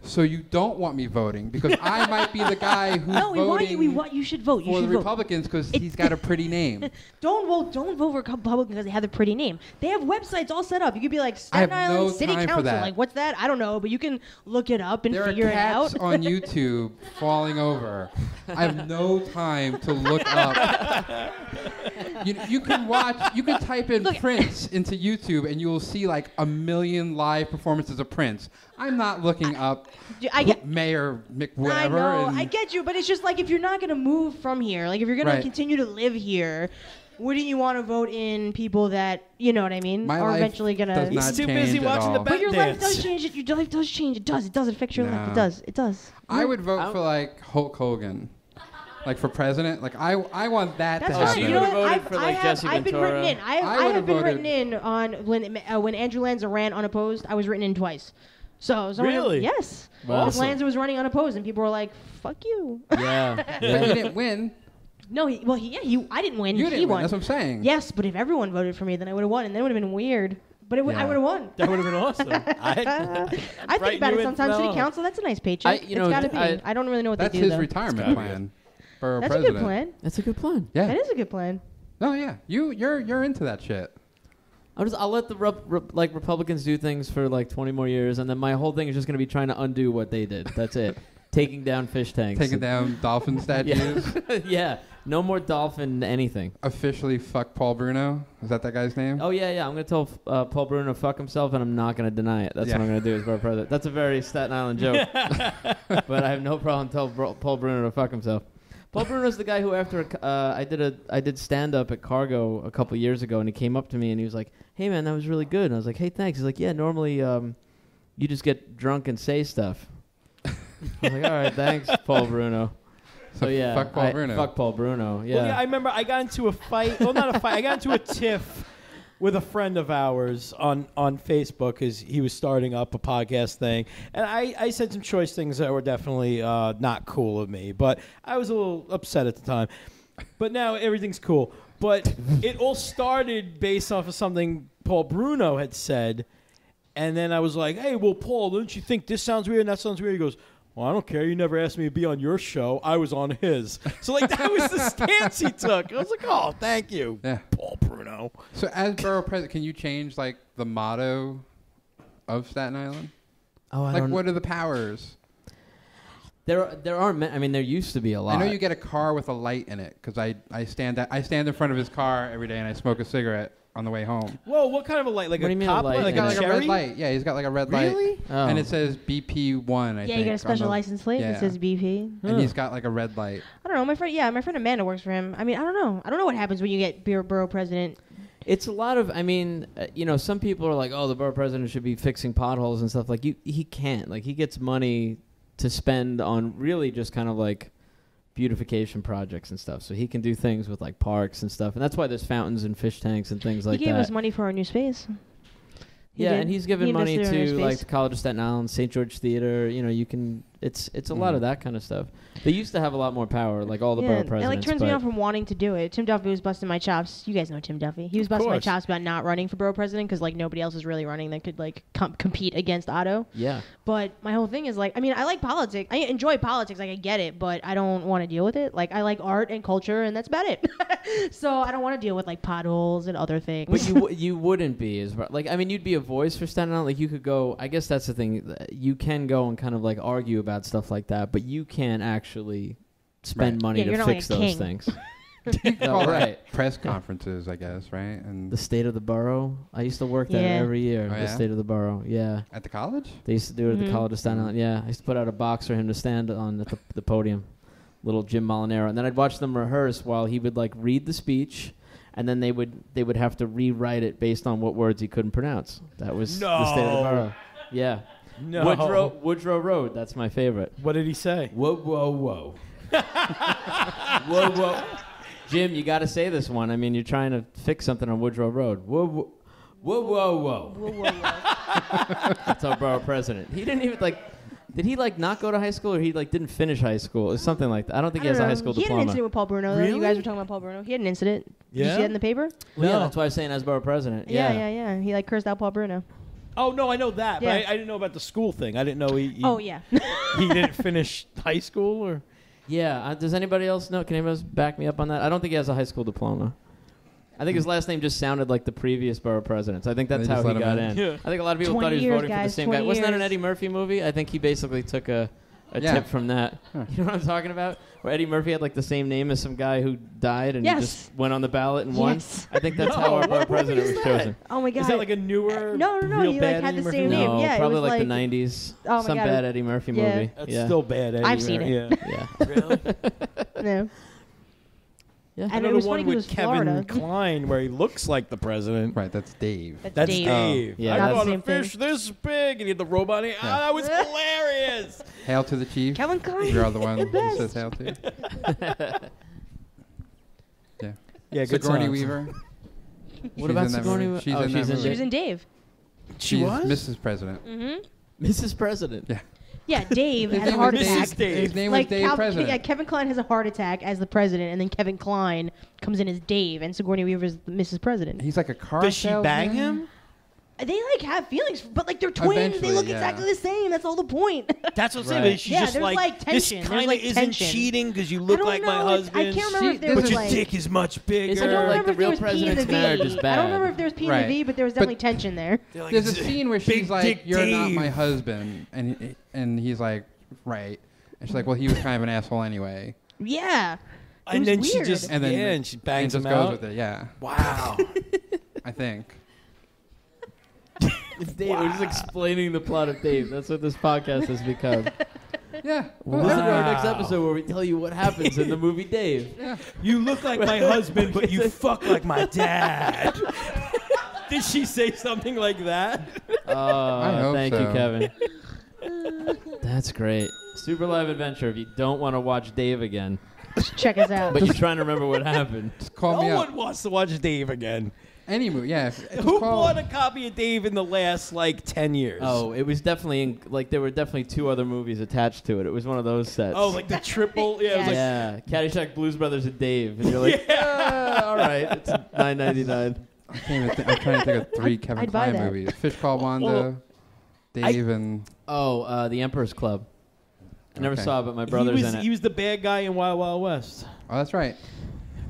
So you don't want me voting because I might be the guy who's No, voting you should vote. You for should the vote. Republicans because he's got a pretty name. Don't vote for Republicans because they have a pretty name. They have websites all set up. You could be like Staten have Island no City time for Council. that. Like, what's that? I don't know, but you can look it up and There are figure it cats out. on YouTube falling over. I have no time to look up. You can type in Prince into YouTube and you will see like 1 million live performances of Prince. I'm not looking up I get- Mayor I McWhatever. know, and I get you, but it's just like if you're not going to move from here, like if you're going Right. to continue to live here, wouldn't you want to vote in people that, you know what I mean, My are life eventually going does to... not He's too busy change at watching the all. back But your life dance. does change. Your life does change. It does. It does affect your life. No. It does. It does. I would vote for like Hulk Hogan, like for president. Like I want that That's to fine. happen. You You know would've what? voted for, like, Jesse I've been Ventura. written in. I I would've have been voted- written in on when Andrew Lanza ran unopposed. I was written in twice. So Really? Yes. Wow. Because Lanza was running unopposed, and people were like, "Fuck you." Yeah. But you didn't win. No, I didn't win. You he didn't win. won. That's what I'm saying. Yes, but if everyone voted for me, then I would have won, and then it would have been weird. But I would have won. That would have been awesome. I think about it sometimes. City council, that's a nice paycheck. It's got to be. I don't really know what they do, That's his though. retirement plan. Borough That's President. a good plan. That's a good plan. Yeah. That is a good plan. Oh yeah. You're into that shit. I'll let the Republicans do things for like 20 more years, and then my whole thing is just going to be trying to undo what they did. That's it. Taking down fish tanks. Taking down dolphin statues. Yeah. No more dolphin anything. Officially fuck Paul Bruno. Is that guy's name? Oh, yeah. I'm going to tell Paul Bruno to fuck himself, and I'm not going to deny it. That's what I'm going to do as Borough President. That's a very Staten Island joke. But I have no problem telling Paul Bruno to fuck himself. Paul Bruno's the guy who, after I did stand-up at Cargo a couple years ago, and he came up to me, and he was like, hey, man, that was really good. And I was like, hey, thanks. He's like, yeah, normally you just get drunk and say stuff. I was like, all right, thanks, Paul Bruno. So yeah, fuck Paul Bruno. Fuck Paul Bruno. Yeah. Well, yeah, I remember I got into a fight. Well, not a fight. I got into a tiff with a friend of ours on Facebook because he was starting up a podcast thing, and I said some choice things that were definitely not cool of me, but I was a little upset at the time. But now everything's cool. But it all started based off of something Paul Bruno had said, and then I was like, hey, well, Paul, don't you think this sounds weird and that sounds weird? He goes, well, I don't care. You never asked me to be on your show. I was on his. So, like, that was the stance he took. I was like, oh, thank you, Paul Bruno. So, as Borough President, can you change, like, the motto of Staten Island? Oh, I like, don't what are the powers? There aren't. I mean, there used to be a lot. I know you get a car with a light in it because I stand in front of his car every day and I smoke a cigarette on the way home. Whoa, what kind of a light? Like what do you mean cop a light? light? Like, Like a cherry? red light. Yeah, he's got like a red light. Really? Oh. And it says BP1, I think. Yeah, you get a special license plate that says BP. And he's got like a red light. I don't know. My friend Amanda works for him. I mean, I don't know. I don't know what happens when you get Borough President. It's a lot of. I mean, some people are like, oh, the Borough President should be fixing potholes and stuff. Like, he can't. Like, he gets money to spend on really just kind of like beautification projects and stuff. So he can do things with like parks and stuff. And that's why there's fountains and fish tanks and things like that. He gave us money for our new space. Yeah, and he's given money invested in our to new like space. the College of Staten Island, St. George Theater. You can. It's a lot of that kind of stuff. They used to have a lot more power, like all the borough presidents. It like turns me off from wanting to do it. Tim Duffy was busting my chops. You guys know Tim Duffy. He was busting my chops about not running for borough president because like nobody else was really running that could like compete against Otto. Yeah. But my whole thing is like, I mean, I like politics. I enjoy politics. Like I get it, but I don't want to deal with it. Like I like art and culture, and that's about it. So I don't want to deal with like potholes and other things. But you wouldn't be like, I mean, you'd be a voice for Staten Island. Like you could go. I guess that's the thing. You can go and kind of like argue about stuff like that, but you can't actually spend money to fix those things. No, right. Press conferences, I guess, right? And the state of the borough. I used to work there every year. The state of the borough. Yeah. At the college? They used to do it at the College of Staten Island. Yeah. I used to put out a box for him to stand on at the podium. Little Jim Molinaro. And then I'd watch them rehearse while he would like read the speech, and then they would have to rewrite it based on what words he couldn't pronounce. That was the state of the borough. Yeah. No. Woodrow Road. That's my favorite. What did he say? Whoa, whoa, whoa. Whoa, whoa. Jim, you got to say this one. I mean, you're trying to fix something on Woodrow Road. Whoa, whoa, whoa, whoa, whoa. Whoa, whoa, whoa. That's our borough president. He didn't even did he like not go to high school, or he like didn't finish high school or something like that? I don't think he has a high school diploma. He had an incident with Paul Bruno. Though. Really? You guys were talking about Paul Bruno. He had an incident. Did you see that in the paper? Well, yeah, that's why I was saying as borough president. Yeah. He like cursed out Paul Bruno. Oh, no, I know that, Yeah. but I didn't know about the school thing. I didn't know he he didn't finish high school or... Yeah. Does anybody else know? Can anybody else back me up on that? I don't think he has a high school diploma. I think his last name just sounded like the previous borough presidents. I think that's how he got in. Yeah. I think a lot of people thought he was voting for the same guy. Wasn't that an Eddie Murphy movie? I think he basically took a tip from that. Huh. You know what I'm talking about? Where Eddie Murphy had like the same name as some guy who died and he just went on the ballot and won. I think that's how our borough president was chosen. Oh my God! Is that like a newer? No. Real He bad like had Eddie the Murphy same movie? name. No, Yeah, probably it was like the 90s. Oh my some God. bad Eddie Murphy Yeah. movie. That's Yeah. still bad Eddie. I've seen it. Yeah. Really? No. Yeah. And I it know was the funny one because with it was Kevin Florida. Klein where he looks like the president. Right, that's Dave. That's Dave. Dave. Yeah, I that's bought the a same thing. fish this big, and he had the robot. And that was hilarious. Hail to the chief. Kevin Klein. You're the one The who best. says hail to. Yeah. Yeah, good Sigourney songs. Weaver. What about in that Sigourney movie. Weaver? She's in that she's movie. She was in Dave. She was? Mrs. President. Mm-hmm. Mrs. President. Yeah. Yeah, Dave His has a name heart was attack. Dave. His name was Dave President. Yeah, Kevin Klein has a heart attack as the president, and then Kevin Klein comes in as Dave, and Sigourney Weaver is Mrs. President. He's like a car Does she bang salesman? him? They like have feelings, but like they're twins. They Eventually, look yeah. exactly the same. That's all the point. That's what I'm saying. Right. But she's Yeah, just there's, like, this tension. There's, kind of like, isn't tension. cheating because you I look don't like my know. husband. I can't remember if there But was your like. dick is much bigger. Is I it don't like remember the if there real was P and the president's V. marriage is I bad? don't remember if there was P and Right. the V, but there was definitely tension there. They're like, There's a scene where Big she's like, Dick "You're not Dave." my husband," and he's like, "Right," and she's like, "Well, he was kind of an asshole anyway," Yeah. It And was then she weird. just and then and she bangs and him just goes out. with it. Yeah, Wow. I think. Dave, we're just explaining the plot of Dave. That's what this podcast has become. Yeah. Well, this is our next Wow. episode where we tell you what happens in the movie Dave. You look like my husband, but you fuck like my dad. Did she say something like that? hope Thank you, so. Kevin. That's great. Super Live Adventure. If you don't want to watch Dave again, Check us out. but you're trying to remember what happened. Just call me No up. one wants to watch Dave again. Any movie. Yeah. Who bought a copy of Dave in the last 10 years? Oh, it was definitely there were definitely 2 other movies attached to it. It was one of those sets. Oh, like the triple. Yeah, it was like, yeah, Caddyshack, Blues Brothers, and Dave, and you're like, all right, it's $9.99. I'm trying to think of 3 Kevin I'd buy Kline that. movies: Fish Called Wanda, Dave, and Oh, The Emperor's Club. I never Okay. saw it, but my brother's in it. he was the bad guy in Wild Wild West. oh, that's right.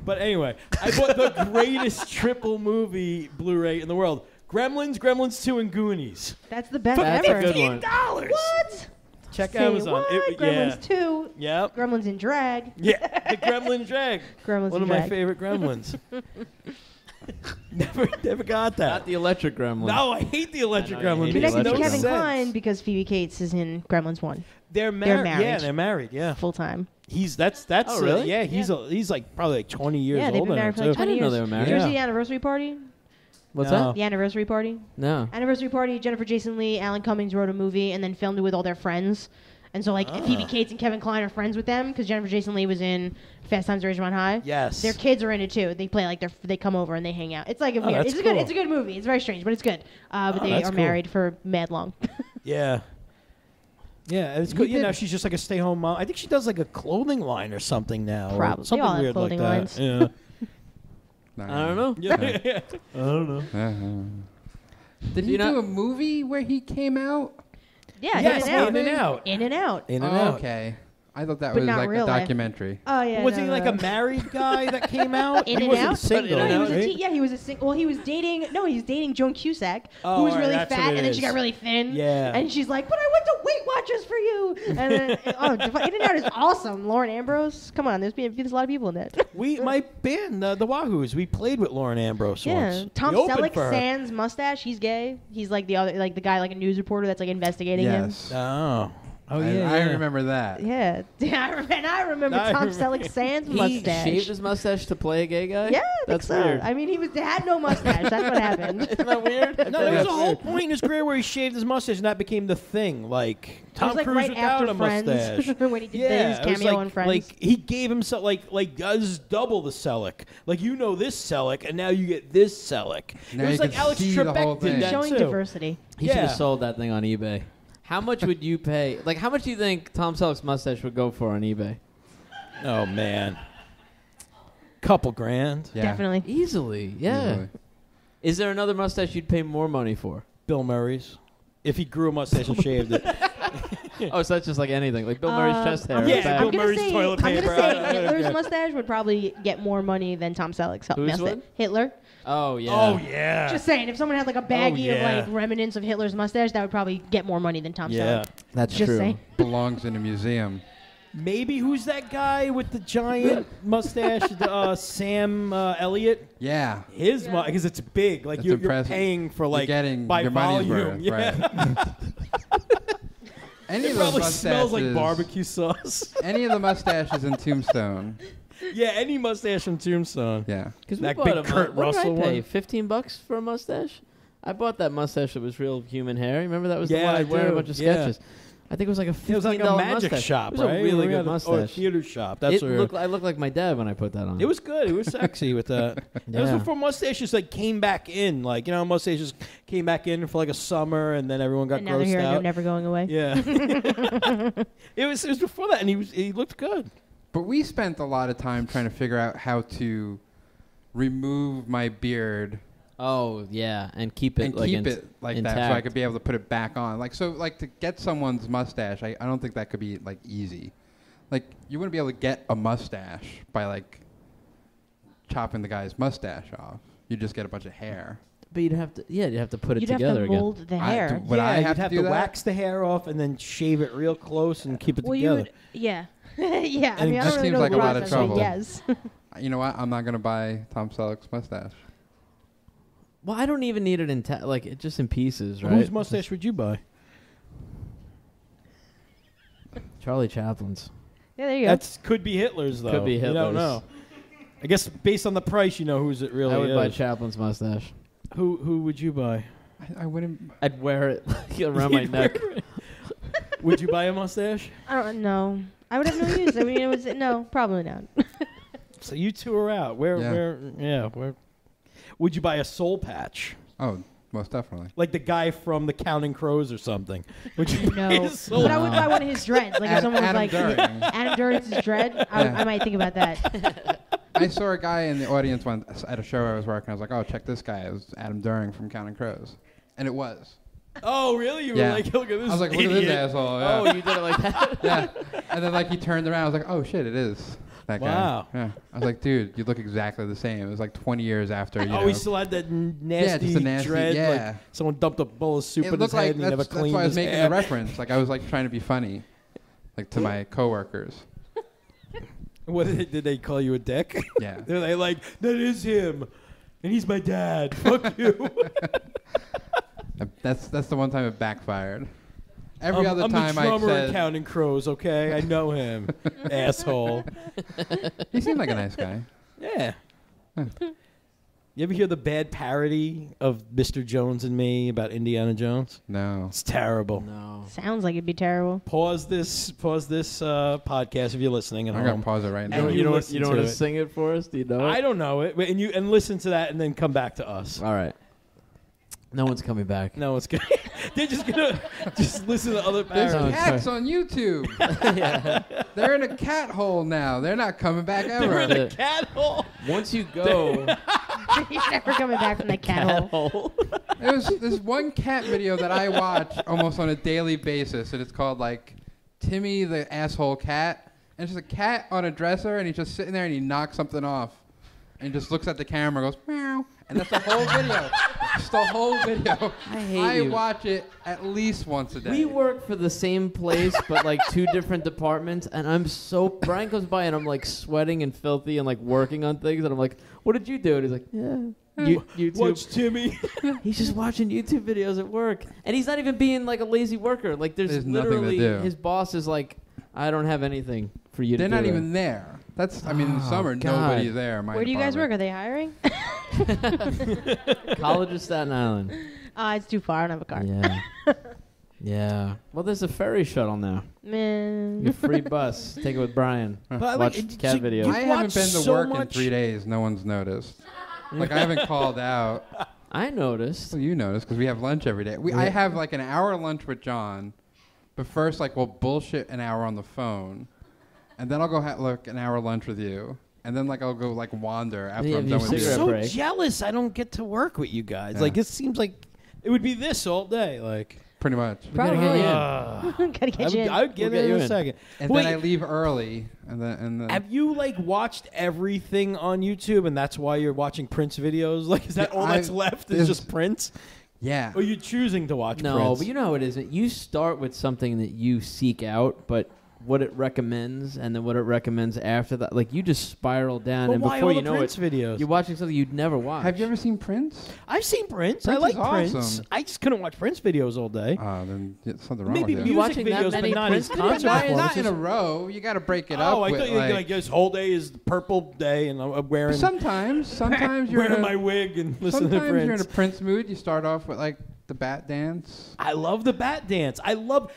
But anyway, I bought the greatest triple movie Blu-ray in the world: Gremlins, Gremlins 2, and Goonies. That's the best That's ever. a good one. $15. What? Check Say Amazon. what? Gremlins 2. Yeah. Yep. Gremlins in drag. Yeah. The Gremlin drag. Gremlins One in of my drag. favorite Gremlins. never got that. Not the Electric Gremlin. No, I hate the Electric I know you Gremlin. hate But the Makes next to no Electric Kevin sense. Kline because Phoebe Cates is in Gremlins 1 They're They're married. married. Yeah, they're married. Yeah. full time. That's Oh, really? yeah, he's like probably 20 years Yeah, they've older been married for than like her, 20 I didn't know years. they were married. Did you ever Yeah. see the anniversary party? What's No. that? The anniversary party? No. Anniversary party, Jennifer Jason Leigh, Alan Cummings wrote a movie and then filmed it with all their friends. And so, Phoebe Cates and Kevin Kline are friends with them because Jennifer Jason Leigh was in Fast Times at Ridgemont High. Yes. Their kids are in it too. They play they come over and they hang out. It's like a weird. that's It's a cool. good. It's a good movie. It's very strange, but it's good. But they that's are cool. married for mad long. Yeah. Yeah, it's good. Now she's just like a stay-home mom. I think she does like a clothing line or something now. or Probably. They something all have weird clothing like lines. that. Yeah. I don't know. Yeah. I don't know. Did he do a movie where he came out? Yeah, Yes, In and Out. In and Out. In and Out. In and Oh, Out. okay. I thought that But was not like a real life. documentary. Oh yeah. Was no, he no, like no. a married guy that came out? In he and wasn't Out? single, No, he was right? he was a single. Well, he was dating. No, he was dating Joan Cusack, Oh, who was all right, really that's what fat, it and then she is. got really thin. Yeah. And she's like, "But I went to Weight Watchers for you." And then, In and Out is awesome. Lauren Ambrose, come on, there's a lot of people in that. My band, the Wahoos, we played with Lauren Ambrose Yeah. once. Tom We opened Selleck, for her. sans mustache. He's gay. He's like the other, like the guy, like a news reporter that's like investigating him. Yes. Oh, yeah. I remember that. Yeah. I remember I Tom remember. Selleck sans He mustache. shaved his mustache to play a gay guy? Yeah, I think That's so. weird. I mean, they had no mustache. That's what happened. Isn't that weird? No, there was a whole point in his career where he shaved his mustache, and that became the thing. Like It Tom was like Cruise right without after a Friends, mustache. when he did his it was cameo like, on Friends. Like he gave himself like does double the Selleck. Like this Selleck, and now you get this Selleck. Now it was you like can Alex see the whole Trebek thing. did that Showing too. diversity. He should Yeah. have sold that thing on eBay. How much would you pay? Like, how much do you think Tom Selleck's mustache would go for on eBay? Oh man, couple grand. Yeah. Definitely. Easily, yeah. Easily. Is there another mustache you'd pay more money for? Bill Murray's, if he grew a mustache and shaved it. Oh, so that's just like anything, like Bill Murray's chest hair. Yeah, or back. Bill I'm gonna Murray's say, toilet I'm gonna paper. say Hitler's Okay. mustache would probably get more money than Tom Selleck's Whose mustache. one? Hitler. Oh yeah. Oh yeah. Just saying, if someone had like a baggie yeah. of like remnants of Hitler's mustache, that would probably get more money than Tom Yeah. Selleck. That's Just true. saying. Belongs in a museum. Maybe who's that guy with the giant mustache? Sam Elliott. Yeah. His because it's big. Like That's you're impressive. paying for You're like getting by your money's volume. worth, Yeah. right. Any It of those probably smells like mustaches- barbecue sauce. Any of the mustaches in Tombstone. Yeah, any mustache from Tombstone. Yeah. Because That bought big a Kurt what Russell did I pay? one? $15 for a mustache. I bought that mustache that was real human hair. Remember that was the Yeah, one I I'd wear in a do. bunch of Yeah. sketches. I think it was like a $15 It was like a magic mustache. shop, It was right? a really We good had Or a mustache. theater shop. That's where I looked like my dad when I put that on. it was good. It was sexy with that. It was Yeah. before mustaches like came back in. Like mustaches came back in for like a summer, and then everyone got And now they're grossed here and they're out. never going away. Yeah. it was before that, and he looked good. But we spent a lot of time trying to figure out how to remove my beard Oh yeah, and keep it and like keep it like intact. that, so I could be able to put it back on. Like so, like to get someone's mustache, I don't think that could be like easy. Like you wouldn't be able to get a mustache by like chopping the guy's mustache off. You just get a bunch of hair. But you'd have to put it You'd together have to mold the hair. Would I you'd have have to to do that? wax the hair off and then shave it real close and keep it Well, together. you would, yeah. Yeah, I And mean, I that don't really seems know like the a lot of process, but trouble. Yes. You know what? I'm not gonna buy Tom Selleck's mustache. Well, I don't even need it intact, like it just in pieces, right? Whose mustache would you buy? Charlie Chaplin's. Yeah, there you go. That could be Hitler's, though. Could be You don't Hitler's. know. I guess based on the price, you know whose it really I would is. buy Chaplin's mustache. Who would you buy? I wouldn't. I'd wear it like, around my neck. Would you buy a mustache? I don't know. I would have no use. I mean, it was no, probably not. So you two are out. Where? Would you buy a soul patch? Oh, most definitely. Like the guy from the Counting Crows or something. Would you buy No, a soul but I would buy one of his dreads. Like if someone was Adam like During. Adam Duran's dread, I might think about that. I saw a guy in the audience once at a show I was working. I was like, "Oh, check this guy! It was Adam During from Counting Crows," and it was. Oh, really? You Yeah. were like, look at this. I was like, "Look at this idiot." asshole!" Yeah. Oh, you did it like that? Yeah. And then like he turned around. I was like, "Oh shit, it is that guy." Wow. Yeah. I was like, "Dude, you look exactly the same." It was like 20 years after. You know. Oh, he still had that nasty, just a nasty- dread. yeah. Like someone dumped a bowl of soup It in his looked head like and he never that's cleaned why I was his making hair. the reference. Like I was like trying to be funny, like to my coworkers. What did they call you a dick? Yeah. They're like, that is him, and he's my dad. Fuck you. That's the one time it backfired. Every other I'm time the I drummer in said Counting Crows. Okay, I know him. Asshole. he seemed like a nice guy. Yeah. You ever hear the bad parody of Mr. Jones and Me about Indiana Jones? No. It's terrible. No. Sounds like it'd be terrible. Pause this podcast if you're listening at I'm gonna home. pause it right And now. you You don't listen want to to it. sing it for us? Do you know it? I don't know it, and listen to that and then come back to us. All right. No one's coming back. No, it's good. They're just gonna just listen to other There's parodies. cats on YouTube. They're in a cat hole now. They're not coming back They're ever. in a cat hole. Once you go He's never coming back from the cat hole. hole. There's this one cat video that I watch almost on a daily basis, and it's called like Timmy the Asshole Cat. And it's just a cat on a dresser, and he's just sitting there, and he knocks something off, and he just looks at the camera, and goes meow, and that's the whole video. It's the whole video. I hate you. watch it at least once a day. We work for the same place, but like two different departments, and Brian comes by and I'm like sweating and filthy and like working on things, and I'm like, what did you do? And he's like, YouTube. Watch Timmy. He's just watching YouTube videos at work, and he's not even being like a lazy worker. Like there's nothing to literally do. his boss is like, I don't have anything for you They're to do. not even there. That's, I mean, in the Oh, summer, God. nobody's there. in my Where do you guys work? department. Are they hiring? College of Staten Island. It's too far. I don't have a car. Yeah. Yeah. Well, there's a ferry shuttle now. Man. Your free bus. Take it with Brian. But Watch cat videos. I haven't been to so work in much. 3 days. No one's noticed. Like, I haven't called out. I noticed. Well, you noticed because we have lunch every day. I have like an hour lunch with John, but first, like, we'll bullshit an hour on the phone, and then I'll go look an hour lunch with you, and then like I'll go like wander after Yeah, I'm you done with you. cigarette so break. jealous I don't get to work with you guys. Yeah. Like, it seems like it would be this all day. Like, Pretty much. Gotta get you in. Gotta get you in. I would get We'll get in you in a in. second. And Wait, then I leave early, and then have you like watched everything on YouTube, and that's why you're watching Prince videos? Like, is that Yeah, all that's left? Is there's- just Prince? yeah. Or are you choosing to watch No, Prince? but you know how it is. You start with something that you seek out, but what it recommends and then what it recommends after that, like you just spiral down, But and why before all you the know Prince it, videos? you're watching something you'd never watch. Have you ever seen Prince? I've seen Prince. I Prince like is Prince. awesome. I just couldn't watch Prince videos all day. Then something wrong Maybe with You you. music watching that videos, but many not his Prince concert videos? Not in performances. a row. You got to break it up. Oh, I with, thought you were like this whole day is the purple day, and I'm wearing sometimes you're wearing in my a, wig and listening to sometimes you're in a Prince. Prince mood. You start off with like the bat dance. I love the Bat Dance. I love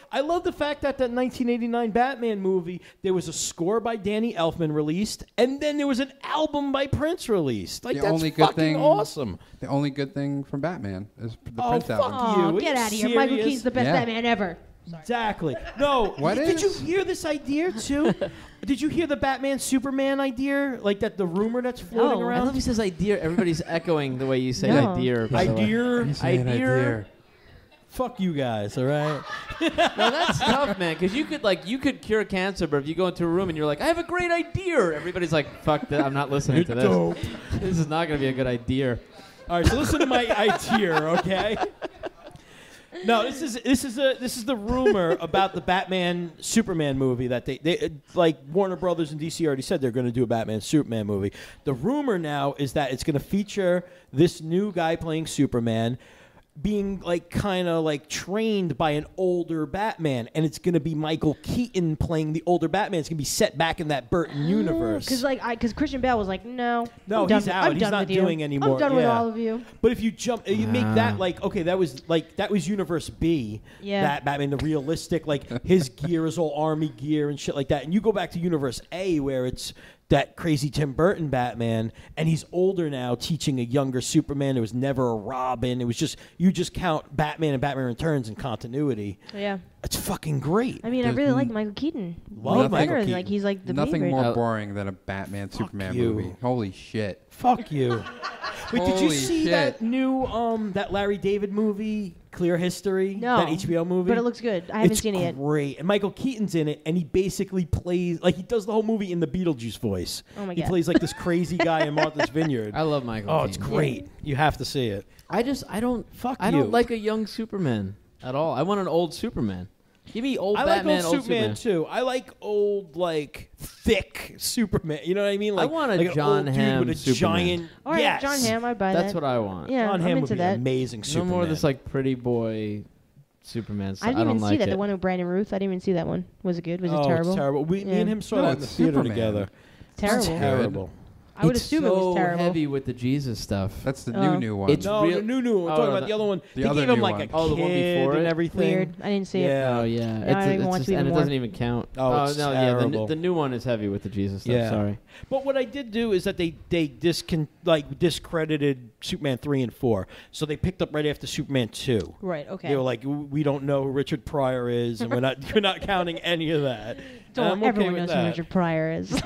the fact that 1989 Batman movie, there was a score by Danny Elfman released, and then there was an album by Prince released. Like, The that's only good fucking thing- awesome. The only good thing from Batman is the Oh, Prince fuck album. Oh, you. Are get you out of here. Michael serious? Keaton's the best Yeah. Batman ever. Exactly. No. What Did you is? hear this idea too? Did you hear the Batman Superman idea? Like that, the rumor that's floating No. I around. love he says idea. Everybody's echoing the way you say No. idea. by the way. Idea. Fuck you guys. All right. No, that's tough, man. Because you could cure cancer, but if you go into a room and you're like, I have a great idea, everybody's like, fuck that. I'm not listening to this. Dope. This is not going to be a good idea. All right. So listen to my idea, okay? No, this is the rumor about the Batman Superman movie that they like Warner Brothers and DC already said they're going to do a Batman Superman movie. The rumor now is that it's going to feature this new guy playing Superman being like kind of like trained by an older Batman, and it's going to be Michael Keaton playing the older Batman. It's going to be set back in that Burton universe. Because Christian Bale was like, no, No, I'm he's done, out. I'm He's done not with you. doing anymore. I'm done with Yeah. all of you. But if you you make that like, okay, that was Universe B, Yeah. that Batman, the realistic, like his gear is all army gear and shit like that. And you go back to Universe A where it's that crazy Tim Burton Batman, and he's older now, teaching a younger Superman. There was never a Robin. It was just you just count Batman and Batman Returns in continuity. Yeah. It's fucking great. I mean, I really like Michael Keaton. Love Way Michael better. Keaton. Like he's like the Nothing favorite. more boring than a Batman Superman you. movie. Holy shit. Fuck you. Wait, did you Holy see shit. that new that Larry David movie, Clear History? No. That HBO movie? But it looks good. I haven't It's seen it yet. great. And Michael Keaton's in it, and he basically plays like he does the whole movie in the Beetlejuice voice. Oh my He God. plays like this crazy guy in Martha's Vineyard. I love Michael Oh, Keaton. it's great. You have to see it. I don't Fuck I you. don't like a young Superman at all. I want an old Superman. Give me old I Batman, like old Superman Superman. too. I like old, like thick Superman. You know what I mean? Like, want a like an John old dude Hamm with a Superman. giant. All right, yes. John Hamm, I'd buy That's that. what I want. Yeah, John I'm Hamm would into be that. an amazing No Superman. more of this like pretty boy Superman stuff. I didn't even don't see like that. it. The one with Brandon Ruth. I didn't even see that one. Was it good? Was it terrible? It's terrible. Me Yeah. and him saw No, that in the it's theater Superman. together. Terrible. Terrible. I would It's assume so it was terrible. heavy with the Jesus stuff. That's the Oh. new one. It's No, real- the new one. We're Oh, talking no, about the other one. the They other gave him new like one. a Oh, the one kid before and it? everything. Weird. I didn't see it. Yeah. Oh yeah, Now I want to just, see and them it doesn't more. even count. Oh, it's no, terrible. yeah, the new one is heavy with the Jesus stuff. Yeah. Sorry. But what I did do is that they discredited Superman 3 and 4. So they picked up right after Superman 2. Right. Okay. They were like, we don't know who Richard Pryor is, and we're not counting any of that. Don't I'm okay everyone with knows that. who Richard Pryor is.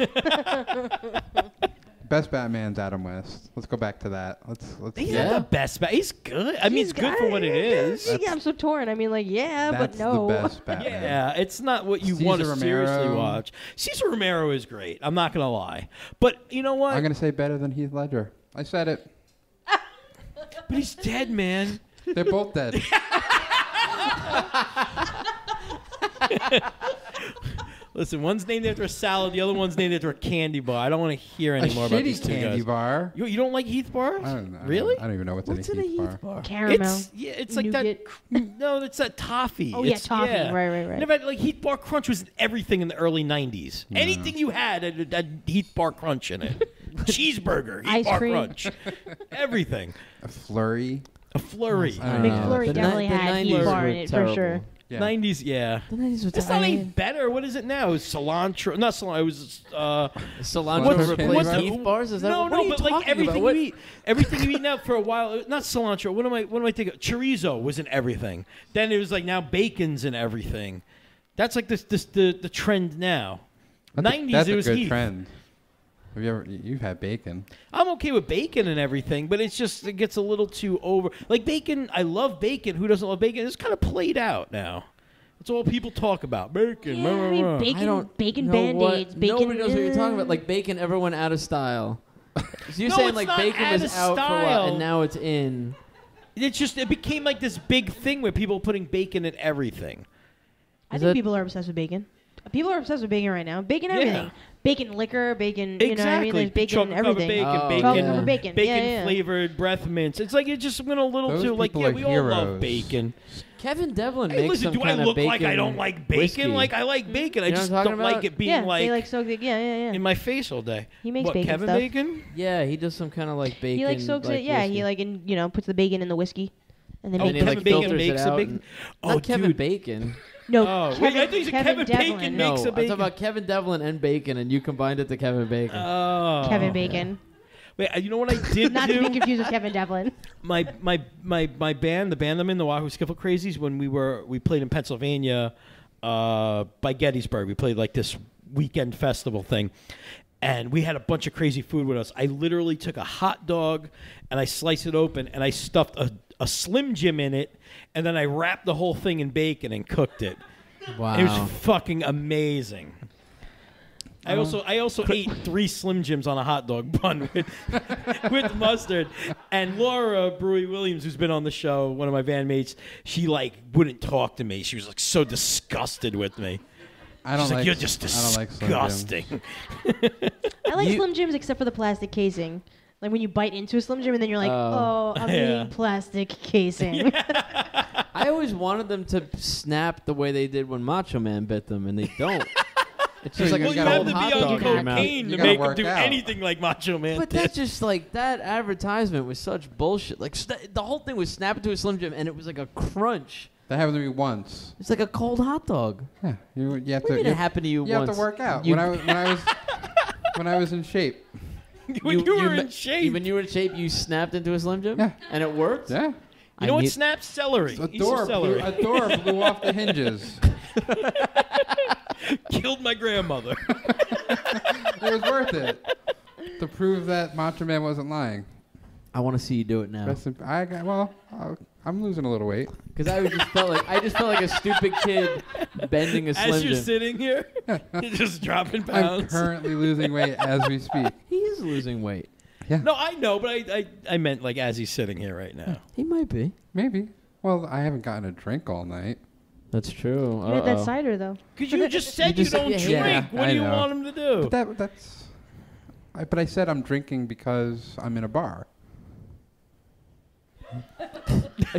Best Batman's Adam West. Let's go back to that. Let's He's Yeah. not the best, but he's good. I mean, it's good for what it is. Yeah, I'm so torn. I mean, like, yeah, That's but no. the best Batman. Yeah, it's not what you want to Cesar seriously Romero. watch. Cesar Romero is great. I'm not going to lie. But you know what? I'm going to say better than Heath Ledger. I said it. But he's dead, man. They're both dead. Listen, one's named after a salad, the other one's named after a candy bar. I don't want to hear A any more about shitty these two candy guys. bar. You don't like Heath bars? I don't know. Really? I don't even know what's, What's in a Heath bar. Caramel. It's like Nougat. that. No, it's that toffee. Oh, yeah, It's- toffee. Right. Never had, like Heath Bar Crunch was in everything in the early '90s. Anything you had had Heath Bar Crunch in it. Cheeseburger, Heath Ice Bar cream. Crunch, everything. A flurry. A flurry. I don't know. McFlurry The definitely ni- the had 90s Heath Bar were in it for terrible. sure. Yeah. 90s, yeah. The 90s was It's not any better. What is it now? It's cilantro. Not cilantro. It was. Cilantro What's- replaced what's the- Heath bars? Is that no, what no, are you but like talking everything about? What- you eat, everything you eat now for a while. Not cilantro. What am I thinking? Chorizo was in everything. Then it was like now bacon's in everything. That's like the trend now. That's 90s that's it a was good Heath. trend. Have you ever? You've had bacon. I'm okay with bacon and everything, but it gets a little too over. Like bacon, I love bacon. Who doesn't love bacon? It's kind of played out now. It's all people talk about. Bacon. Yeah, I mean, I bacon, don't bacon know Band-Aids. what- Bacon. Nobody knows what you're talking about. Like bacon, ever went out of style. So you're No, saying it's like not bacon out was of out for a while style. and now it's in. It became like this big thing where people putting bacon in everything. I Is think that- people are obsessed with bacon. People are obsessed with bacon right now. Bacon everything. Yeah. Bacon liquor, bacon, you know what I mean? Exactly. There's bacon Chocolate covered everything. bacon, Oh, bacon, Chocolate yeah. covered bacon. bacon Yeah, yeah. flavored breath mints. It's like it just went a little Those too like people yeah, are we all love heroes. bacon. Kevin Devlin Hey, makes listen, some do I kind of look bacon like I don't like bacon? whiskey. Like I like bacon. I You know just what I'm don't talking like about? it being Yeah, like they like soak the, yeah. in my face all day. He makes what, bacon Kevin stuff. Bacon? Yeah, he does some kind of like bacon. He like soaks it. Yeah, he like puts the bacon in the whiskey, and then Oh, And makes then he it. like Kevin Bacon filters makes it a out. bacon? and- Oh, Not Kevin dude. Bacon. No, Oh, wait, I thought you said Kevin Bacon Devlin. makes No, a I'm bacon. talking about Kevin Devlin and bacon, and you combined it to Kevin Bacon. Oh. Kevin Bacon. Wait, you know what I did Not do? to be confused with Kevin Devlin. My band, the band I'm in, the Wahoo Skiffle Crazies, when we played in Pennsylvania by Gettysburg. We played like this weekend festival thing. And we had a bunch of crazy food with us. I literally took a hot dog and I sliced it open and I stuffed a Slim Jim in it, and then I wrapped the whole thing in bacon and cooked it. Wow. It was fucking amazing. I also ate 3 Slim Jims on a hot dog bun with mustard. And Laura Brewy-Williams, who's been on the show, one of my bandmates, she like wouldn't talk to me. She was like so disgusted with me. She's like, you're just disgusting. I like Slim Jims except for the plastic casing. Like when you bite into a Slim Jim and then you're like, I'm eating plastic casing. I always wanted them to snap the way they did when Macho Man bit them, and they don't. It's just like well, a you have cold to hot be on dog in your mouth. cocaine to make them do anything like Macho Man But did. that's just like, that advertisement was such bullshit. Like, the whole thing was snap into a Slim Jim, and it was like a crunch. That happened to me once. It's like a cold hot dog. Yeah, you have What do you to. mean it happened to you You once? have to work out. You- When I was in shape. When you were in shape. When you were in shape, you snapped into a Slim Jim? Yeah. And it worked? Yeah. You know what snaps? Celery. A Eat some celery. door blew off the hinges. Killed my grandmother. It was worth it to prove that Macho Man wasn't lying. I want to see you do it now. I'm losing a little weight. Because I just felt like a stupid kid bending a Slim As you're Jim. sitting here, you're just dropping I'm pounds. currently losing weight as we speak. He is losing weight. No, I know, but I meant like as he's sitting here right now. He might be. Maybe. Well, I haven't gotten a drink all night. That's true. You had that cider, though. Because you just said you just don't said- drink. yeah, What do you want him to do? But I said I'm drinking because I'm in a bar.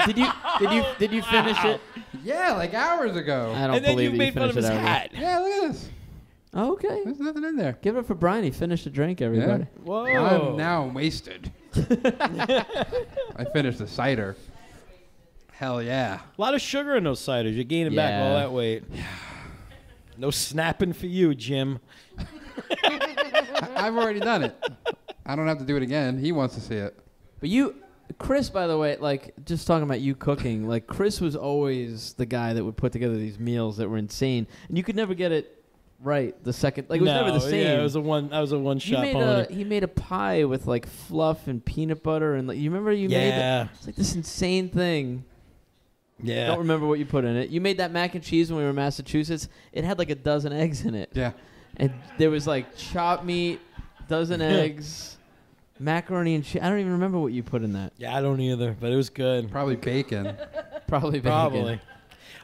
Did you finish it? Yeah, like hours ago. I don't And then believe you that made fun of finished his it already. hat. Yeah, look at this. Oh, okay. There's nothing in there. Give it up for Bryan. He finished the drink, everybody. Whoa. I'm wasted. I finished the cider. Hell yeah. A lot of sugar in those ciders. You're gaining back all that weight. No snapping for you, Jim. I've already done it. I don't have to do it again. He wants to see it. But Chris, by the way, like, just talking about you cooking, like, Chris was always the guy that would put together these meals that were insane, and you could never get it right the second. Like, it was never the same. Yeah, I was a one-shot pony. He made a pie with, like, fluff and peanut butter, and, like, you remember you made that? It's like this insane thing. Yeah. I don't remember what you put in it. You made that mac and cheese when we were in Massachusetts. It had, like, a dozen eggs in it. Yeah. And there was, like, chopped meat, dozen eggs, macaroni and cheese. I don't even remember what you put in that. Yeah, I don't either, but it was good. Probably bacon. Probably bacon. Probably.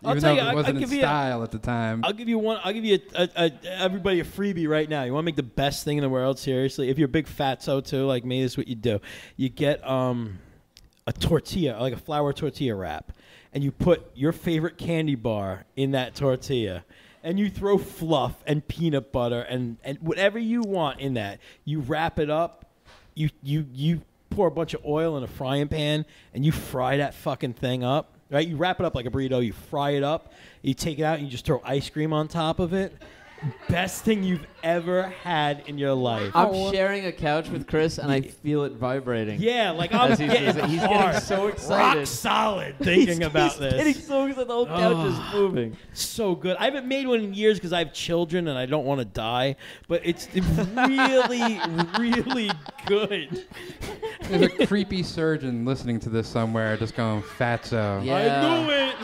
Even though it wasn't in style at the time. I'll give you one. I'll give you everybody a freebie right now. You want to make the best thing in the world? Seriously, if you're a big fatso too, like me, this is what you do. You get a tortilla, like a flour tortilla wrap, and you put your favorite candy bar in that tortilla, and you throw fluff and peanut butter and whatever you want in that. You wrap it up. You pour a bunch of oil in a frying pan, and you fry that fucking thing up. Right, you wrap it up like a burrito. You fry it up. You take it out and you just throw ice cream on top of it. Best thing you've ever had in your life. I'm sharing a couch with Chris, and I feel it vibrating. Yeah, like I'm As he's getting getting so excited. rock solid thinking about this. Getting so excited. The whole couch is moving. So good. I haven't made one in years because I have children and I don't want to die. But it's really, really good. There's a creepy surgeon listening to this somewhere just going, fatso. Yeah.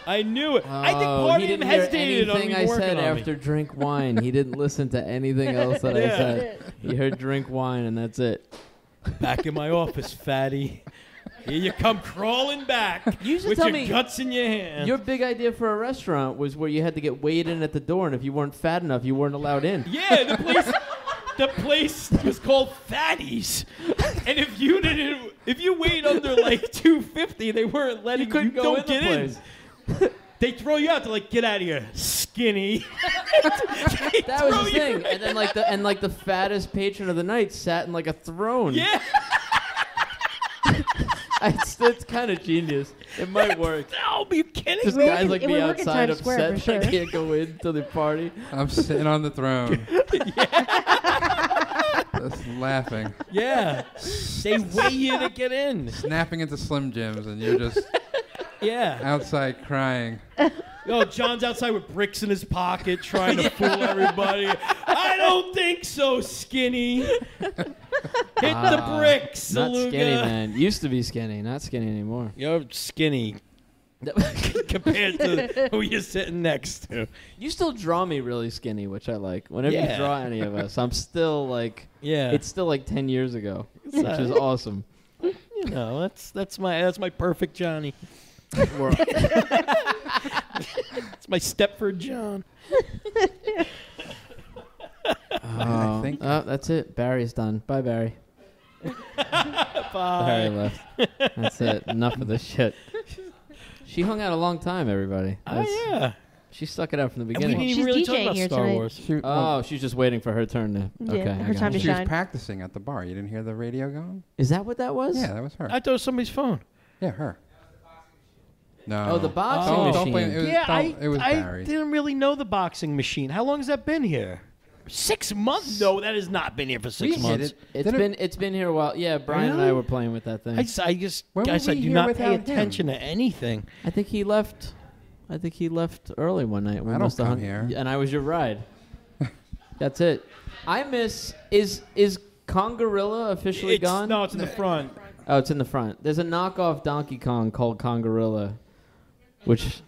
I knew it. I think part of him hesitated on me anything I working said on me. after drink wine. He didn't listen to anything else that I said. He heard drink wine, and that's it. Back in my office, fatty. Here you come crawling back You used to with tell your me guts in your hand. Your big idea for a restaurant was where you had to get weighed in at the door, and if you weren't fat enough, you weren't allowed in. Yeah, the place was called Fatty's, and if you weighed under like 250, they weren't letting you. couldn't go don't in the get place. They throw you out to like get out of here, skinny. That was the thing. And then like the fattest patron of the night sat in like a throne. Yeah. It's kind of genius. It might work. No, are you kidding Just me? guys like it me would work in outside Times Square upset for that I sure. can't go in to the party. I'm sitting on the throne. Just laughing. Yeah. They weigh you to get in. Snapping into Slim Jims, and you're just outside crying. Yo, John's outside with bricks in his pocket trying to fool everybody. I don't think so, skinny. Hit the bricks, Not Saluga. skinny, man. Used to be skinny, not skinny anymore. You're skinny compared to who you're sitting next to. You still draw me really skinny, which I like. Whenever you draw any of us, I'm still like, it's still like 10 years ago, which is awesome. You know, that's my perfect Johnny. It's my Stepford John. I think that's it. Barry's done. Bye, Barry. Bye. Barry left. That's it. Enough of this shit. She hung out a long time, everybody. Yeah. She stuck it out from the And we beginning. didn't She's even really talk DJing about here Star tonight. Wars. She's just waiting for her turn to. Yeah, Okay, her time to she was shine. practicing at the bar. You didn't hear the radio going? Is that what that was? Yeah, that was her. I thought it was somebody's phone. Yeah, her. No. Oh, the boxing Don't machine. blame it. It was I Barry. didn't really know the boxing machine. How long has that been here? 6 months? No, that has not been here for 6 We months. hit it. It's been here a while. Yeah, Brian and I were playing with that thing. I When were guys, I we do here not pay without him? attention to anything. I think he left early one night. We I don't must have come hung- here. and I was your ride. That's it. I miss. Is Kongorilla officially gone? No, it's in the front. Oh, it's in the front. There's a knockoff Donkey Kong called Kongorilla, which,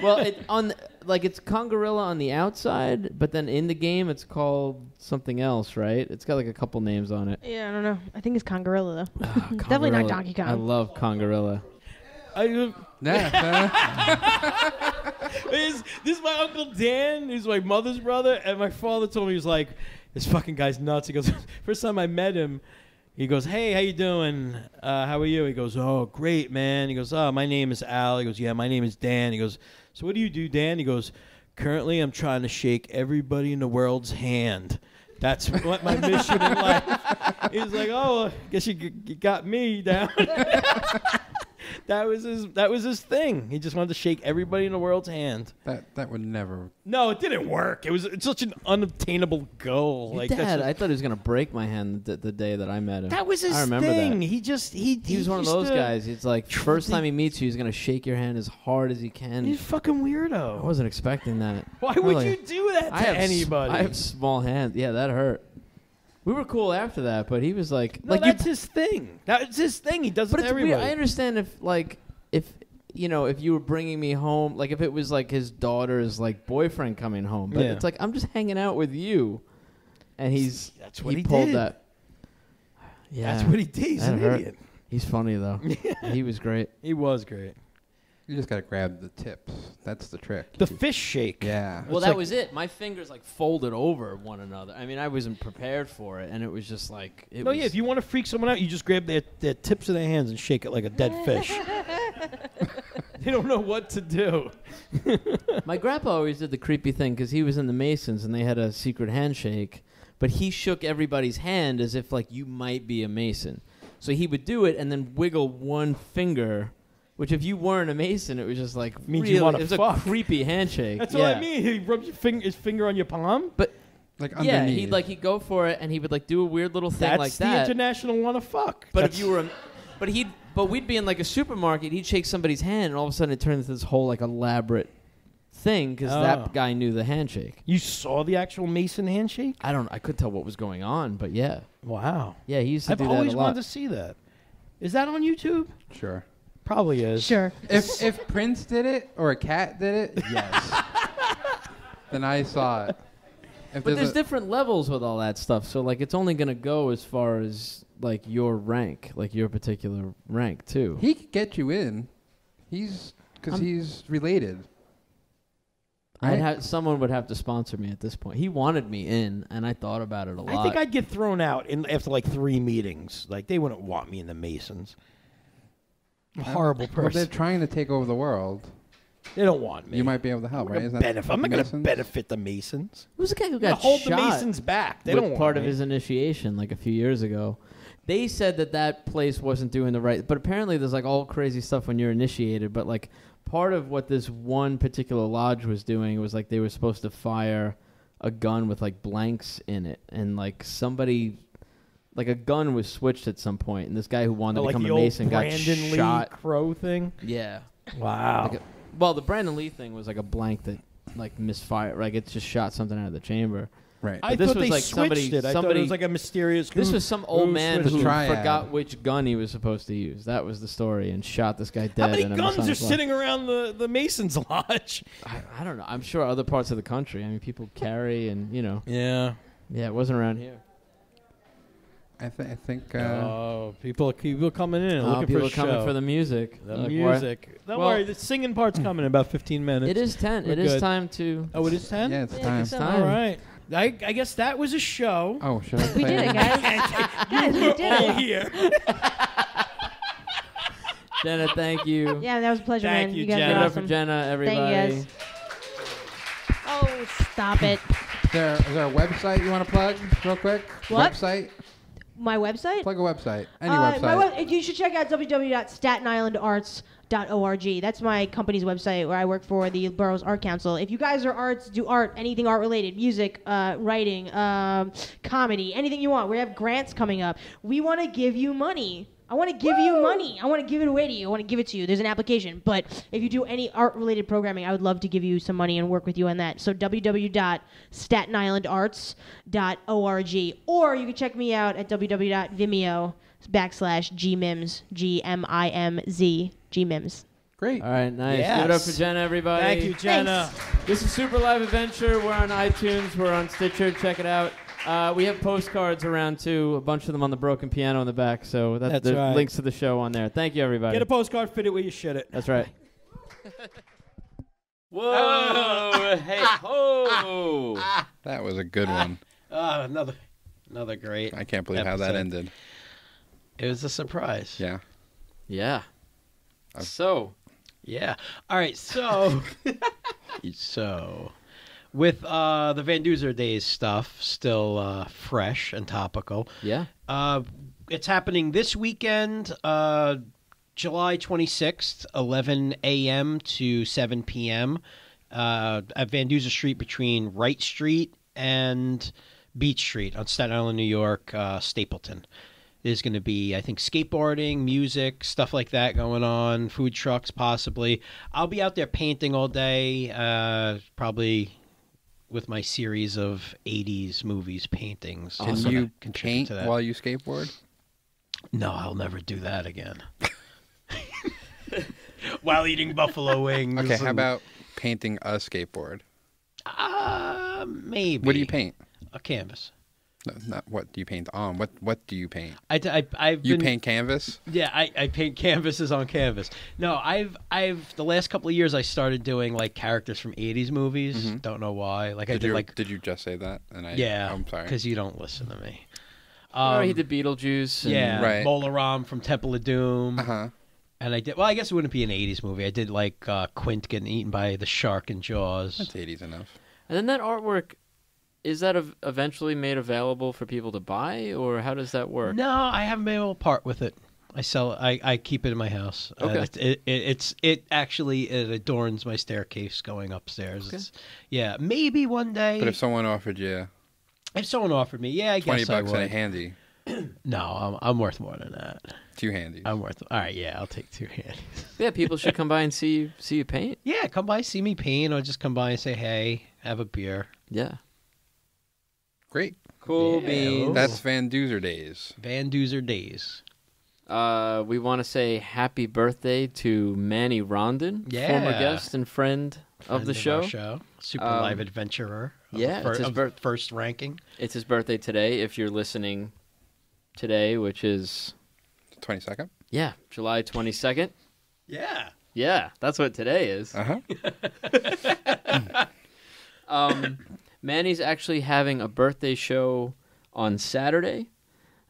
well, it's Kongorilla on the outside, but then in the game it's called something else, right? It's got like a couple names on it. Yeah, I don't know. I think it's Kongorilla though. Kongorilla. Definitely not Donkey Kong. I love Kongorilla. This is my Uncle Dan. He's my mother's brother. And my father told me, he was like, this fucking guy's nuts. He goes, first time I met him, he goes, hey, how you doing? How are you? He goes, oh, great, man. He goes, oh, my name is Al. He goes, yeah, my name is Dan. He goes, so what do you do, Dan? He goes, currently I'm trying to shake everybody in the world's hand. That's what my mission in life. He's like, oh, I guess you got me down. That was his thing. He just wanted to shake everybody in the world's hand. That would never. No, it didn't work. It's such an unobtainable goal. Your Like Dad, that's I thought he was gonna break my hand the day that I met him. that was his I remember thing. that. He was one of used those to- guys. He's like, first time he meets you, he's gonna shake your hand as hard as he can. He's a fucking I weirdo. wasn't expecting that. Why would Really. you do that to I have anybody? I have small hands. Yeah, that hurt. We were cool after that, but he was like, no, that's his thing. That's his thing. He does it But to it's everybody. weird. I understand if you were bringing me home, like if it was like his daughter's like boyfriend coming home, but Yeah. it's like I'm just hanging out with you, and That's what he pulled did. that. Yeah, That's what he did. He's That an hurt. idiot. He's funny though. He was great. He was great. You just gotta grab the tips. That's the trick. The fish shake. Yeah. Well, It's that like- was it. My fingers like folded over one another. I mean, I wasn't prepared for it, and it was just like. No, yeah. If you want to freak someone out, you just grab their tips of their hands and shake it like a dead fish. They don't know what to do. My grandpa always did the creepy thing because he was in the Masons and they had a secret handshake, but he shook everybody's hand as if like you might be a Mason. So he would do it and then wiggle one finger, which if you weren't a Mason, it was just like Means really, you wanna it was fuck. a creepy handshake. That's yeah. what I mean. He rubs his finger on your palm. But Like yeah, underneath. he'd go for it and he would like do a weird little thing That's like the that. international wanna fuck. But That's- if you were, but we'd be in like a supermarket. He'd shake somebody's hand, and all of a sudden it turned into this whole like elaborate thing because Oh. that guy knew the handshake. You saw the actual Mason handshake? I couldn't tell what was going on, but yeah, Wow. yeah, he used to I've do that always a lot. wanted to see that. Is that on YouTube? Sure. Probably is. Sure. If Prince did it or a cat did it, yes. Then I saw it. If But there's a- different levels with all that stuff, so like it's only gonna go as far as like your rank, like your particular rank too. he could get you in. Because he's related. Right? Someone would have to sponsor me at this point. He wanted me in, and I thought about it a lot. I think I'd get thrown out after like 3 meetings. Like they wouldn't want me in the Masons. I'm a horrible Well, they're person. trying to take over the world. They don't want me. You might be able to help, right? Isn't that I'm not going to Masons? benefit the Masons. Who's the guy who I'm gonna got hold shot the Masons back. They with don't want part of me. his initiation like a few years ago? They said that place wasn't doing the right, but apparently there's like all crazy stuff when you're initiated. But like part of what this one particular lodge was doing was like they were supposed to fire a gun with like blanks in it, and like somebody like a gun was switched at some point, and this guy who wanted to like become the a old Mason got Brandon shot. Lee Crow thing. Yeah. Wow. Like well, the Brandon Lee thing was like a blank that like misfired. Like it just shot something out of the chamber. Right. I this thought was they like switched it. I thought it was like a mysterious. This was some old man who triad. forgot which gun he was supposed to use. That was the story, and shot this guy dead. How many in a guns are Masonic lodge. sitting around the Masons Lodge? I don't know. I'm sure other parts of the country. I mean, people carry, and Yeah. yeah, it wasn't around here. I think. People coming in looking People for a are coming show. for the music. The Like, music. Don't Well- worry, the singing part's coming in about 15 minutes. It is 10. We're It is good. time to. Oh, it is 10? Yeah, it's Yeah, time. it's time. All right. I guess that was a show. Oh, should I We play did it, guys. Guys, we did All it. here. Jenna, thank you. Yeah, that was a pleasure, Thank man. you, You guys Jenna. Give are it up for awesome. Jenna, everybody. Thank you, guys. Oh, stop it. Is there a website you want to plug real quick? What? Website? My website? Plug a website. Any My website. you should check out www.statenislandarts.org. That's my company's website where I work for the Borough's Art Council. If you guys are do art, anything art related, music, writing, comedy, anything you want, we have grants coming up. We want to give you money. I want to give you money. I want to give it away to you. I want to give it to you. There's an application. But if you do any art-related programming, I would love to give you some money and work with you on that. So www.statenislandarts.org. Or you can check me out at www.vimeo.com/gmims, Gmimz, Gmims. Great. All right, nice. Yes. Give it up for Jenna, everybody. Thank you, Jenna. This is Super Live Adventure. We're on iTunes. We're on Stitcher. Check it out. We have postcards around, too, a bunch of them on the broken piano in the back. So That's there's right. links to the show on there. Thank you, everybody. Get a postcard, fit it where you shit it. That's right. Whoa! Hey, ho! That was a good one. Another great. I can't believe how that episode. ended. It was a surprise. Yeah. Yeah. So, Yeah. All right. So, with the Van Duzer Days stuff still fresh and topical, yeah. it's happening this weekend, July 26th, 11 a.m. to 7 p.m. At Van Duzer Street between Wright Street and Beach Street on Staten Island, New York, Stapleton. There's going to be, I think, skateboarding, music, stuff like that going on, food trucks possibly. I'll be out there painting all day, probably with my series of 80s movies paintings. Can Also you contribute paint to that. while you skateboard? No, I'll never do that again. While eating buffalo wings. Okay, how about painting a skateboard? Maybe. What do you paint? A canvas. No, not what do you paint on. What do you paint? I've You been, paint canvas? Yeah, I paint canvases on canvas. No, I've the last couple of years I started doing like characters from 80s movies. Mhm. Don't know why. Like Did did you just say that? And yeah. I'm sorry. Because you don't listen to me. He did Beetlejuice. And Yeah, Right. Mola Ram from Temple of Doom. Uh-huh. And I did. Well, I guess it wouldn't be an 80s movie. I did like Quint getting eaten by the shark in Jaws. That's 80s enough. And then that artwork, is that eventually made available for people to buy, or how does that work? No, I haven't been able to part with it. I sell it. I keep it in my house. Okay. It actually adorns my staircase going upstairs. Okay. Yeah, maybe one day. But if someone offered you If someone offered me, yeah, I $20 guess I and would. a handy, No, I'm worth more than that. 2 handies. I'm worth. All right, yeah, I'll take 2 hands. Yeah, people should come by and see you paint. Yeah, come by, see me paint, or just come by and say, hey, have a beer. Yeah. Great. Cool Yeah. beans. That's Van Duzer Days. Van Duzer Days. We want to say happy birthday to Manny Rondon, Yeah. former guest and friend of the Friend show. our Super Um, Live Adventurer. Of yeah, the it's his first ranking. It's his birthday today. If you're listening today, which is 22nd. July 22nd. Yeah. Yeah, that's what today is. Uh-huh. Manny's actually having a birthday show on Saturday.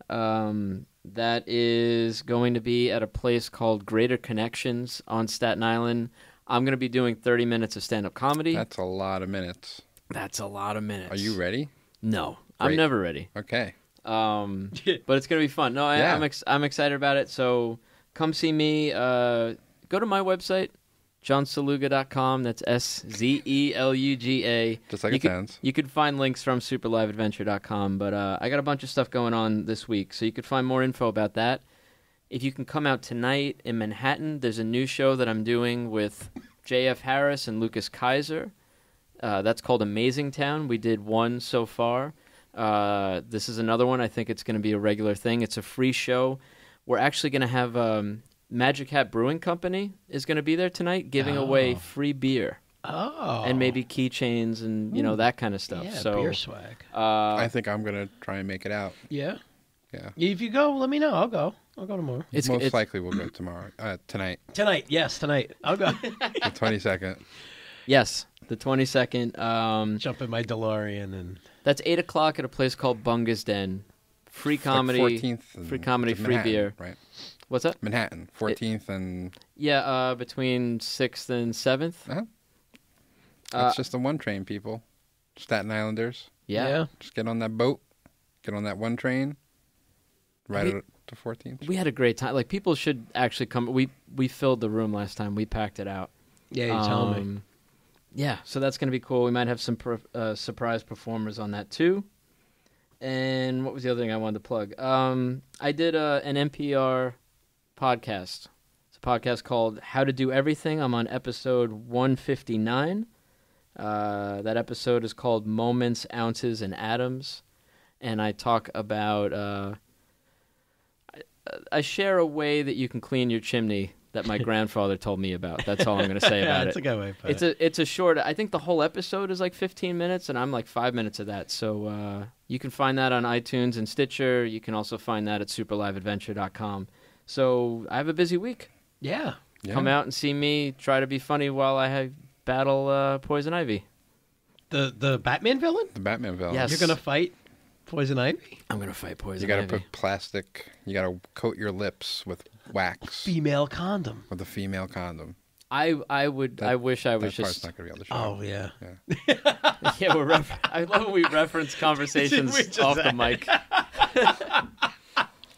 That is going to be at a place called Greater Connections on Staten Island. I'm going to be doing 30 minutes of stand-up comedy. That's a lot of minutes. That's a lot of minutes. Are you ready? No, I'm Great. never ready. Okay. But it's going to be fun. No, I'm excited about it. So come see me. Go to my website. JohnSaluga.com. That's SZELUGA. Just like it sounds. You could find links from superliveadventure.com, but I got a bunch of stuff going on this week, so you could find more info about that. If you can come out tonight in Manhattan, there's a new show that I'm doing with J.F. Harris and Lucas Kaiser. That's called Amazing Town. We did one so far. This is another one. I think it's going to be a regular thing. It's a free show. We're actually going to have Magic Hat Brewing Company is going to be there tonight, giving away free beer. Oh. And maybe keychains and, that kind of stuff. Yeah, so beer swag. I think I'm going to try and make it out. Yeah? Yeah. If you go, let me know. I'll go. I'll go tomorrow. Most likely we'll go tomorrow. Tonight. Tonight. Yes, tonight. I'll go. The 22nd. Yes, the 22nd. Jump in my DeLorean and... That's 8 o'clock at a place called Bunga's Den. Free comedy. Like 14th. Free comedy, free Manhattan, beer. Right. What's that? Manhattan. 14th and... Yeah, between 6th and 7th. Uh-huh. That's just the one train, people. Staten Islanders. Yeah. Just get on that boat. Get on that one train. Right at the 14th. We had a great time. Like, people should actually come. We filled the room last time. We packed it out. Yeah, you tell me. Yeah, so that's going to be cool. We might have some surprise performers on that, too. And what was the other thing I wanted to plug? I did an NPR podcast. It's a podcast called How to Do Everything. I'm on episode 159. That episode is called Moments, Ounces, and Atoms. And I talk about... I share a way that you can clean your chimney that my grandfather told me about. That's all I'm going to say about That's it. a good way to put it. It's a short... I think the whole episode is like 15 minutes, and I'm like 5 minutes of that. So you can find that on iTunes and Stitcher. You can also find that at superliveadventure.com. So I have a busy week. Yeah. Come out and see me try to be funny while I battle Poison Ivy. The Batman villain? The Batman villain. Yes. You're going to fight Poison Ivy? I'm going to fight Poison You got Ivy. to put plastic... You got to coat your lips with wax. Female condom. With a female condom. I wish I was That part's just... not going to be on the show. Oh, yeah. Yeah, I love when we reference conversations Which is off the that? mic.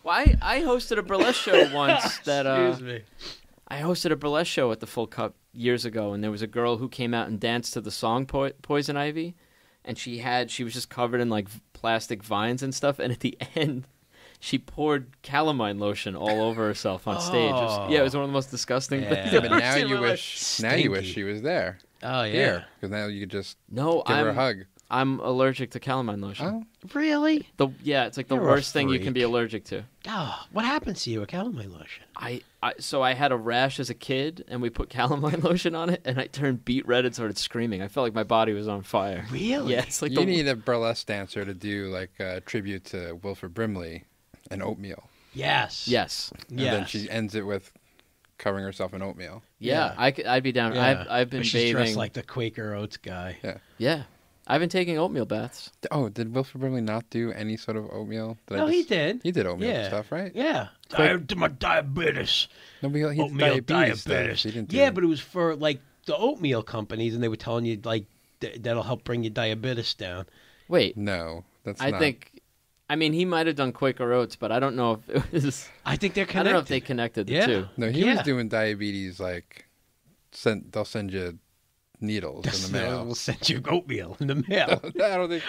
Well, I hosted a burlesque show once that... Excuse me. I hosted a burlesque show at the Full Cup years ago, and there was a girl who came out and danced to the song Poison Ivy, and she was just covered in like plastic vines and stuff, and at the end she poured calamine lotion all over herself on stage. It was one of the most disgusting things. Yeah, but I've now seen in you my life. wish... Now you wish she was there. Oh, yeah. Here. Because now you could just give her a hug. I'm allergic to calamine lotion. Oh. Really? It's like the You're a worst thing you freak. can be allergic to. Oh, what happens to you with calamine lotion? So I had a rash as a kid, and we put calamine lotion on it, and I turned beet red and started screaming. I felt like my body was on fire. Really? Yeah, it's like You need a burlesque dancer to do like a tribute to Wilfred Brimley and oatmeal. Yes. Yes. And then she ends it with covering herself in oatmeal. Yeah, Yeah. I'd be down. Yeah. I've been But she's bathing. dressed like the Quaker Oats guy. Yeah, I've been taking oatmeal baths. Oh, did Wilfred Brimley not do any sort of oatmeal? He did. He did oatmeal Yeah. stuff, right? Yeah. I did my diabetes. No, he did Oatmeal diabetes stuff. He didn't do Yeah, but it was for like the oatmeal companies, and they were telling you like that'll help bring your diabetes down. Wait, No, that's I not. think. I mean, he might have done Quaker Oats, but I don't know if it was. I think they're I connected. don't know if they connected the Yeah. two. No, he Yeah. was doing diabetes like they'll send you needles in the mail. We'll send you oatmeal in the mail. I don't think.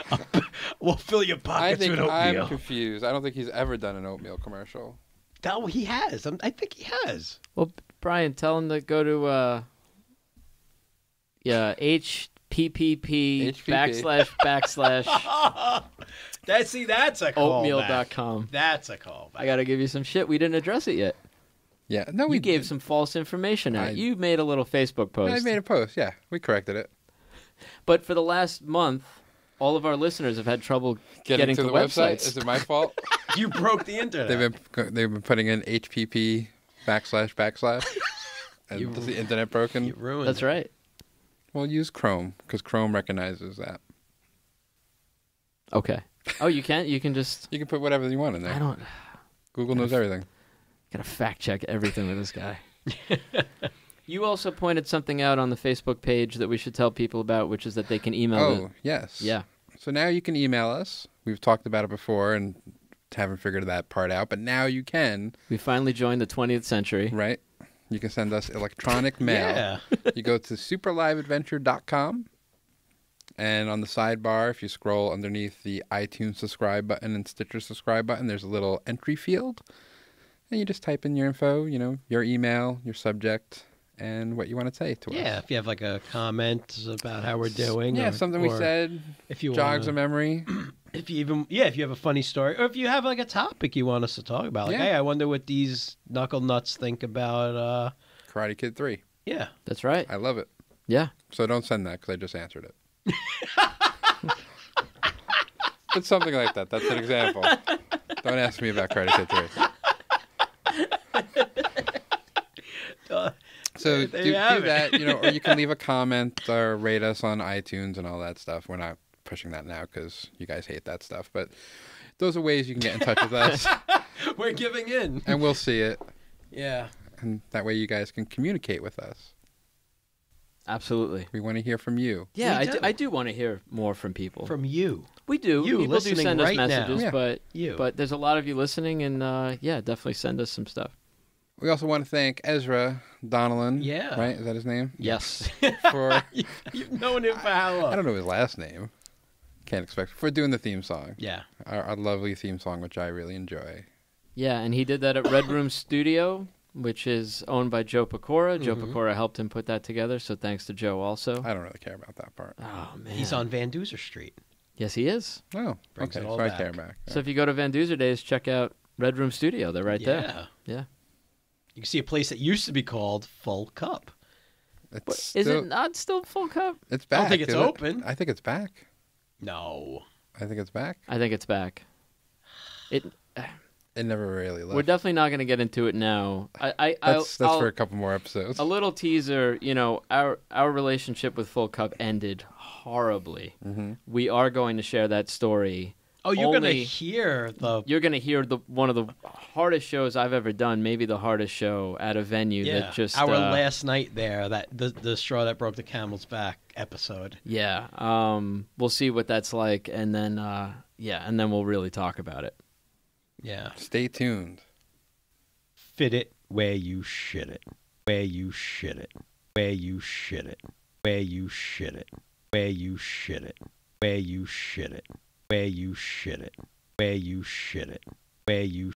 We'll fill your I pockets think with oatmeal. I'm confused. I don't think he's ever done an oatmeal commercial. No, he has. I think he has. Well, Brian, tell him to go to HPPP // That's a callback. oatmeal.com. That's a callback. I got to give you some shit. We didn't address it yet. Yeah, no, You gave some false information out. You made a little Facebook post. I made a post. Yeah, we corrected it. But for the last month, all of our listeners have had trouble getting to the website. websites. Is it my fault? You broke the internet. They've been putting in HPP // and You- is the internet broken? You ruined That's it. right. Well, use Chrome because Chrome recognizes that. Okay. Oh, you can? You can just... You can put whatever you want in there. I don't... Google knows everything. Gotta fact check everything with this guy. You also pointed something out on the Facebook page that we should tell people about, which is that they can email Oh, yes. Yeah. So now you can email us. We've talked about it before and haven't figured that part out, but now you can, We finally joined the 20th century. right? You can send us electronic mail. Yeah. You go to superliveadventure.com, and on the sidebar, if you scroll underneath the iTunes subscribe button and Stitcher subscribe button, there's a little entry field. And you just type in your info, your email, your subject, and what you want to say to us. Yeah, if you have like a comment about how we're doing. Yeah, or, something we or said if you jogs wanna, a memory. if you have a funny story, or if you have like a topic you want us to talk about. Like, Yeah. hey, I wonder what these knuckle nuts think about, Karate Kid 3. yeah. That's right. I love it. Yeah. So don't send that because I just answered it. But something like that. That's an example. Don't ask me about Karate Kid 3. So There do you have that, or you can leave a comment or rate us on iTunes and all that stuff. We're not pushing that now because you guys hate that stuff. But those are ways you can get in touch with us, We're giving in. and we'll see it. Yeah. And that way you guys can communicate with us. Absolutely. We want to hear from you. Yeah, We do. I do want to hear more from people. From you. We do. You People do listening send us right now. messages, Yeah. but You. there's a lot of you listening, and definitely send us some stuff. We also want to thank Ezra Donnellan. Yeah. Right? Is that his name? Yes. For You've known him for how long? I don't know his last name. Can't expect. For doing the theme song. Yeah. Our lovely theme song, which I really enjoy. Yeah, and he did that at Red Room Studio, which is owned by Joe Pecora. Joe Pecora helped him put that together, so thanks to Joe also. I don't really care about that part. Oh, man. He's on Van Duzer Street. Yes, he is. Oh, Brings okay. it all So I back. care back. So if you go to Van Duzer Days, check out Red Room Studio. They're right there. Yeah. Yeah. You can see a place that used to be called Full Cup. It's But still, is it not still full cup? It's back. I don't think it's is it? open. I think it's back. No. I think it's back. I think it's back. It. It never really left. We're definitely not going to get into it now. That's I'll- for a couple more episodes. A little teaser, our relationship with Full Cup ended horribly. Mm-hmm. We are going to share that story. Oh, you're going to Only- hear the... You're going to hear one of the hardest shows I've ever done, maybe the hardest show at a venue Yeah, that just our last night there, that the straw that broke the camel's back episode. Yeah. We'll see what that's like, and then and then we'll really talk about it. Yeah. Stay tuned. Fit it where you shit it. Where you shit it. Where you shit it. Where you shit it. Where you shit it. Where you shit it. Where you shit it. Where you shit it. Where you